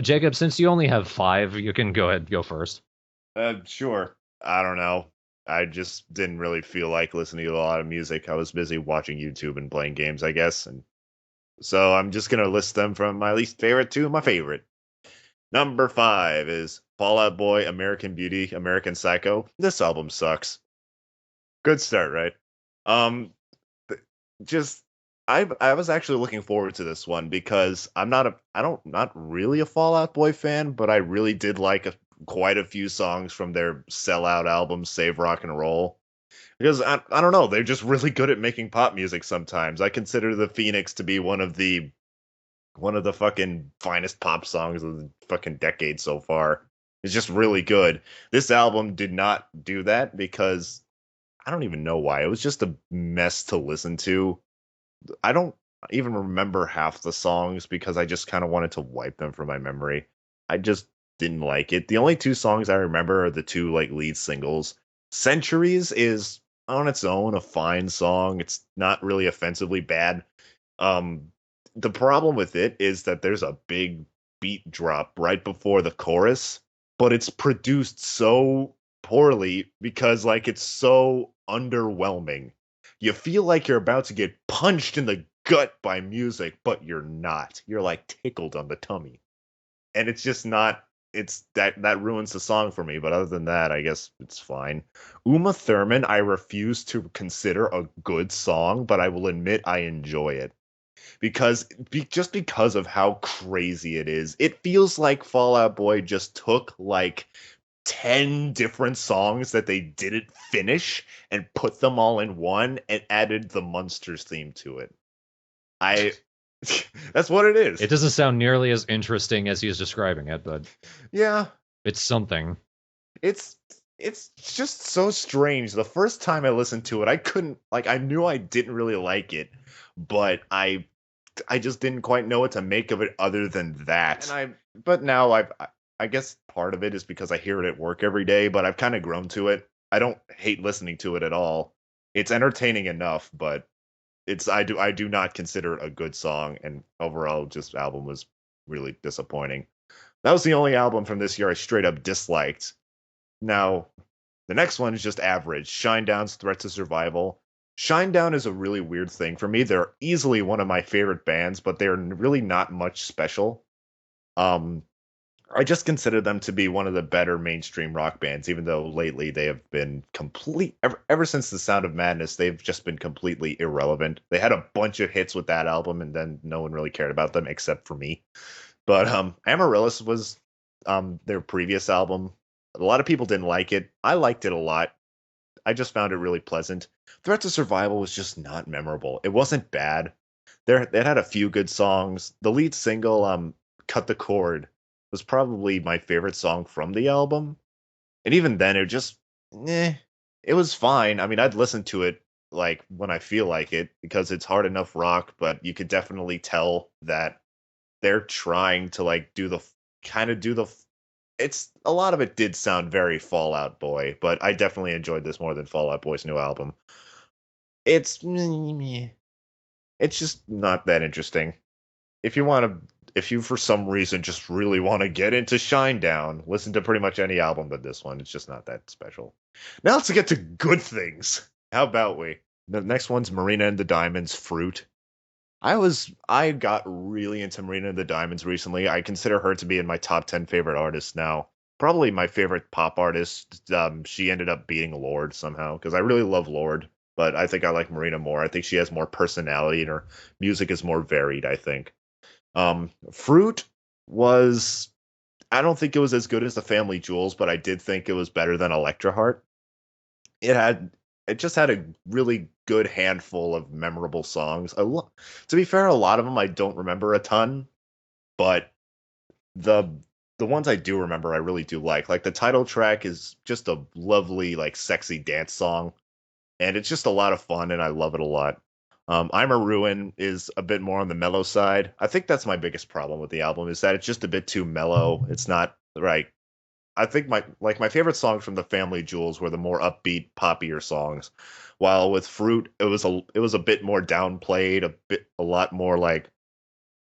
Jacob, since you only have 5, you can go ahead and go first. Sure. I don't know. I just didn't really feel like listening to a lot of music. I was busy watching YouTube and playing games, I guess. And so I'm just going to list them from my least favorite to my favorite. Number 5 is Fall Out Boy, American Beauty, American Psycho. This album sucks. Good start, right? I was actually looking forward to this one because not really a Fall Out Boy fan, but I really did like quite a few songs from their sellout album, Save Rock and Roll. Because I don't know, they're just really good at making pop music sometimes. I consider The Phoenix to be one of the fucking finest pop songs of the fucking decade so far. It's just really good. This album did not do that because I don't even know why. It was just a mess to listen to. I don't even remember half the songs because I just kind of wanted to wipe them from my memory. I just didn't like it. The only 2 songs I remember are the 2 like lead singles. Centuries is on its own a fine song. It's not really offensively bad. The problem with it is that there's a big beat drop right before the chorus, but it's produced so poorly because like it's so underwhelming. You feel like you're about to get punched in the gut by music, but you're not. You're like tickled on the tummy. And it's just not, it's that ruins the song for me, but other than that, I guess it's fine. Uma Thurman, I refuse to consider a good song, but I will admit I enjoy it. Just because of how crazy it is. It feels like Fall Out Boy just took like 10 different songs that they didn't finish and put them all in one and added the Munsters theme to it. That's what it is. It doesn't sound nearly as interesting as he's describing it, but yeah, it's something. It's just so strange. The first time I listened to it, I knew I didn't really like it, but I just didn't quite know what to make of it other than that. But now I guess part of it is because I hear it at work every day, but I've kind of grown to it. I don't hate listening to it at all. It's entertaining enough, but I do not consider it a good song, and overall, just album was really disappointing. That was the only album from this year I straight up disliked. Now, The next one is just average. Shinedown's Threat to Survival. Shinedown is a really weird thing for me. They're easily one of my favorite bands, but they're really not much special. Um, I just consider them to be one of the better mainstream rock bands, even though lately they have been ever since The Sound of Madness, they've just been completely irrelevant. They had a bunch of hits with that album, and then no one really cared about them except for me. But Amaryllis was their previous album. A lot of people didn't like it. I liked it a lot. I just found it really pleasant. Threat to Survival was just not memorable. It wasn't bad. It had a few good songs. The lead single, Cut the Cord, was probably my favorite song from the album. And even then, it was fine. I mean, I'd listen to it like when I feel like it because it's hard enough rock, but you could definitely tell that they're trying to like it's a lot of it did sound very Fall Out Boy, but I definitely enjoyed this more than Fall Out Boy's new album. It's just not that interesting. If you for some reason just really want to get into Shinedown, listen to pretty much any album but this one. It's just not that special. Now let's get to good things. How about we? The next one's Marina and the Diamonds, Fruit. I got really into Marina and the Diamonds recently. I consider her to be in my top 10 favorite artists now. Probably my favorite pop artist. She ended up beating Lorde somehow because I really love Lorde, but I think I like Marina more. I think she has more personality and her music is more varied, I think. Fruit was, I don't think it was as good as the Family Jewels, but I did think it was better than Electra Heart. It just had a really good handful of memorable songs. To be fair, a lot of them I don't remember a ton, but the ones I do remember I really do like. Like the title track is just a lovely, like sexy dance song, and it's just a lot of fun, and I love it a lot. I'm a Ruin is a bit more on the mellow side. I think that's my biggest problem with the album is that it's just a bit too mellow. It's not right. I think my favorite songs from the Family Jewels were the more upbeat, poppier songs, while with Fruit it was a bit more downplayed, a lot more like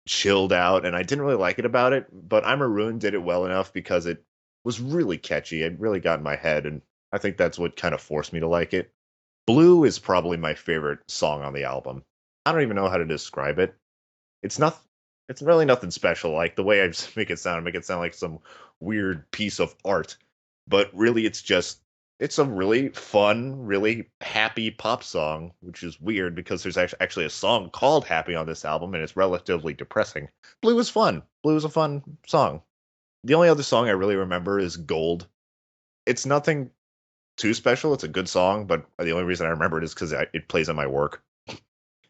chilled out, and I didn't really like it about it. But I'm a Ruin did it well enough because it was really catchy. It really got in my head, and I think that's what kind of forced me to like it. Blue is probably my favorite song on the album. I don't even know how to describe it. It's not. It's really nothing special. Like the way I just make it sound like some weird piece of art. But really, it's a really fun, really happy pop song, which is weird because there's actually a song called Happy on this album, and it's relatively depressing. Blue is fun. Blue is a fun song. The only other song I really remember is Gold. It's nothing too special. It's a good song, but the only reason I remember it is because it plays at my work.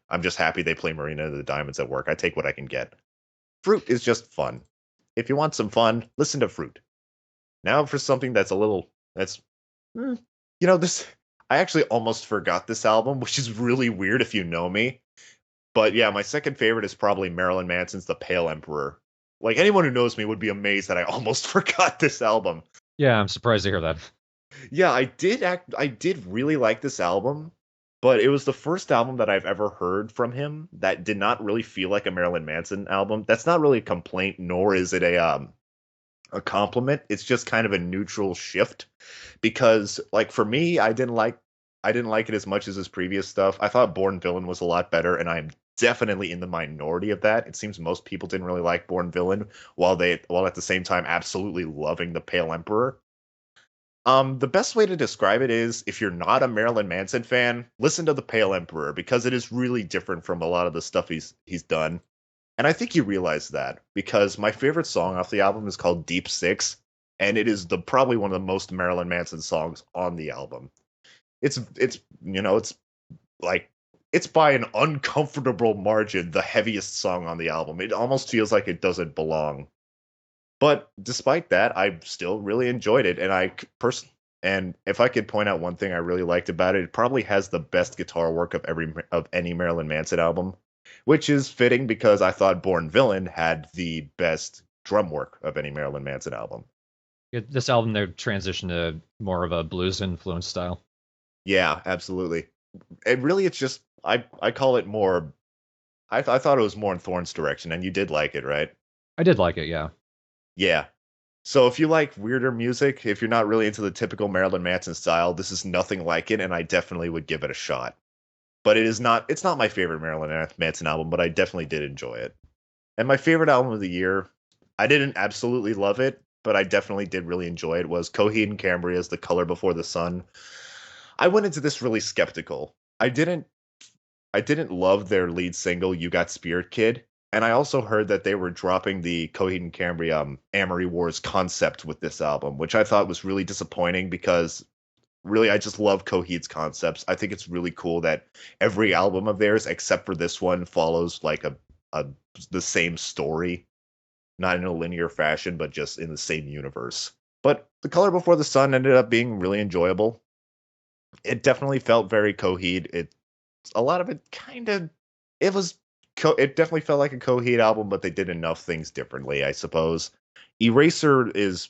I'm just happy they play Marina and the Diamonds at work. I take what I can get. Fruit is just fun. If you want some fun, listen to Fruit. Now for something this. I actually almost forgot this album, which is really weird if you know me. But yeah, my second favorite is probably Marilyn Manson's The Pale Emperor. Like anyone who knows me would be amazed that I almost forgot this album. Yeah, I'm surprised to hear that. Yeah, I did really like this album, but it was the first album that I've ever heard from him that did not really feel like a Marilyn Manson album. That's not really a complaint, nor is it a compliment. It's just kind of a neutral shift because like for me, I didn't like it as much as his previous stuff. I thought Born Villain was a lot better, and I'm definitely in the minority of that. It seems most people didn't really like Born Villain while at the same time absolutely loving The Pale Emperor. The best way to describe it is if you're not a Marilyn Manson fan, listen to The Pale Emperor because it is really different from a lot of the stuff he's done. And I think you realize that because my favorite song off the album is called Deep Six, and it is probably one of the most Marilyn Manson songs on the album. It's like it's by an uncomfortable margin the heaviest song on the album. It almost feels like it doesn't belong. But despite that, I still really enjoyed it, and if I could point out one thing I really liked about it, it probably has the best guitar work of any Marilyn Manson album, which is fitting because I thought Born Villain had the best drum work of any Marilyn Manson album. This album, they transitioned to more of a blues influence style. Yeah, absolutely. And really, it's just I call it more. I thought it was more in Thorne's direction, and you did like it, right? I did like it, yeah. Yeah. So if you like weirder music, if you're not really into the typical Marilyn Manson style, this is nothing like it, and I definitely would give it a shot. But it's not my favorite Marilyn Manson album, but I definitely did enjoy it. And my favorite album of the year, I didn't absolutely love it, but I definitely did really enjoy it, was Coheed and Cambria's The Color Before the Sun. I went into this really skeptical. I didn't love their lead single, You Got Spirit Kid, and I also heard that they were dropping the Coheed and Cambria Amory Wars concept with this album, which I thought was really disappointing because really I just love Coheed's concepts. I think it's really cool that every album of theirs, except for this one, follows like a the same story, not in a linear fashion, but just in the same universe. But The Color Before the Sun ended up being really enjoyable. It definitely felt very Coheed. A lot of it kind of it was it definitely felt like a Coheed album, but they did enough things differently, I suppose. Eraser is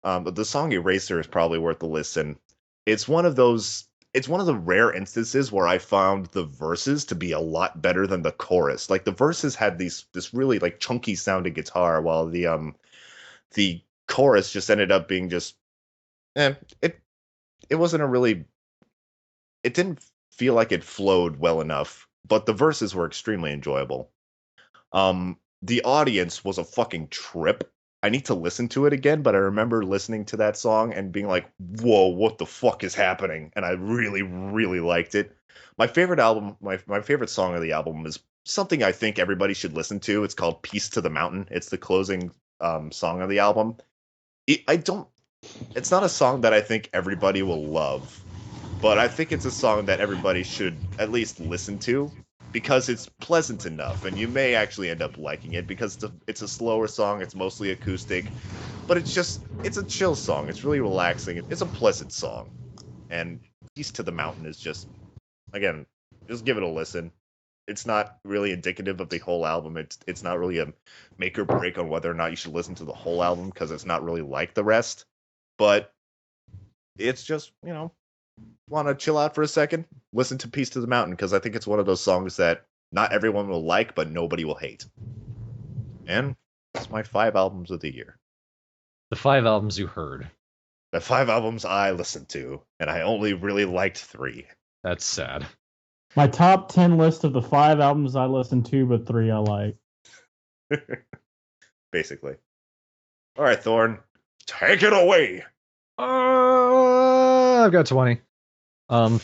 the song Eraser is probably worth a listen. It's one of those it's one of the rare instances where I found the verses to be a lot better than the chorus. Like the verses had this really like chunky sounding guitar, while the chorus just ended up being just eh, it wasn't a really it didn't feel like it flowed well enough, but the verses were extremely enjoyable. The audience was a fucking trip. I need to listen to it again, but I remember listening to that song and being like, whoa, what the fuck is happening? And I really, really liked it. My favorite album, my favorite song of the album is something I think everybody should listen to. It's called Peace to the Mountain. It's the closing song of the album. It's not a song that I think everybody will love, but I think it's a song that everybody should at least listen to because it's pleasant enough, and you may actually end up liking it because it's a slower song, it's mostly acoustic, but it's a chill song, it's really relaxing, it's a pleasant song, and Peace to the Mountain is just, again, just give it a listen. It's not really indicative of the whole album, it's not really a make or break on whether or not you should listen to the whole album because it's not really like the rest, but it's just, want to chill out for a second, listen to Peace to the Mountain, because I think it's one of those songs that not everyone will like, but nobody will hate. And it's my 5 albums of the year. The 5 albums you heard. The 5 albums I listened to, and I only really liked 3. That's sad. My top 10 list of the 5 albums I listened to, but 3 I like. Basically. All right, Thorne, take it away. I've got 20. No,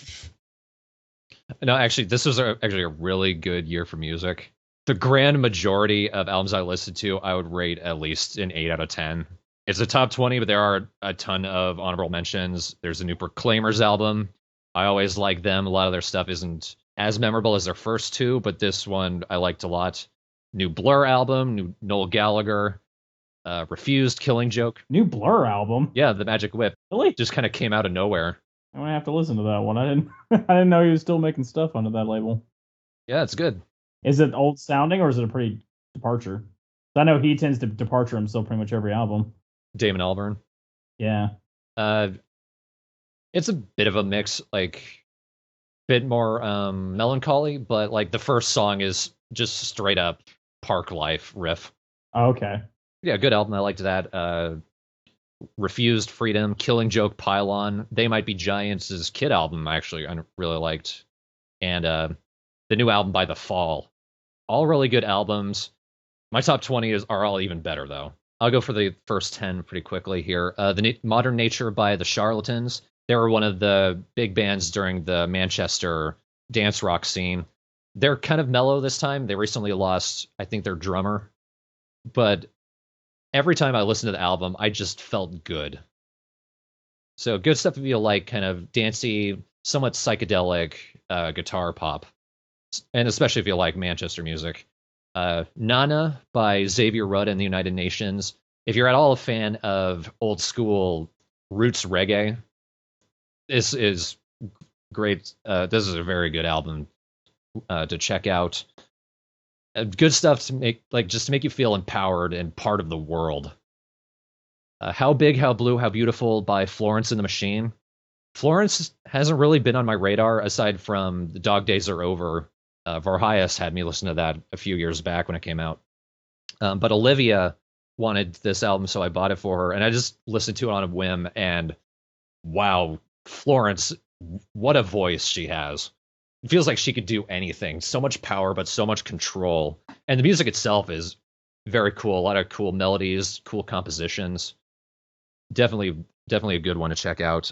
actually, this was actually a really good year for music. The grand majority of albums I listened to, I would rate at least an 8 out of 10. It's a top 20, but there are a ton of honorable mentions. There's a new Proclaimers album. I always like them. A lot of their stuff isn't as memorable as their first 2, but this one I liked a lot. New Blur album, new Noel Gallagher, Refused, Killing Joke. New Blur album? Yeah, The Magic Whip. Really? Just kind of came out of nowhere. I'm gonna have to listen to that one. I didn't know he was still making stuff under that label. Yeah, it's good. Is it old sounding or is it a pretty departure? I know he tends to departure himself pretty much every album. Damon Albarn. Yeah. It's a bit of a mix, like bit more melancholy, but like the first song is just straight up Park Life riff. Oh, okay. Yeah, good album. I liked that. Refused, Freedom, Killing Joke, Pylon, They Might Be Giants' Kid album actually I really liked, and the new album by The Fall. All really good albums. My top 20 are all even better though. I'll go for the first 10 pretty quickly here. Modern Nature by The Charlatans. They were one of the big bands during the Manchester dance rock scene. They're kind of mellow this time. They recently lost, I think, their drummer, but every time I listened to the album, I just felt good. So good stuff if you like kind of dancey, somewhat psychedelic guitar pop, and especially if you like Manchester music. Nana by Xavier Rudd and the United Nations. If you're at all a fan of old school roots reggae, this is great. This is a very good album to check out. Good stuff to make you feel empowered and part of the world. How Big, How Blue, How Beautiful by Florence and the Machine. Florence hasn't really been on my radar aside from The Dog Days Are Over. Varhias had me listen to that a few years back when it came out. But Olivia wanted this album, so I bought it for her, and I just listened to it on a whim, and wow, Florence, what a voice she has. It feels like she could do anything. So much power, but so much control. And the music itself is very cool. A lot of cool melodies, cool compositions. Definitely a good one to check out.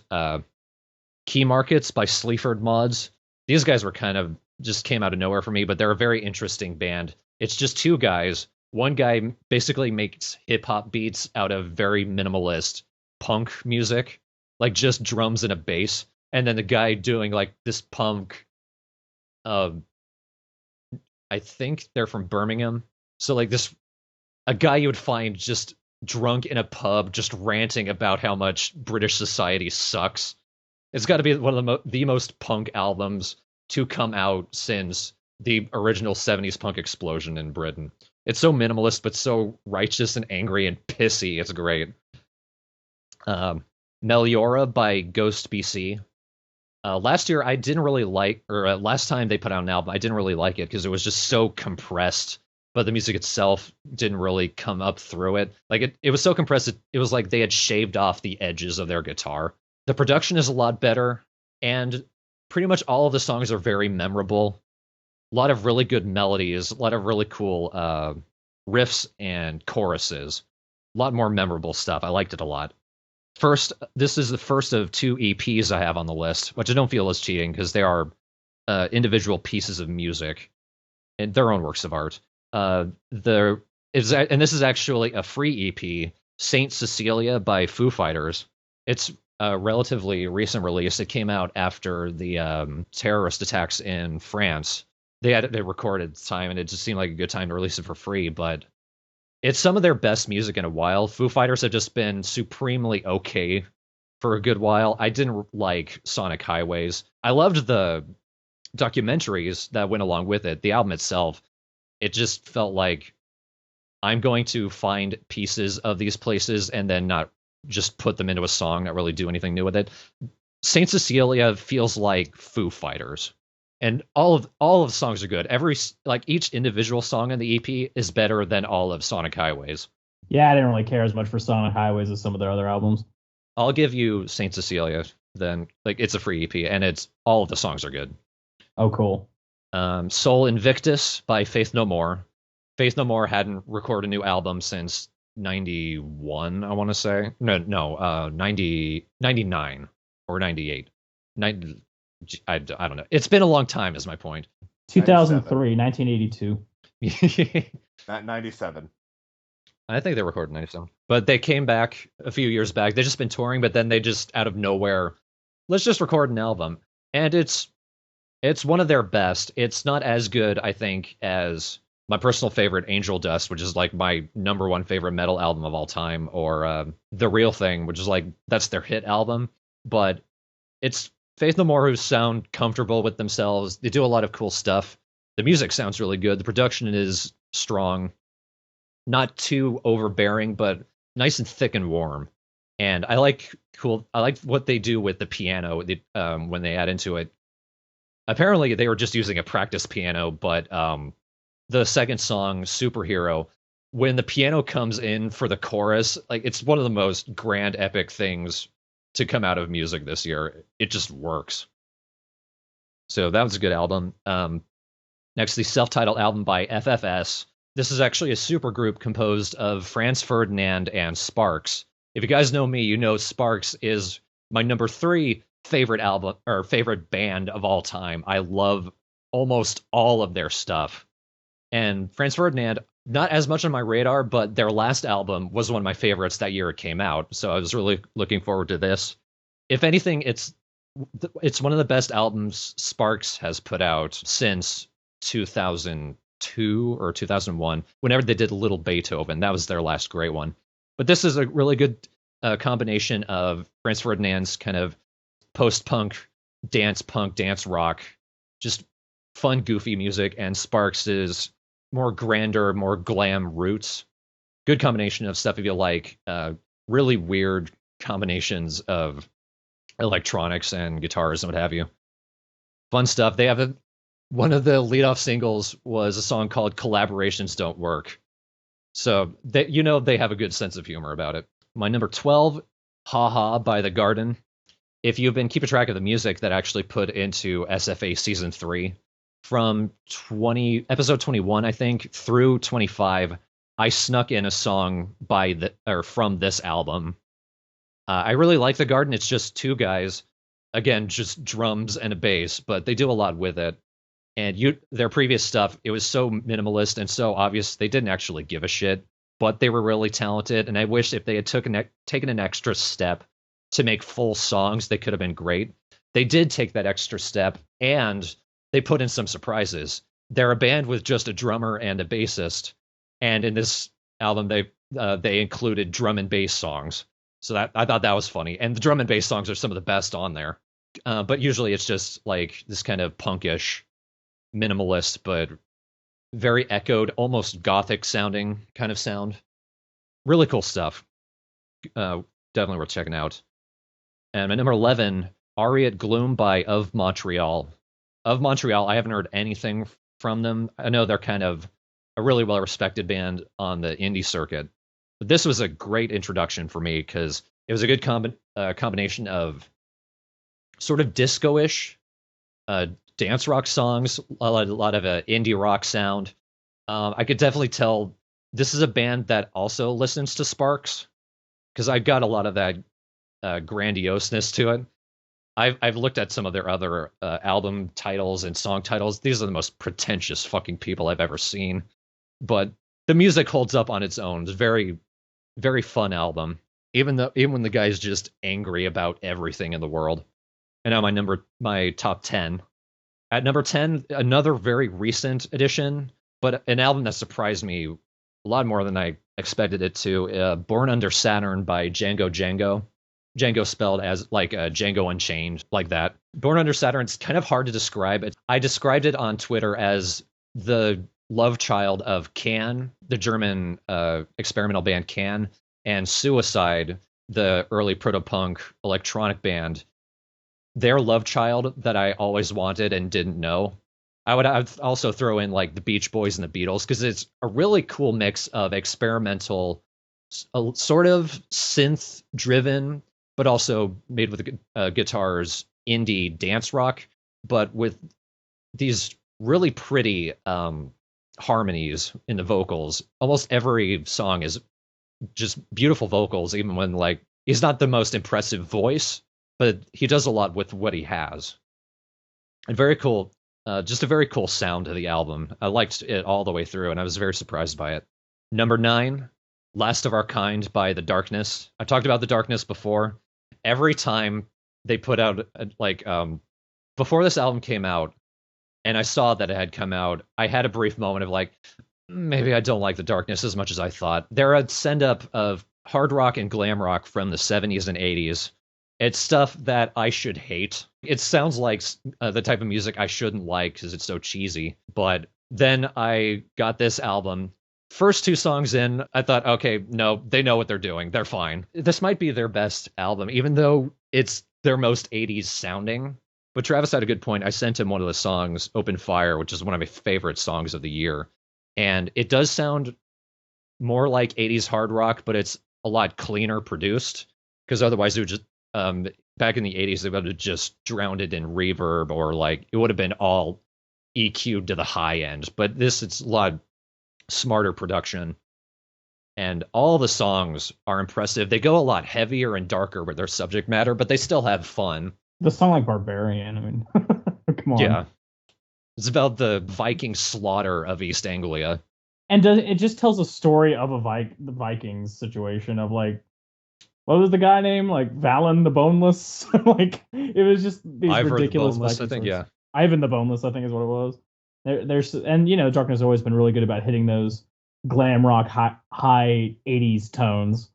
Key Markets by Sleaford Mods. These guys were kind of just came out of nowhere for me, but they're a very interesting band. It's just two guys. One guy basically makes hip-hop beats out of very minimalist punk music, like just drums and a bass. And then the guy doing like this punk, I think they're from Birmingham. So like a guy you would find just drunk in a pub, just ranting about how much British society sucks. It's got to be one of the most punk albums to come out since the original 70s punk explosion in Britain. It's so minimalist, but so righteous and angry and pissy. It's great. Meliora by Ghost BC. Last year, I didn't really like, or last time they put out an album, I didn't really like it because it was just so compressed, but the music itself didn't really come up through it. Like, it was so compressed, it was like they had shaved off the edges of their guitar. The production is a lot better, and pretty much all of the songs are very memorable. A lot of really good melodies, a lot of really cool riffs and choruses. A lot more memorable stuff. I liked it a lot. First, this is the first of 2 EPs I have on the list, which I don't feel is cheating because they are individual pieces of music and their own works of art. And this is actually a free EP, Saint Cecilia by Foo Fighters. It's a relatively recent release. It came out after the terrorist attacks in France. They recorded time, and it just seemed like a good time to release it for free, but it's some of their best music in a while. Foo Fighters have just been supremely okay for a good while. I didn't like Sonic Highways. I loved the documentaries that went along with it. The album itself, it just felt like I'm going to find pieces of these places and then not just put them into a song, not really do anything new with it. Saint Cecilia feels like Foo Fighters. And all of the songs are good. Each individual song on the EP is better than all of Sonic Highways. Yeah, I didn't really care as much for Sonic Highways as some of their other albums. I'll give you Saint Cecilia then. Like, it's a free EP, and it's all of the songs are good. Oh, cool. Soul Invictus by Faith No More. Faith No More hadn't recorded a new album since 91, I want to say. No, 99 or 98. I don't know. It's been a long time, is my point. 2003, 1982. Not 97. I think they recorded 97. But they came back a few years back. They've just been touring, but then they just, out of nowhere, let's just record an album. And it's one of their best. It's not as good, I think, as my personal favorite, Angel Dust, which is like my number one favorite metal album of all time, or The Real Thing, which is like, that's their hit album. But it's Faith No More who sound comfortable with themselves. They do a lot of cool stuff. The music sounds really good. The production is strong. Not too overbearing, but nice and thick and warm. And I like what they do with the piano when they add into it. Apparently, they were just using a practice piano, but the second song, Superhero, when the piano comes in for the chorus, like, it's one of the most grand, epic things to come out of music this year. It just works. So that was a good album. Next, the self-titled album by FFS. This is actually a supergroup composed of Franz Ferdinand and Sparks. If you guys know me, you know Sparks is my number 3 favorite album or favorite band of all time. I love almost all of their stuff. And Franz Ferdinand, not as much on my radar, but their last album was one of my favorites that year it came out. So I was really looking forward to this. If anything, it's one of the best albums Sparks has put out since 2002 or 2001, whenever they did Little Beethoven. That was their last great one. But this is a really good combination of Franz Ferdinand's kind of post-punk, dance rock, just fun, goofy music, and Sparks' more grander, more glam roots. Good combination of stuff if you like. Really weird combinations of electronics and guitars and what have you. Fun stuff. They have one of the lead-off singles was a song called Collaborations Don't Work. So they have a good sense of humor about it. My number 12, Haha by The Garden. If you've been keeping track of the music that actually put into SFA season 3, from episode 21, I think, through 25, I snuck in a song from this album. I really like The Garden. It's just two guys, again, just drums and a bass, but they do a lot with it. And their previous stuff, it was so minimalist and so obvious they didn't actually give a shit, but they were really talented. And I wish if they had taken an extra step to make full songs, they could have been great. They did take that extra step, and they put in some surprises. They're a band with just a drummer and a bassist, and in this album, they included drum and bass songs. So I thought that was funny, and the drum and bass songs are some of the best on there. But usually it's just like this kind of punkish, minimalist, but very echoed, almost gothic sounding kind of sound. Really cool stuff. Definitely worth checking out. And my number 11, Ariat Gloom by Of Montreal. Of Montreal, I haven't heard anything from them. I know they're kind of a really well-respected band on the indie circuit. But this was a great introduction for me because it was a good combination of sort of disco-ish dance rock songs, a lot of indie rock sound. I could definitely tell this is a band that also listens to Sparks, because I've got a lot of that grandioseness to it. I've looked at some of their other album titles and song titles. These are the most pretentious fucking people I've ever seen. But the music holds up on its own. It's a very, very fun album. Even when the guy's just angry about everything in the world. And now my top 10. At number 10, another very recent addition, but an album that surprised me a lot more than I expected it to. Born Under Saturn by Django Django. Django spelled as like Django Unchained, like that. Born Under Saturn, it's kind of hard to describe. I described it on Twitter as the love child of Can, the German experimental band Can, and Suicide, the early proto-punk electronic band. Their love child that I always wanted and didn't know. I'd also throw in like the Beach Boys and the Beatles, because it's a really cool mix of experimental, sort of synth-driven, but also made with guitars, indie dance rock, but with these really pretty harmonies in the vocals. Almost every song is just beautiful vocals, even when like he's not the most impressive voice, but he does a lot with what he has. And very cool, just a very cool sound to the album. I liked it all the way through, and I was very surprised by it. Number 9, Last of Our Kind by The Darkness. I talked about The Darkness before. Every time they put out, before this album came out, and I saw that it had come out, I had a brief moment of like, maybe I don't like The Darkness as much as I thought. They're a send-up of hard rock and glam rock from the 70s and 80s. It's stuff that I should hate. It sounds like the type of music I shouldn't like because it's so cheesy. But then I got this album. First 2 songs in, I thought, okay, no, they know what they're doing. They're fine. This might be their best album, even though it's their most 80s sounding. But Travis had a good point. I sent him one of the songs, Open Fire, which is one of my favorite songs of the year. And it does sound more like 80s hard rock, but it's a lot cleaner produced. Because otherwise it would just, back in the 80s, they would have just drowned it in reverb, or like it would have been all EQ'd to the high end. But it's a lot smarter production. And all the songs are impressive. They go a lot heavier and darker with their subject matter, but they still have fun. The song like Barbarian, I mean, come on. Yeah. It's about the Viking slaughter of East Anglia. And it just tells a story of the Vikings situation of like, what was the guy named? Like Valen the Boneless? Like it was just these Ivor ridiculous the Boneless, Viking I think, stories. yeah. Ivan the Boneless, I think is what it was. There's and Darkness has always been really good about hitting those glam rock high 80s tones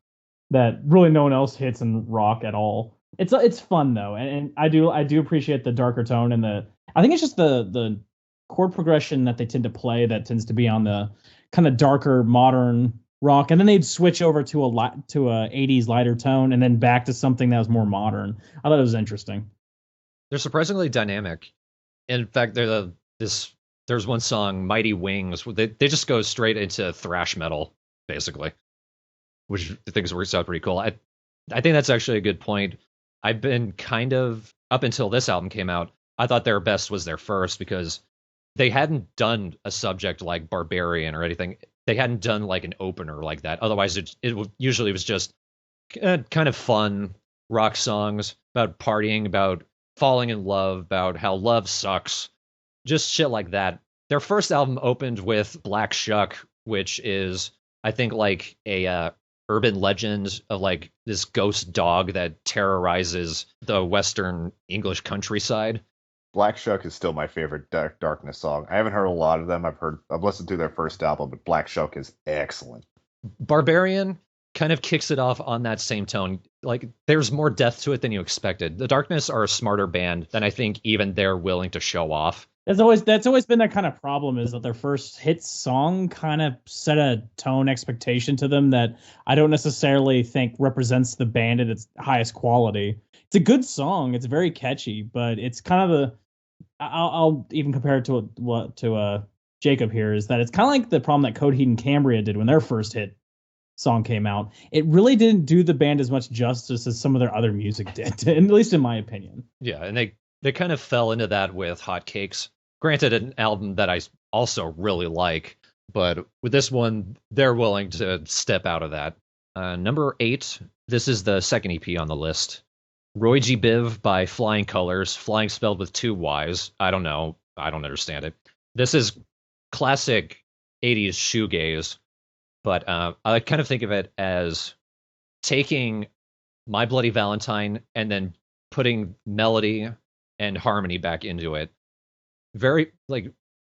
that really no one else hits in rock at all. It's fun though, and I do appreciate the darker tone, and I think it's just the chord progression that they tend to play that tends to be on the kind of darker modern rock, and then they'd switch over to a 80s lighter tone, and then back to something that was more modern. I thought it was interesting. They're surprisingly dynamic. In fact, there's one song, Mighty Wings, they just go straight into thrash metal, basically, which I think works out pretty cool. I think that's actually a good point. I've been kind of, up until this album came out, I thought their best was their first because they hadn't done a subject like Barbarian or anything. They hadn't done like an opener like that. Otherwise, it usually was just kind of fun rock songs about partying, about falling in love, about how love sucks, just shit like that. Their first album opened with Black Shuck, which is, I think, like a urban legend of like this ghost dog that terrorizes the Western English countryside. Black Shuck is still my favorite Darkness song. I haven't heard a lot of them. I've listened to their first album, but Black Shuck is excellent. Barbarian kind of kicks it off on that same tone. Like, there's more depth to it than you expected. The Darkness are a smarter band than I think even they're willing to show off. That's always been that kind of problem, is that their first hit song kind of set a tone expectation to them that I don't necessarily think represents the band at its highest quality. It's a good song. It's very catchy, but it's kind of I'll even compare it to Jacob here, is that it's kind of like the problem that Coheed and Cambria did when their first hit song came out. It really didn't do the band as much justice as some of their other music did, at least in my opinion. Yeah, and they kind of fell into that with Hotcakes. Granted, an album that I also really like, but with this one, they're willing to step out of that. Number 8, this is the second EP on the list. Roy G. Biv by Flying Colors. Flying spelled with 2 Y's. I don't know. I don't understand it. This is classic 80s shoegaze, but I kind of think of it as taking My Bloody Valentine and then putting melody and harmony back into it.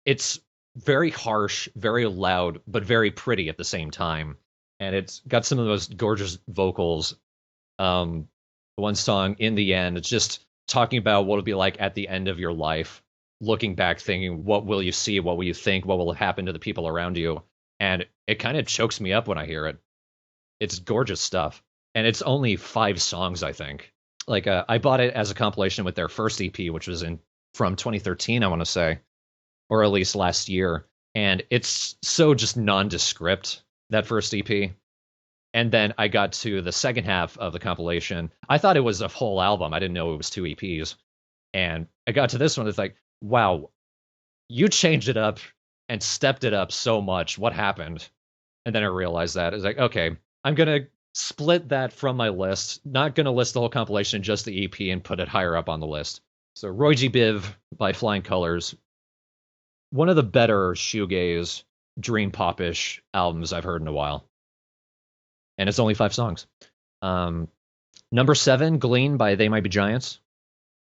It's very harsh, very loud, but very pretty at the same time. And it's got some of the most gorgeous vocals. One song, In the End, it's just talking about what it'll be like at the end of your life, looking back, thinking, what will you see? What will you think? What will happen to the people around you? And it kind of chokes me up when I hear it. It's gorgeous stuff. And it's only 5 songs, I think. Like, I bought it as a compilation with their first EP, which was from 2013, I want to say, or at least last year. And it's so just nondescript, that first EP. And then I got to the second half of the compilation. I thought it was a whole album. I didn't know it was 2 EPs. And I got to this one. It's like, wow, you changed it up and stepped it up so much. What happened? And then I realized that. It's like, okay, I'm going to split that from my list. Not going to list the whole compilation, just the EP, and put it higher up on the list. So Roy G. Biv by Flying Colors. One of the better shoegaze, dream pop-ish albums I've heard in a while. And it's only 5 songs. Number 7, Glean by They Might Be Giants.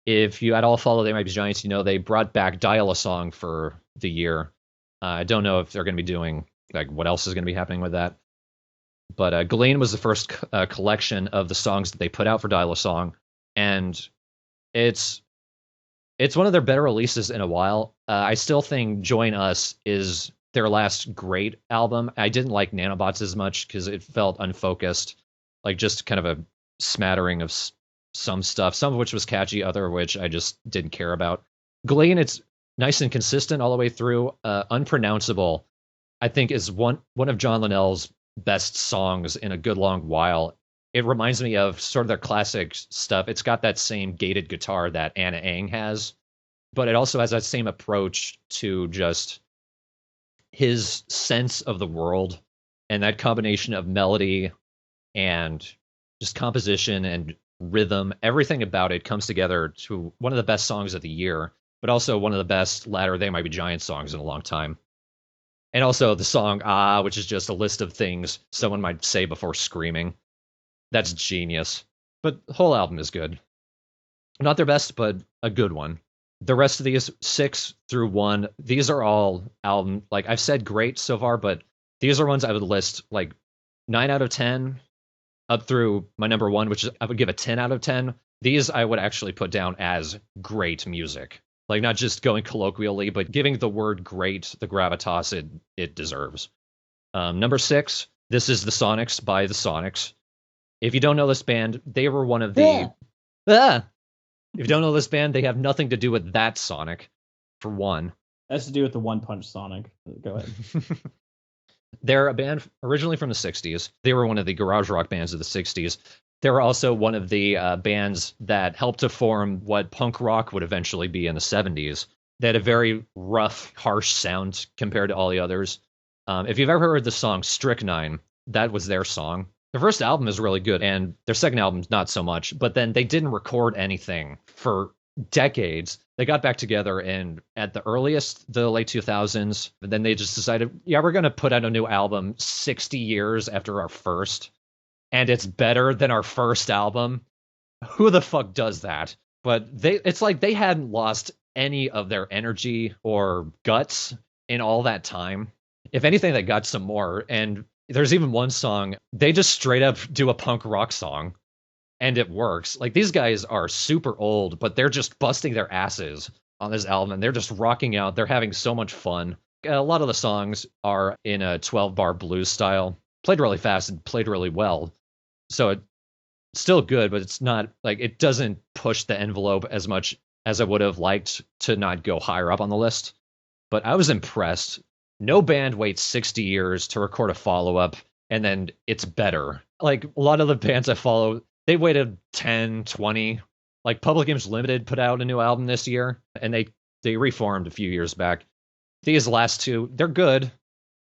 If you at all follow They Might Be Giants, you know they brought back Dial-A-Song for the year. I don't know if they're going to be doing, like, what else is going to be happening with that. But Glean was the first collection of the songs that they put out for Dial-A-Song. And it's one of their better releases in a while. I still think Join Us is their last great album. I didn't like Nanobots as much because it felt unfocused, like just kind of a smattering of some stuff, some of which was catchy, other of which I just didn't care about. Glean, it's nice and consistent all the way through. Unpronounceable, I think, is one of John Linnell's best songs in a good long while. It reminds me of sort of their classic stuff. It's got that same gated guitar that Anna Ang has, but it also has that same approach to just his sense of the world, and that combination of melody and just composition and rhythm, everything about it comes together to one of the best songs of the year, but also one of the best latter They Might Be Giants songs in a long time. And also the song Ah, which is just a list of things someone might say before screaming. That's genius. But the whole album is good. Not their best, but a good one. The rest of these 6 through 1, these are all album, like I've said great so far, but these are ones I would list like 9 out of 10 up through my number 1, which is, I would give a 10 out of 10. These I would actually put down as great music. Like, not just going colloquially, but giving the word great the gravitas it deserves. Number 6, this is The Sonics by The Sonics. If you don't know this band, they were one of the... If you don't know this band, they have nothing to do with that Sonic, for one. That has to do with the One Punch Sonic. Go ahead. They're a band originally from the 60s. They were one of the garage rock bands of the 60s. They were also one of the bands that helped to form what punk rock would eventually be in the 70s. They had a very rough, harsh sound compared to all the others. If you've ever heard the song Strychnine, that was their song. Their first album is really good, and their second album not so much. But then they didn't record anything for decades. They got back together and at the earliest, the late 2000s. And then they just decided, yeah, we're going to put out a new album 60 years after our first. And it's better than our first album. Who the fuck does that? But it's like they hadn't lost any of their energy or guts in all that time. If anything, they got some more. And there's even one song, they just straight up do a punk rock song. And it works. Like, these guys are super old, but they're just busting their asses on this album. And they're just rocking out. They're having so much fun. A lot of the songs are in a 12-bar blues style. Played really fast and played really well. So it's still good, but it's not, like, it doesn't push the envelope as much as I would have liked to not go higher up on the list. But I was impressed. No band waits 60 years to record a follow-up, and then it's better. Like, a lot of the bands I follow, they waited 10, 20. Like, Public Image Limited put out a new album this year, and they reformed a few years back. These last two, they're good.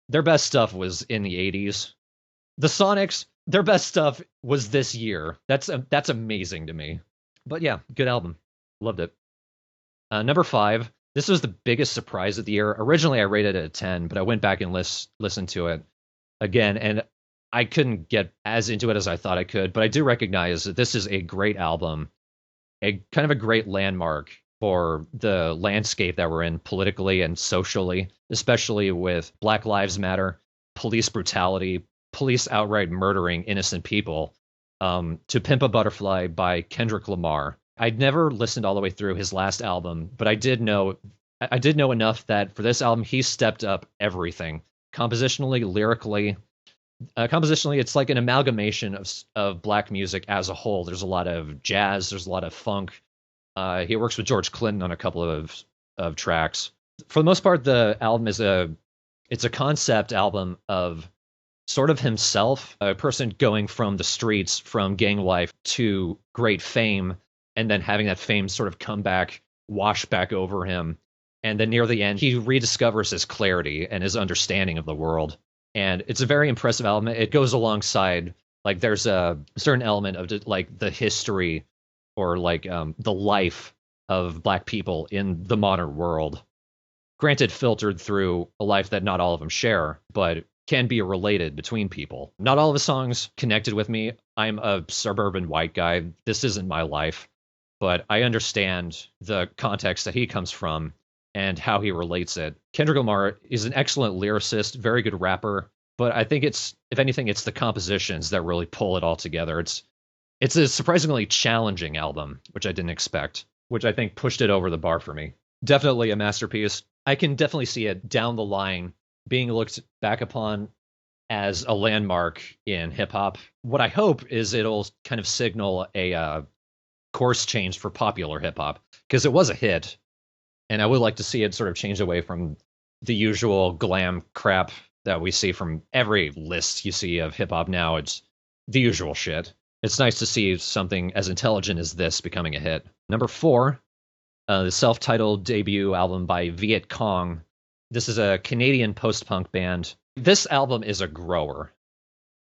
Their best stuff was in the 80s. The Sonics, their best stuff was this year. That's amazing to me. But yeah, good album. Loved it. Number 5. This was the biggest surprise of the year. Originally, I rated it a 10, but I went back and listened to it again, and I couldn't get as into it as I thought I could. But I do recognize that this is a great album, a kind of a great landmark for the landscape that we're in politically and socially, especially with Black Lives Matter, police brutality, police outright murdering innocent people. To Pimp a Butterfly by Kendrick Lamar. I'd never listened all the way through his last album, but I did know enough that for this album, he stepped up everything. Compositionally, lyrically. Compositionally, it's like an amalgamation of black music as a whole. There's a lot of jazz, there's a lot of funk. He works with George Clinton on a couple of tracks. For the most part, the album is a concept album of sort of himself, a person going from the streets, from gang life to great fame, and then having that fame sort of come back, wash back over him. And then near the end, he rediscovers his clarity and his understanding of the world. And it's a very impressive album. It goes alongside, like, there's a certain element of, like, the history or, like, the life of black people in the modern world. Granted, filtered through a life that not all of them share, but can be related between people. Not all of the songs connected with me. I'm a suburban white guy. This isn't my life. But I understand the context that he comes from and how he relates it. Kendrick Lamar is an excellent lyricist, very good rapper, but I think if anything, it's the compositions that really pull it all together. It's a surprisingly challenging album, which I didn't expect, which I think pushed it over the bar for me. Definitely a masterpiece. I can definitely see it down the line being looked back upon as a landmark in hip-hop. What I hope is it'll kind of signal a course change for popular hip-hop, because it was a hit, and I would like to see it sort of change away from the usual glam crap that we see from every list you see of hip-hop now. It's the usual shit. It's nice to see something as intelligent as this becoming a hit. Number 4, the self-titled debut album by Viet Cong. This is a Canadian post-punk band. This album is a grower.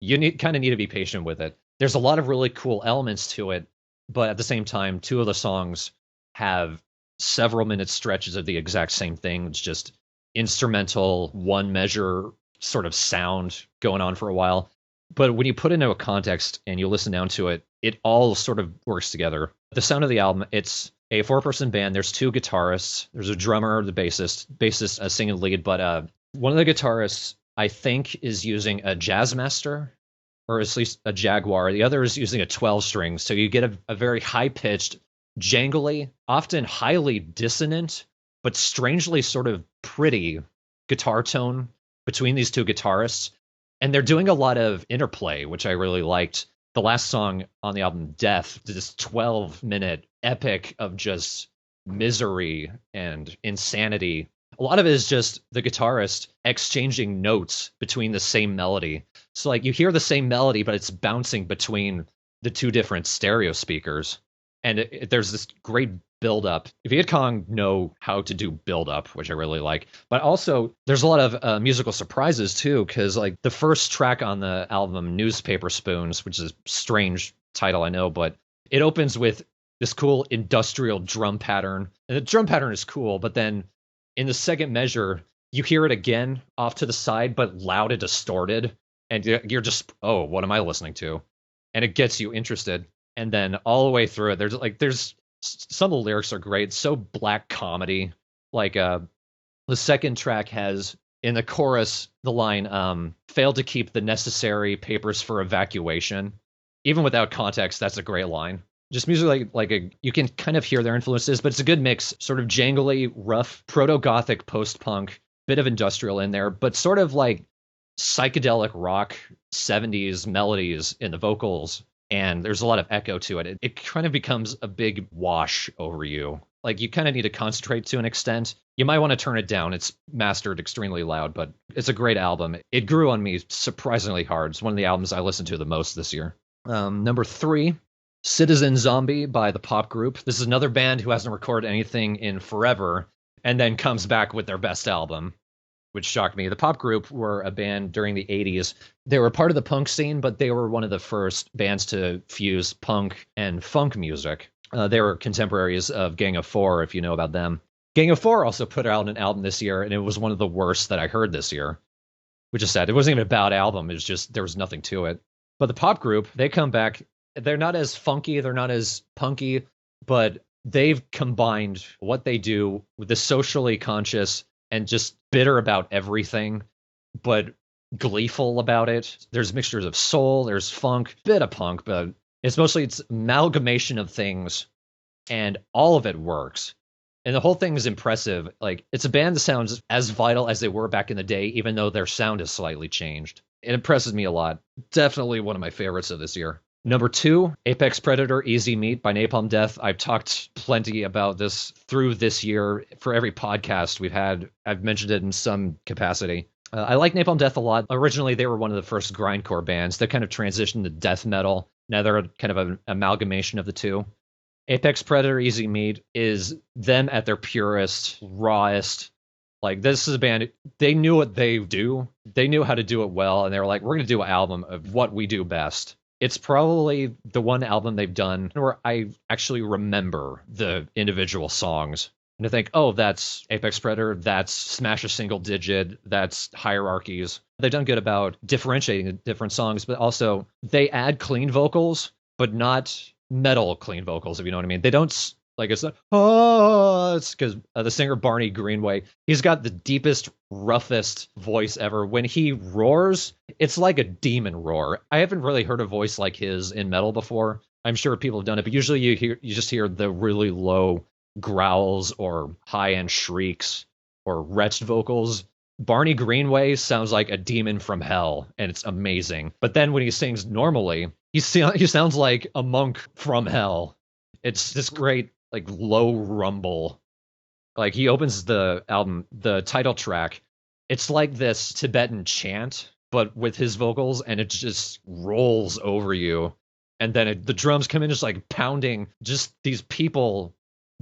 You kind of need to be patient with it. There's a lot of really cool elements to it, but at the same time, 2 of the songs have several minute stretches of the exact same thing. It's just instrumental, one measure sort of sound going on for a while. But when you put it into a context and you listen down to it, it all sort of works together. The sound of the album, it's a 4-person band. There's 2 guitarists. There's a drummer, the bassist singing lead, but one of the guitarists, I think, is using a Jazzmaster, or at least a Jaguar. The other is using a 12-string, so you get a very high-pitched, jangly, often highly dissonant, but strangely sort of pretty guitar tone between these 2 guitarists. And they're doing a lot of interplay, which I really liked. The last song on the album, Death, this 12-minute epic of just misery and insanity, a lot of it is just the guitarist exchanging notes between the same melody. So like you hear the same melody, but it's bouncing between the two different stereo speakers. And there's this great build up. Viet Cong know how to do build up, which I really like. But also there's a lot of musical surprises too, because like the first track on the album, Newspaper Spoons, which is a strange title, I know, but it opens with this cool industrial drum pattern. And the drum pattern is cool, but then in the second measure, you hear it again off to the side, but loud and distorted. And you're just, oh, what am I listening to? And it gets you interested. And then all the way through it, there's some of the lyrics are great. So black comedy. Like the second track has in the chorus the line, failed to keep the necessary papers for evacuation. Even without context, that's a great line. Just music you can kind of hear their influences, but it's a good mix, sort of jangly, rough, proto-gothic, post-punk, bit of industrial in there, but sort of like psychedelic rock 70s melodies in the vocals, and there's a lot of echo to it. It kind of becomes a big wash over you. Like you kind of need to concentrate to an extent. You might want to turn it down. It's mastered extremely loud, but it's a great album. It grew on me surprisingly hard. It's one of the albums I listened to the most this year. Number 3, Citizen Zombie by the pop group. This is another band who hasn't recorded anything in forever and then comes back with their best album, which shocked me. The pop group were a band during the 80s. They were part of the punk scene, but they were one of the first bands to fuse punk and funk music. They were contemporaries of Gang of Four, if you know about them. Gang of Four also put out an album this year, and it was one of the worst that I heard this year, which is sad. It wasn't even a bad album. It was just there was nothing to it. But the pop group, they come back. They're not as funky, they're not as punky, but they've combined what they do with the socially conscious and just bitter about everything, but gleeful about it. There's mixtures of soul, there's funk, bit of punk, but it's amalgamation of things, and all of it works. And the whole thing is impressive. Like, it's a band that sounds as vital as they were back in the day, even though their sound has slightly changed. It impresses me a lot. Definitely one of my favorites of this year. Number 2, Apex Predator Easy Meat by Napalm Death. I've talked plenty about this through this year. For every podcast we've had, I've mentioned it in some capacity. I like Napalm Death a lot. Originally, they were one of the first grindcore bands that kind of transitioned to death metal. Now they're kind of an amalgamation of the two. Apex Predator Easy Meat is them at their purest, rawest. Like, this is a band, they knew what they do. They knew how to do it well, and they were like, we're going to do an album of what we do best. It's probably the one album they've done where I actually remember the individual songs. And I think, oh, that's Apex Predator, that's Smash a Single Digit, that's Hierarchies. They've done good about differentiating the different songs, but also they add clean vocals, but not metal clean vocals, if you know what I mean. They don't, like, it's not, oh, it's because the singer Barney Greenway, he's got the deepest, roughest voice ever. When he roars, it's like a demon roar. I haven't really heard a voice like his in metal before. I'm sure people have done it, but usually you just hear the really low growls or high-end shrieks or wretched vocals. Barney Greenway sounds like a demon from hell, and it's amazing. But then when he sings normally, he sounds like a monk from hell. It's this great, like, low rumble. Like, he opens the album, the title track, it's like this Tibetan chant, but with his vocals, and it just rolls over you. And then the drums come in just like pounding, just these people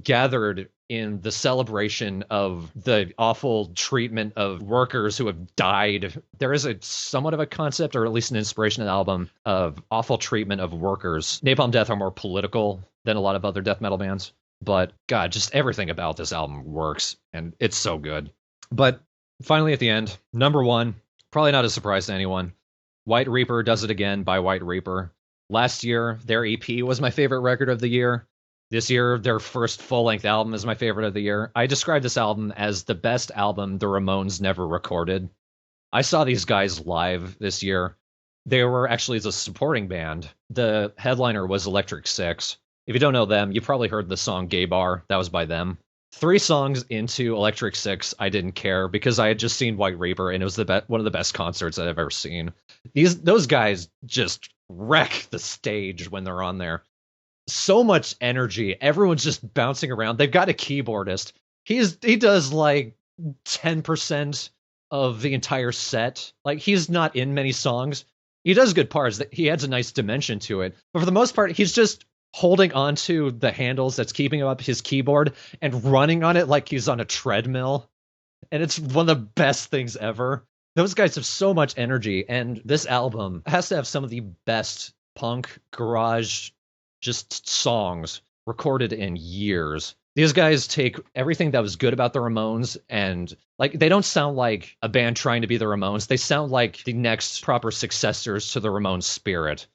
gathered in the celebration of the awful treatment of workers who have died. There is a somewhat of a concept, or at least an inspiration in the album, of awful treatment of workers. Napalm Death are more political than a lot of other death metal bands, but God, just everything about this album works, and it's so good. But finally at the end, number 1, probably not a surprise to anyone, White Reaper Does It Again by White Reaper. Last year, their EP was my favorite record of the year. This year, their first full-length album is my favorite of the year. I describe this album as the best album the Ramones never recorded. I saw these guys live this year. They were actually the supporting band. The headliner was Electric Six. If you don't know them, you probably heard the song Gay Bar. That was by them. 3 songs into Electric Six, I didn't care because I had just seen White Reaper, and it was one of the best concerts I've ever seen. Those guys just wreck the stage when they're on there. So much energy. Everyone's just bouncing around. They've got a keyboardist. He does like 10% of the entire set. Like, he's not in many songs. He does good parts. He adds a nice dimension to it. But for the most part, he's just holding onto the handles that's keeping him up his keyboard and running on it like he's on a treadmill. And it's one of the best things ever. Those guys have so much energy, and this album has to have some of the best punk garage just songs recorded in years. These guys take everything that was good about the Ramones, and like, they don't sound like a band trying to be the Ramones. They sound like the next proper successors to the Ramones spirit.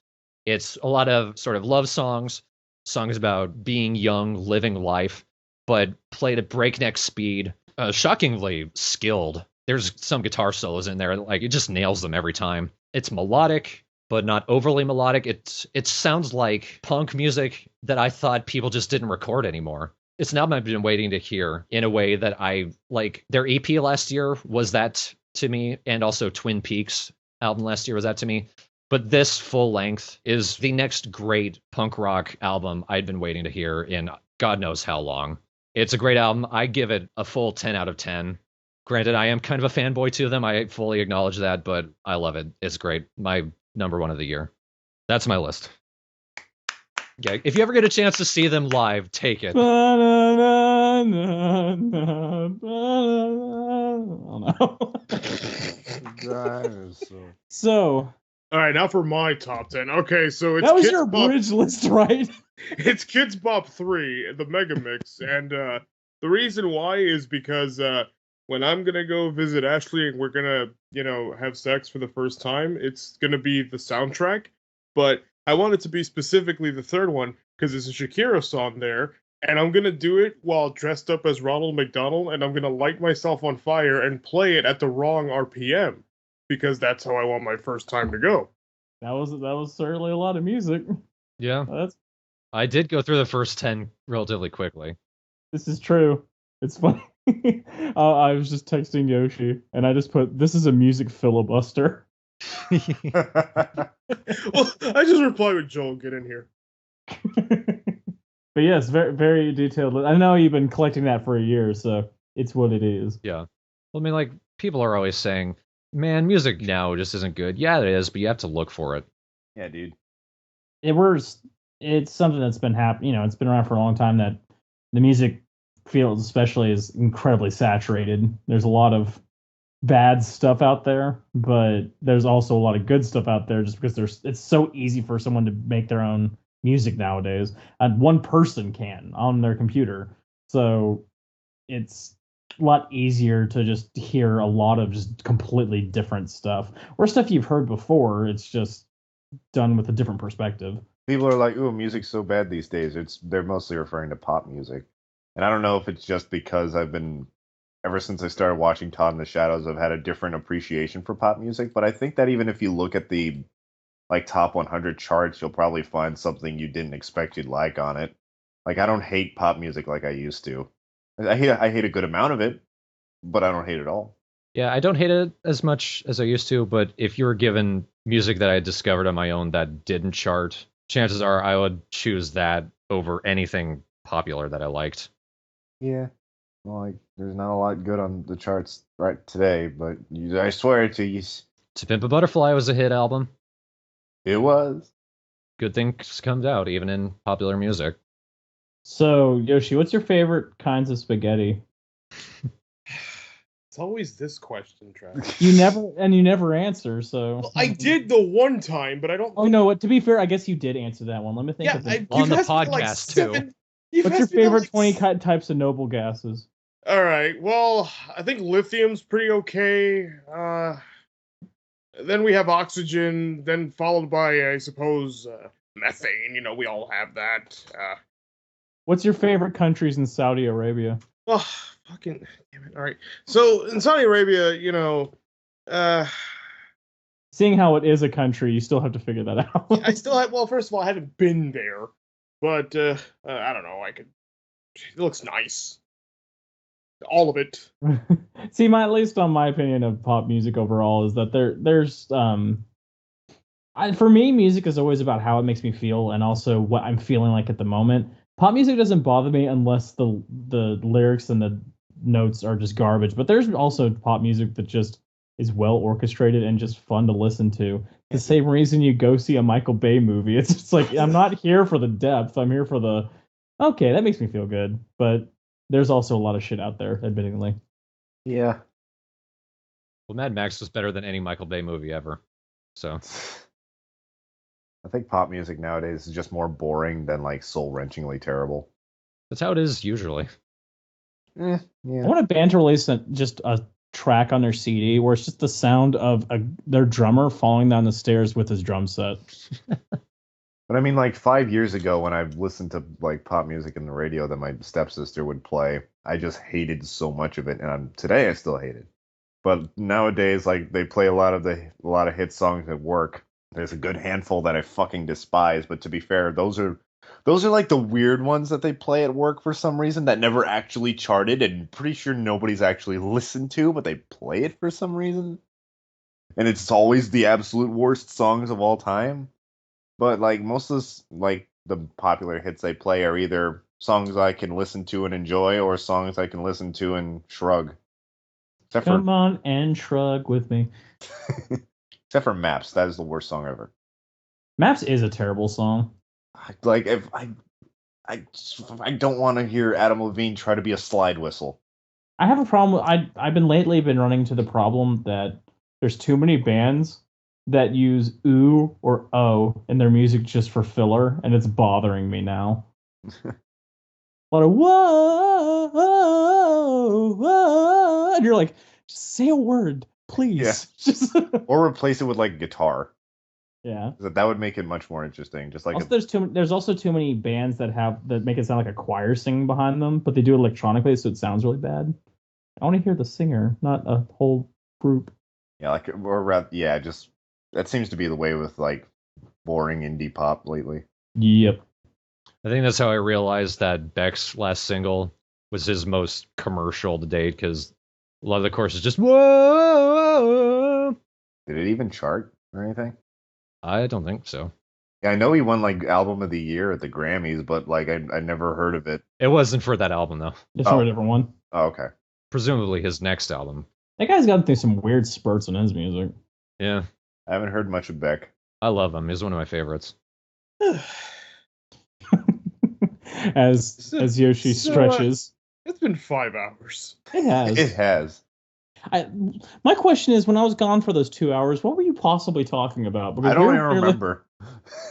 It's a lot of sort of love songs, songs about being young, living life, but played at breakneck speed, shockingly skilled. There's some guitar solos in there, like, it just nails them every time. It's melodic, but not overly melodic. It sounds like punk music that I thought people just didn't record anymore. It's an album I've been waiting to hear in a way that I like. Their EP last year was that to me, and also Twin Peaks album last year was that to me. But this full length is the next great punk rock album I'd been waiting to hear in God knows how long. It's a great album. I give it a full 10 out of 10. Granted, I am kind of a fanboy to them. I fully acknowledge that, but I love it. It's great. My number one of the year. That's my list. Yeah, if you ever get a chance to see them live, take it. I don't know. So, all right, now for my top 10. Okay, so it's that was Kids your Bop, bridge list, right? it's Kids Bop 3, the Mega Mix, and the reason why is because when I'm gonna go visit Ashley and we're gonna, have sex for the first time, it's gonna be the soundtrack. But I want it to be specifically the third one because there's a Shakira song there, and I'm gonna do it while dressed up as Ronald McDonald, and I'm gonna light myself on fire and play it at the wrong RPM because that's how I want my first time to go. That was certainly a lot of music. Yeah, I did go through the first 10 relatively quickly. This is true. It's funny. I was just texting Yoshi, and I just put, "This is a music filibuster." Well, I just replied with Joel, get in here. But yes, very, very detailed. I know you've been collecting that for a year, so it's what it is. Yeah. Well, I mean, like, people are always saying, man, music now just isn't good. Yeah, it is, but you have to look for it. Yeah, dude. It's something that's been happening. It's been around for a long time, that the music field especially is incredibly saturated. There's a lot of bad stuff out there, but there's also a lot of good stuff out there just because it's so easy for someone to make their own music nowadays. And one person can on their computer. So it's a lot easier to just hear a lot of just completely different stuff. Or stuff you've heard before, it's just done with a different perspective. People are like, "Ooh, music's so bad these days." They're mostly referring to pop music. And I don't know if it's just because ever since I started watching Todd in the Shadows, I've had a different appreciation for pop music. But I think that even if you look at the top 100 charts, you'll probably find something you didn't expect you'd like on it. Like, I don't hate pop music like I used to. I hate a good amount of it, but I don't hate it all. Yeah, I don't hate it as much as I used to, but if you were given music that I had discovered on my own that didn't chart, chances are I would choose that over anything popular that I liked. Yeah. Well, there's not a lot good on the charts right today, but I swear to you. To Pimp a Butterfly was a hit album. It was. Good things comes out, even in popular music. So, Yoshi, what's your favorite kinds of spaghetti? It's always this question, Travis. You never answer, so. Well, I did the one time, but I don't. Oh no! To be fair, I guess you did answer that one. Let me think. On the podcast too. What's your favorite 20 types of noble gases? All right. Well, I think lithium's pretty okay. Then we have oxygen. Then followed by, I suppose, methane. We all have that. What's your favorite countries in Saudi Arabia? Oh, fucking damn it! All right. So in Saudi Arabia, seeing how it is a country, you still have to figure that out. I still have. Well, first of all, I haven't been there, but I don't know. It looks nice. All of it. See, at least on my opinion of pop music overall is that there's for me, music is always about how it makes me feel and also what I'm feeling like at the moment. Pop music doesn't bother me unless the lyrics and notes are just garbage. But there's also pop music that just is well orchestrated and just fun to listen to. The same reason you go see a Michael Bay movie. It's just like, I'm not here for the depth. I'm here for the, okay, that makes me feel good. But there's also a lot of shit out there, admittingly. Yeah. Well, Mad Max was better than any Michael Bay movie ever. So I think pop music nowadays is just more boring than like soul-wrenchingly terrible. that's how it is usually. Yeah. I want a band to release just a track on their CD where it's just the sound of their drummer falling down the stairs with his drum set. But I mean, like 5 years ago, when I listened to like pop music in the radio that my stepsister would play, I just hated so much of it, and today I still hate it. But nowadays, like they play a lot of hit songs at work. There's a good handful that I fucking despise, but to be fair, those are like the weird ones that they play at work for some reason that never actually charted, and pretty sure nobody's actually listened to, but they play it for some reason. And it's always the absolute worst songs of all time. But like most of this, like the popular hits they play are either songs I can listen to and enjoy, or songs I can listen to and shrug. Come on and shrug with me. Except for Maps, that is the worst song ever. Maps is a terrible song. Like if I don't want to hear Adam Levine try to be a slide whistle. I have a problem. I've been running into the problem that there's too many bands that use ooh or oh in their music just for filler, and it's bothering me now. A lot of whoa, whoa, whoa, and you're like, just say a word, please. Yeah. Just Or replace it with like guitar. Yeah. That would make it much more interesting. Just like also, there's also too many bands that make it sound like a choir singing behind them, but they do it electronically, so it sounds really bad. I want to hear the singer, not a whole group. Yeah, just that seems to be the way with like boring indie pop lately. Yep. I think that's how I realized that Beck's last single was his most commercial to date, because a lot of the chorus is just whoa. Did it even chart or anything? I don't think so. Yeah, I know he won like album of the year at the Grammys, but like I never heard of it. It wasn't for that album though. It's for a different one. Oh, okay. Presumably his next album. That guy's gone through some weird spurts in his music. Yeah. I haven't heard much of Beck. I love him. He's one of my favorites. as Yoshi stretches. It's been 5 hours. It has. It has. My question is, when I was gone for those 2 hours, what were you possibly talking about? Because I don't even remember.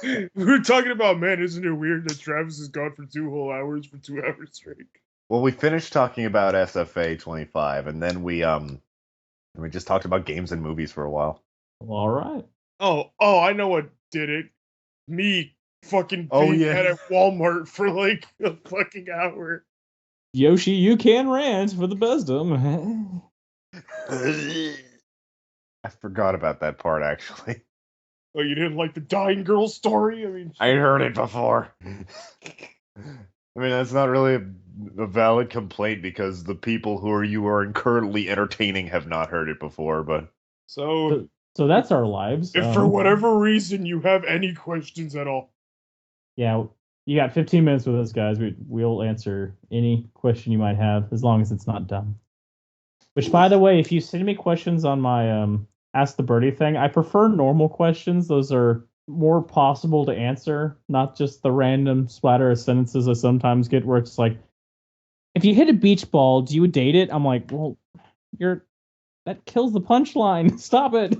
We were talking about, man, isn't it weird that Travis is gone for 2 whole hours for 2 hours straight? Well, we finished talking about SFA 25, and then we just talked about games and movies for a while. All right. Oh, I know what did it. Me fucking being at Walmart for like a fucking hour. Yoshi, you can rant for the bestdom. I forgot about that part, actually. Oh, you didn't like the dying girl story? I mean, I heard it before. I mean, that's not really a valid complaint because the people who you are currently entertaining have not heard it before, but... So that's our lives. If for whatever reason you have any questions at all. Yeah, you got 15 minutes with us, guys. We'll answer any question you might have, as long as it's not dumb. Which, by the way, if you send me questions on my Ask the Birdie thing, I prefer normal questions. Those are more possible to answer, not just the random splatter of sentences I sometimes get where it's like, if you hit a beach ball, do you date it? I'm like, well, that kills the punchline. Stop it.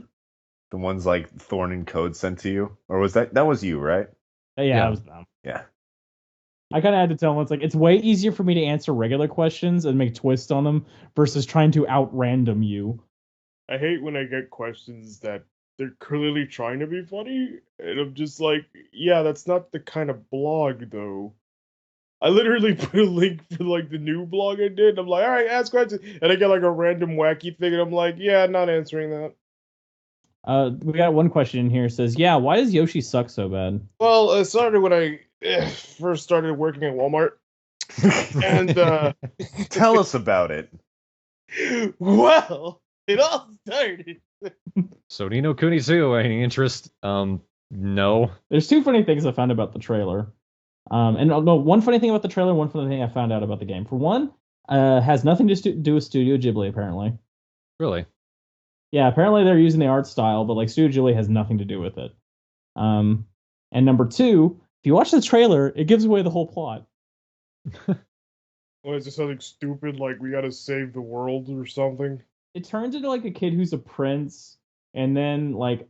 The ones like Thorne and Code sent to you? Or was that was you, right? Yeah, that was them. Yeah. I kind of had to tell them, it's way easier for me to answer regular questions and make twists on them versus trying to out-random you. I hate when I get questions that they're clearly trying to be funny, and I'm just like, yeah, that's not the kind of blog, though. I literally put a link for, like, the new blog I did, and I'm like, all right, ask questions, and I get, like, a random wacky thing, and I'm like, yeah, not answering that. We got one question in here. It says, yeah, why does Yoshi suck so bad? Well, it started when I first started working at Walmart. And tell us about it. Well, it all started. So Ni no Kuni 2, any interest? No. There's two funny things I found about the trailer. And no, one funny thing about the trailer, one funny thing I found out about the game. For one, Has nothing to do with Studio Ghibli, apparently. Really? Yeah, apparently they're using the art style, but like Studio Ghibli has nothing to do with it. And number two, if you watch the trailer, it gives away the whole plot. What is it, something stupid like we gotta save the world or something? It turns into like a kid who's a prince, and then like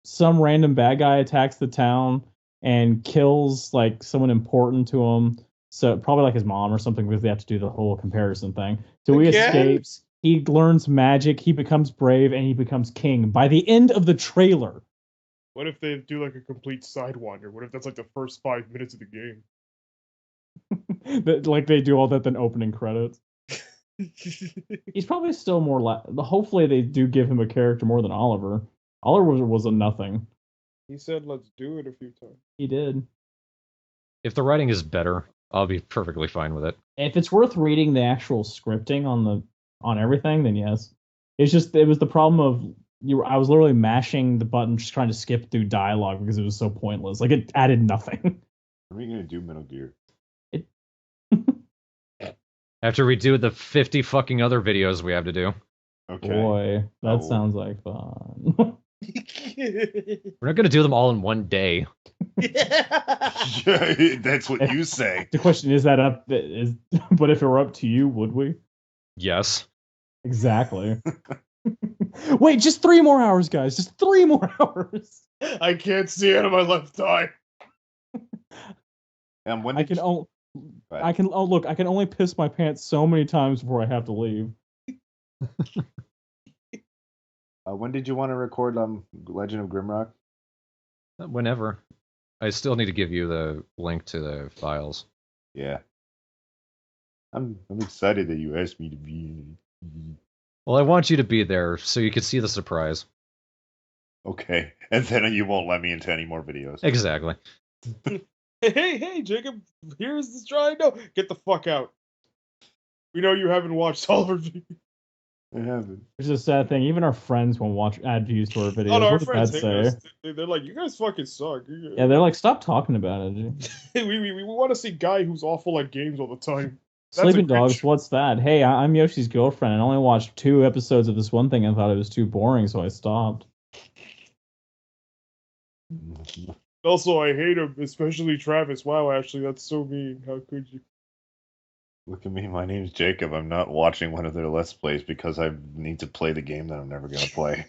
some random bad guy attacks the town and kills like someone important to him. So probably like his mom or something, because they have to do the whole comparison thing. So he Again? escapes. He learns magic. He becomes brave, and he becomes king. By the end of the trailer, What if they do like a complete sidewinder? What if that's like the first 5 minutes of the game? like they do all that, then opening credits. He's probably still more. Hopefully, they do give him a character more than Oliver. Oliver was a nothing. He said, "Let's do it" a few times. He did. If the writing is better, I'll be perfectly fine with it. If it's worth reading the actual scripting on everything, then yes. It was the problem of I was literally mashing the button, just trying to skip through dialogue because it was so pointless. Like it added nothing. What are you gonna do, Metal Gear? After we do the 50 fucking other videos we have to do. Okay. Boy, that Oh. sounds like fun. We're not going to do them all in one day. That's what you say. The question is that up is, but if it were up to you, would we? Yes. Exactly. Wait, just 3 more hours, guys. Just 3 more hours. I can't see out of my left eye. And when I can only piss my pants so many times before I have to leave. when did you want to record Legend of Grimrock? Whenever. I still need to give you the link to the files. Yeah. I'm excited that you asked me to be. Well, I want you to be there so you can see the surprise. Okay, and then you won't let me into any more videos. Exactly. Hey, Jacob, here's the try. No, get the fuck out. We know you haven't watched all of our videos. I haven't. Which is a sad thing. Even our friends won't add views to our videos. Oh, no, our What did friends that hate say? us. They're like, you guys fucking suck. Yeah, they're like, stop talking about it. we want to see guy who's awful at games all the time. That's Sleeping a good Dogs, show. what's that? Hey, I'm Yoshi's girlfriend, and I only watched 2 episodes of this one thing and thought it was too boring, so I stopped. Also, I hate him, especially Travis. Wow, Ashley, that's so mean. How could you? Look at me, my name's Jacob. I'm not watching one of their Let's Plays because I need to play the game that I'm never going to play.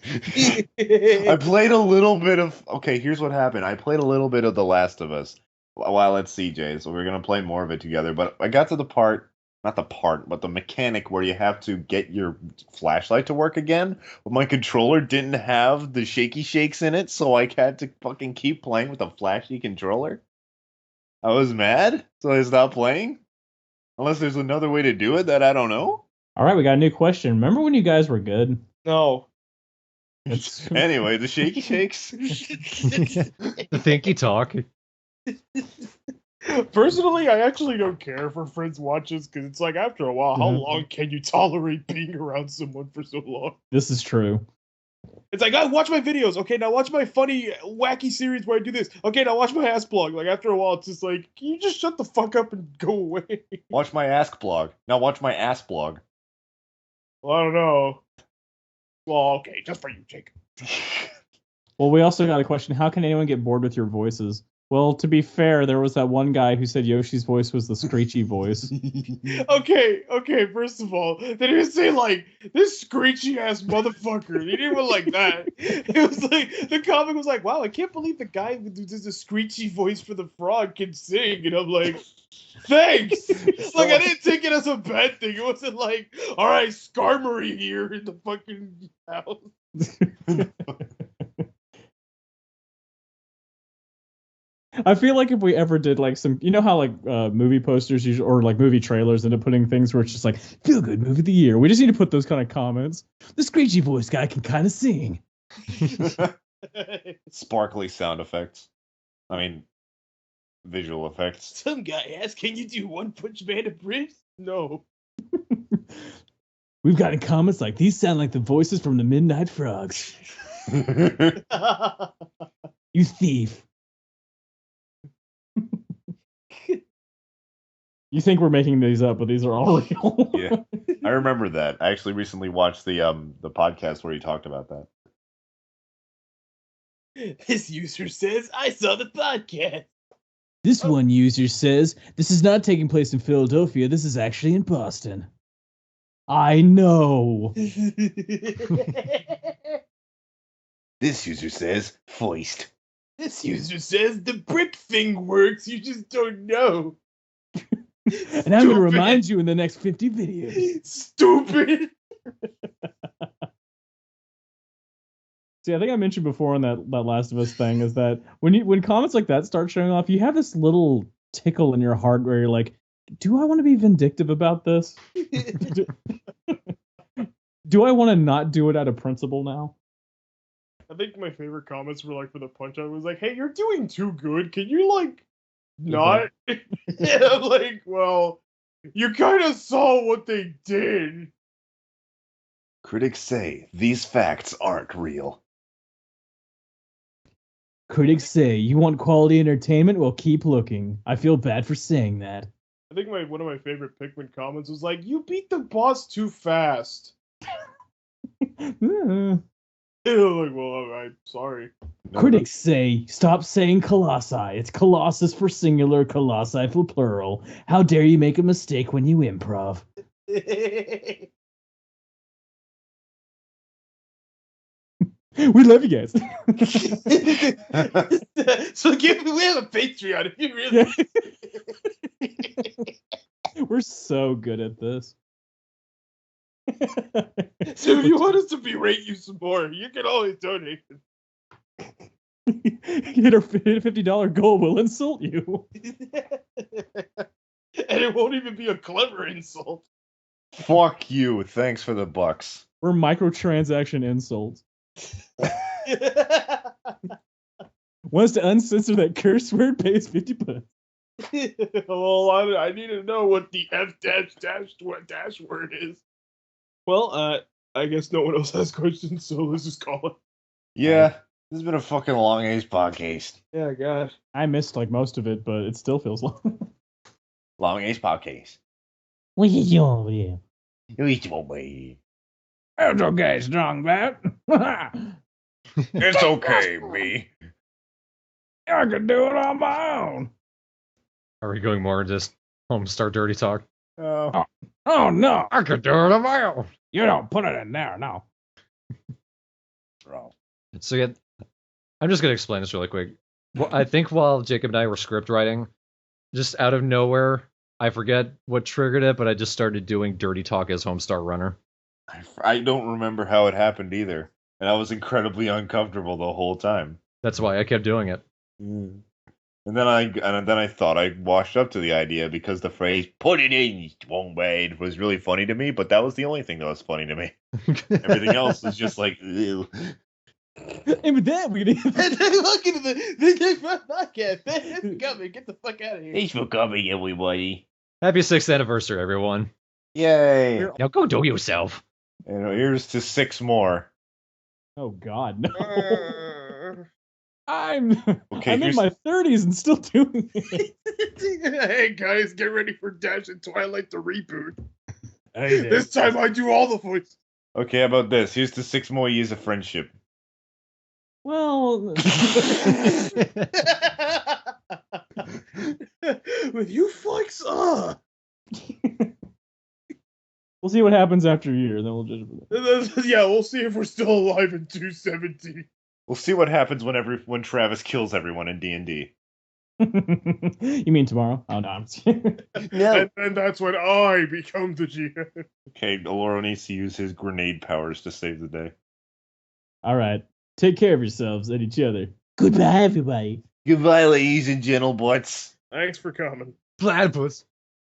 I played a little bit of... Okay, here's what happened. I played a little bit of The Last of Us while at CJ, so we're going to play more of it together. But I got to the part... Not the part, but the mechanic where you have to get your flashlight to work again. But my controller didn't have the shaky shakes in it, so I had to fucking keep playing with a flashy controller. I was mad, so I stopped playing. Unless there's another way to do it that I don't know. All right, we got a new question. Remember when you guys were good? No. Anyway, the shaky shakes. The thinky talk. Personally, I actually don't care if our friends watch us because it's like after a while, how long can you tolerate being around someone for so long? This is true. It's like, watch my videos. Okay, now watch my funny, wacky series where I do this. Okay, now watch my ass blog. Like, after a while, it's just like, can you just shut the fuck up and go away? Watch my Ask blog. Now watch my Ass blog. Well, I don't know. Well, okay, just for you, Jake. Well, we also got a question. How can anyone get bored with your voices? Well, to be fair, there was that one guy who said Yoshi's voice was the screechy voice. Okay, first of all, they didn't say, like, this screechy ass motherfucker. They didn't even like that. It was like, the comic was like, wow, I can't believe the guy who does a screechy voice for the frog can sing. And I'm like, thanks. Like, I didn't take it as a bad thing. It wasn't like, all right, Skarmory here in the fucking house. I feel like if we ever did like some, you know how like movie posters usually, or like movie trailers end up putting things where it's just like feel good movie of the year. We just need to put those kind of comments. The screechy voice guy can kind of sing. Sparkly sound effects. I mean, visual effects. Some guy asked, can you do One Punch Man a bridge? No. We've gotten comments like these sound like the voices from the Midnight Frogs. You thief. You think we're making these up, but these are all real. Yeah, I remember that. I actually recently watched the podcast where he talked about that. This user says, I saw the podcast. This one user says, this is not taking place in Philadelphia. This is actually in Boston. I know. This user says, foist. This user says, the brick thing works, you just don't know. And I'm going to remind you in the next 50 videos. Stupid. See, I think I mentioned before on that Last of Us thing is that when comments like that start showing off, you have this little tickle in your heart where you're like, do I want to be vindictive about this? Do I want to not do it out of principle now? I think my favorite comments were like for the punch out was like, hey, you're doing too good. Can you like not? Yeah, like, well, you kind of saw what they did. Critics say these facts aren't real. Critics say you want quality entertainment? Well, keep looking. I feel bad for saying that. I think one of my favorite Pikmin comments was like, you beat the boss too fast. Like, well, I'm sorry. Critics say, stop saying Colossi. It's Colossus for singular, Colossi for plural. How dare you make a mistake when you improv? We love you guys. So we have a Patreon if you really. We're so good at this. So if you want us to berate you some more, you can always donate. Hit our $50 goal, we'll insult you. And it won't even be a clever insult. Fuck you. Thanks for the bucks. We're microtransaction insults. Wants to uncensor that curse word, pays 50 bucks. Well, I need to know what the F word is. Well, I guess no one else has questions, so let's just call it. Yeah, this has been a fucking long ass podcast. Yeah, God. I missed like most of it, but it still feels long. Long ass podcast. What you doing over there? It's It's okay, strong bat. okay, me. I can do it on my own. Are we going more just Homestar dirty talk? Oh. Oh no, I could do it on my own. you don't put it in there, no. Wrong. So yeah, I'm just gonna explain this really quick. Well, I think while Jacob and I were script writing, just out of nowhere, I forget what triggered it, but I just started doing dirty talk as Homestar Runner. I don't remember how it happened either, and I was incredibly uncomfortable the whole time. That's why I kept doing it. And then I thought I washed up to the idea because the phrase "put it in one way" was really funny to me, but that was the only thing that was funny to me. Everything else was just like, ew. And with that, we're gonna Look into the podcast. It's coming. Get the fuck out of here. Thanks for coming, everybody. Happy 6th anniversary, everyone. Yay! Now go do yourself. And here's to 6 more. Oh God, no! I'm in here's- my 30s and still doing it. Hey guys, get ready for Dash and Twilight the reboot. Hey, This time I do all the voices. Okay, how about this? Here's to 6 more years of friendship. Well, With you fucks up. we'll see what happens after a year, then we'll judge for Yeah, we'll see if we're still alive in 217. We'll see what happens when Travis kills everyone in D&D. that. You mean tomorrow? Oh no, I'm just kidding. And then that's when I become the GM. Okay, Aloro needs to use his grenade powers to save the day. All right, take care of yourselves and each other. Goodbye, everybody. Goodbye, ladies and gentlebutts. Thanks for coming. Platypus.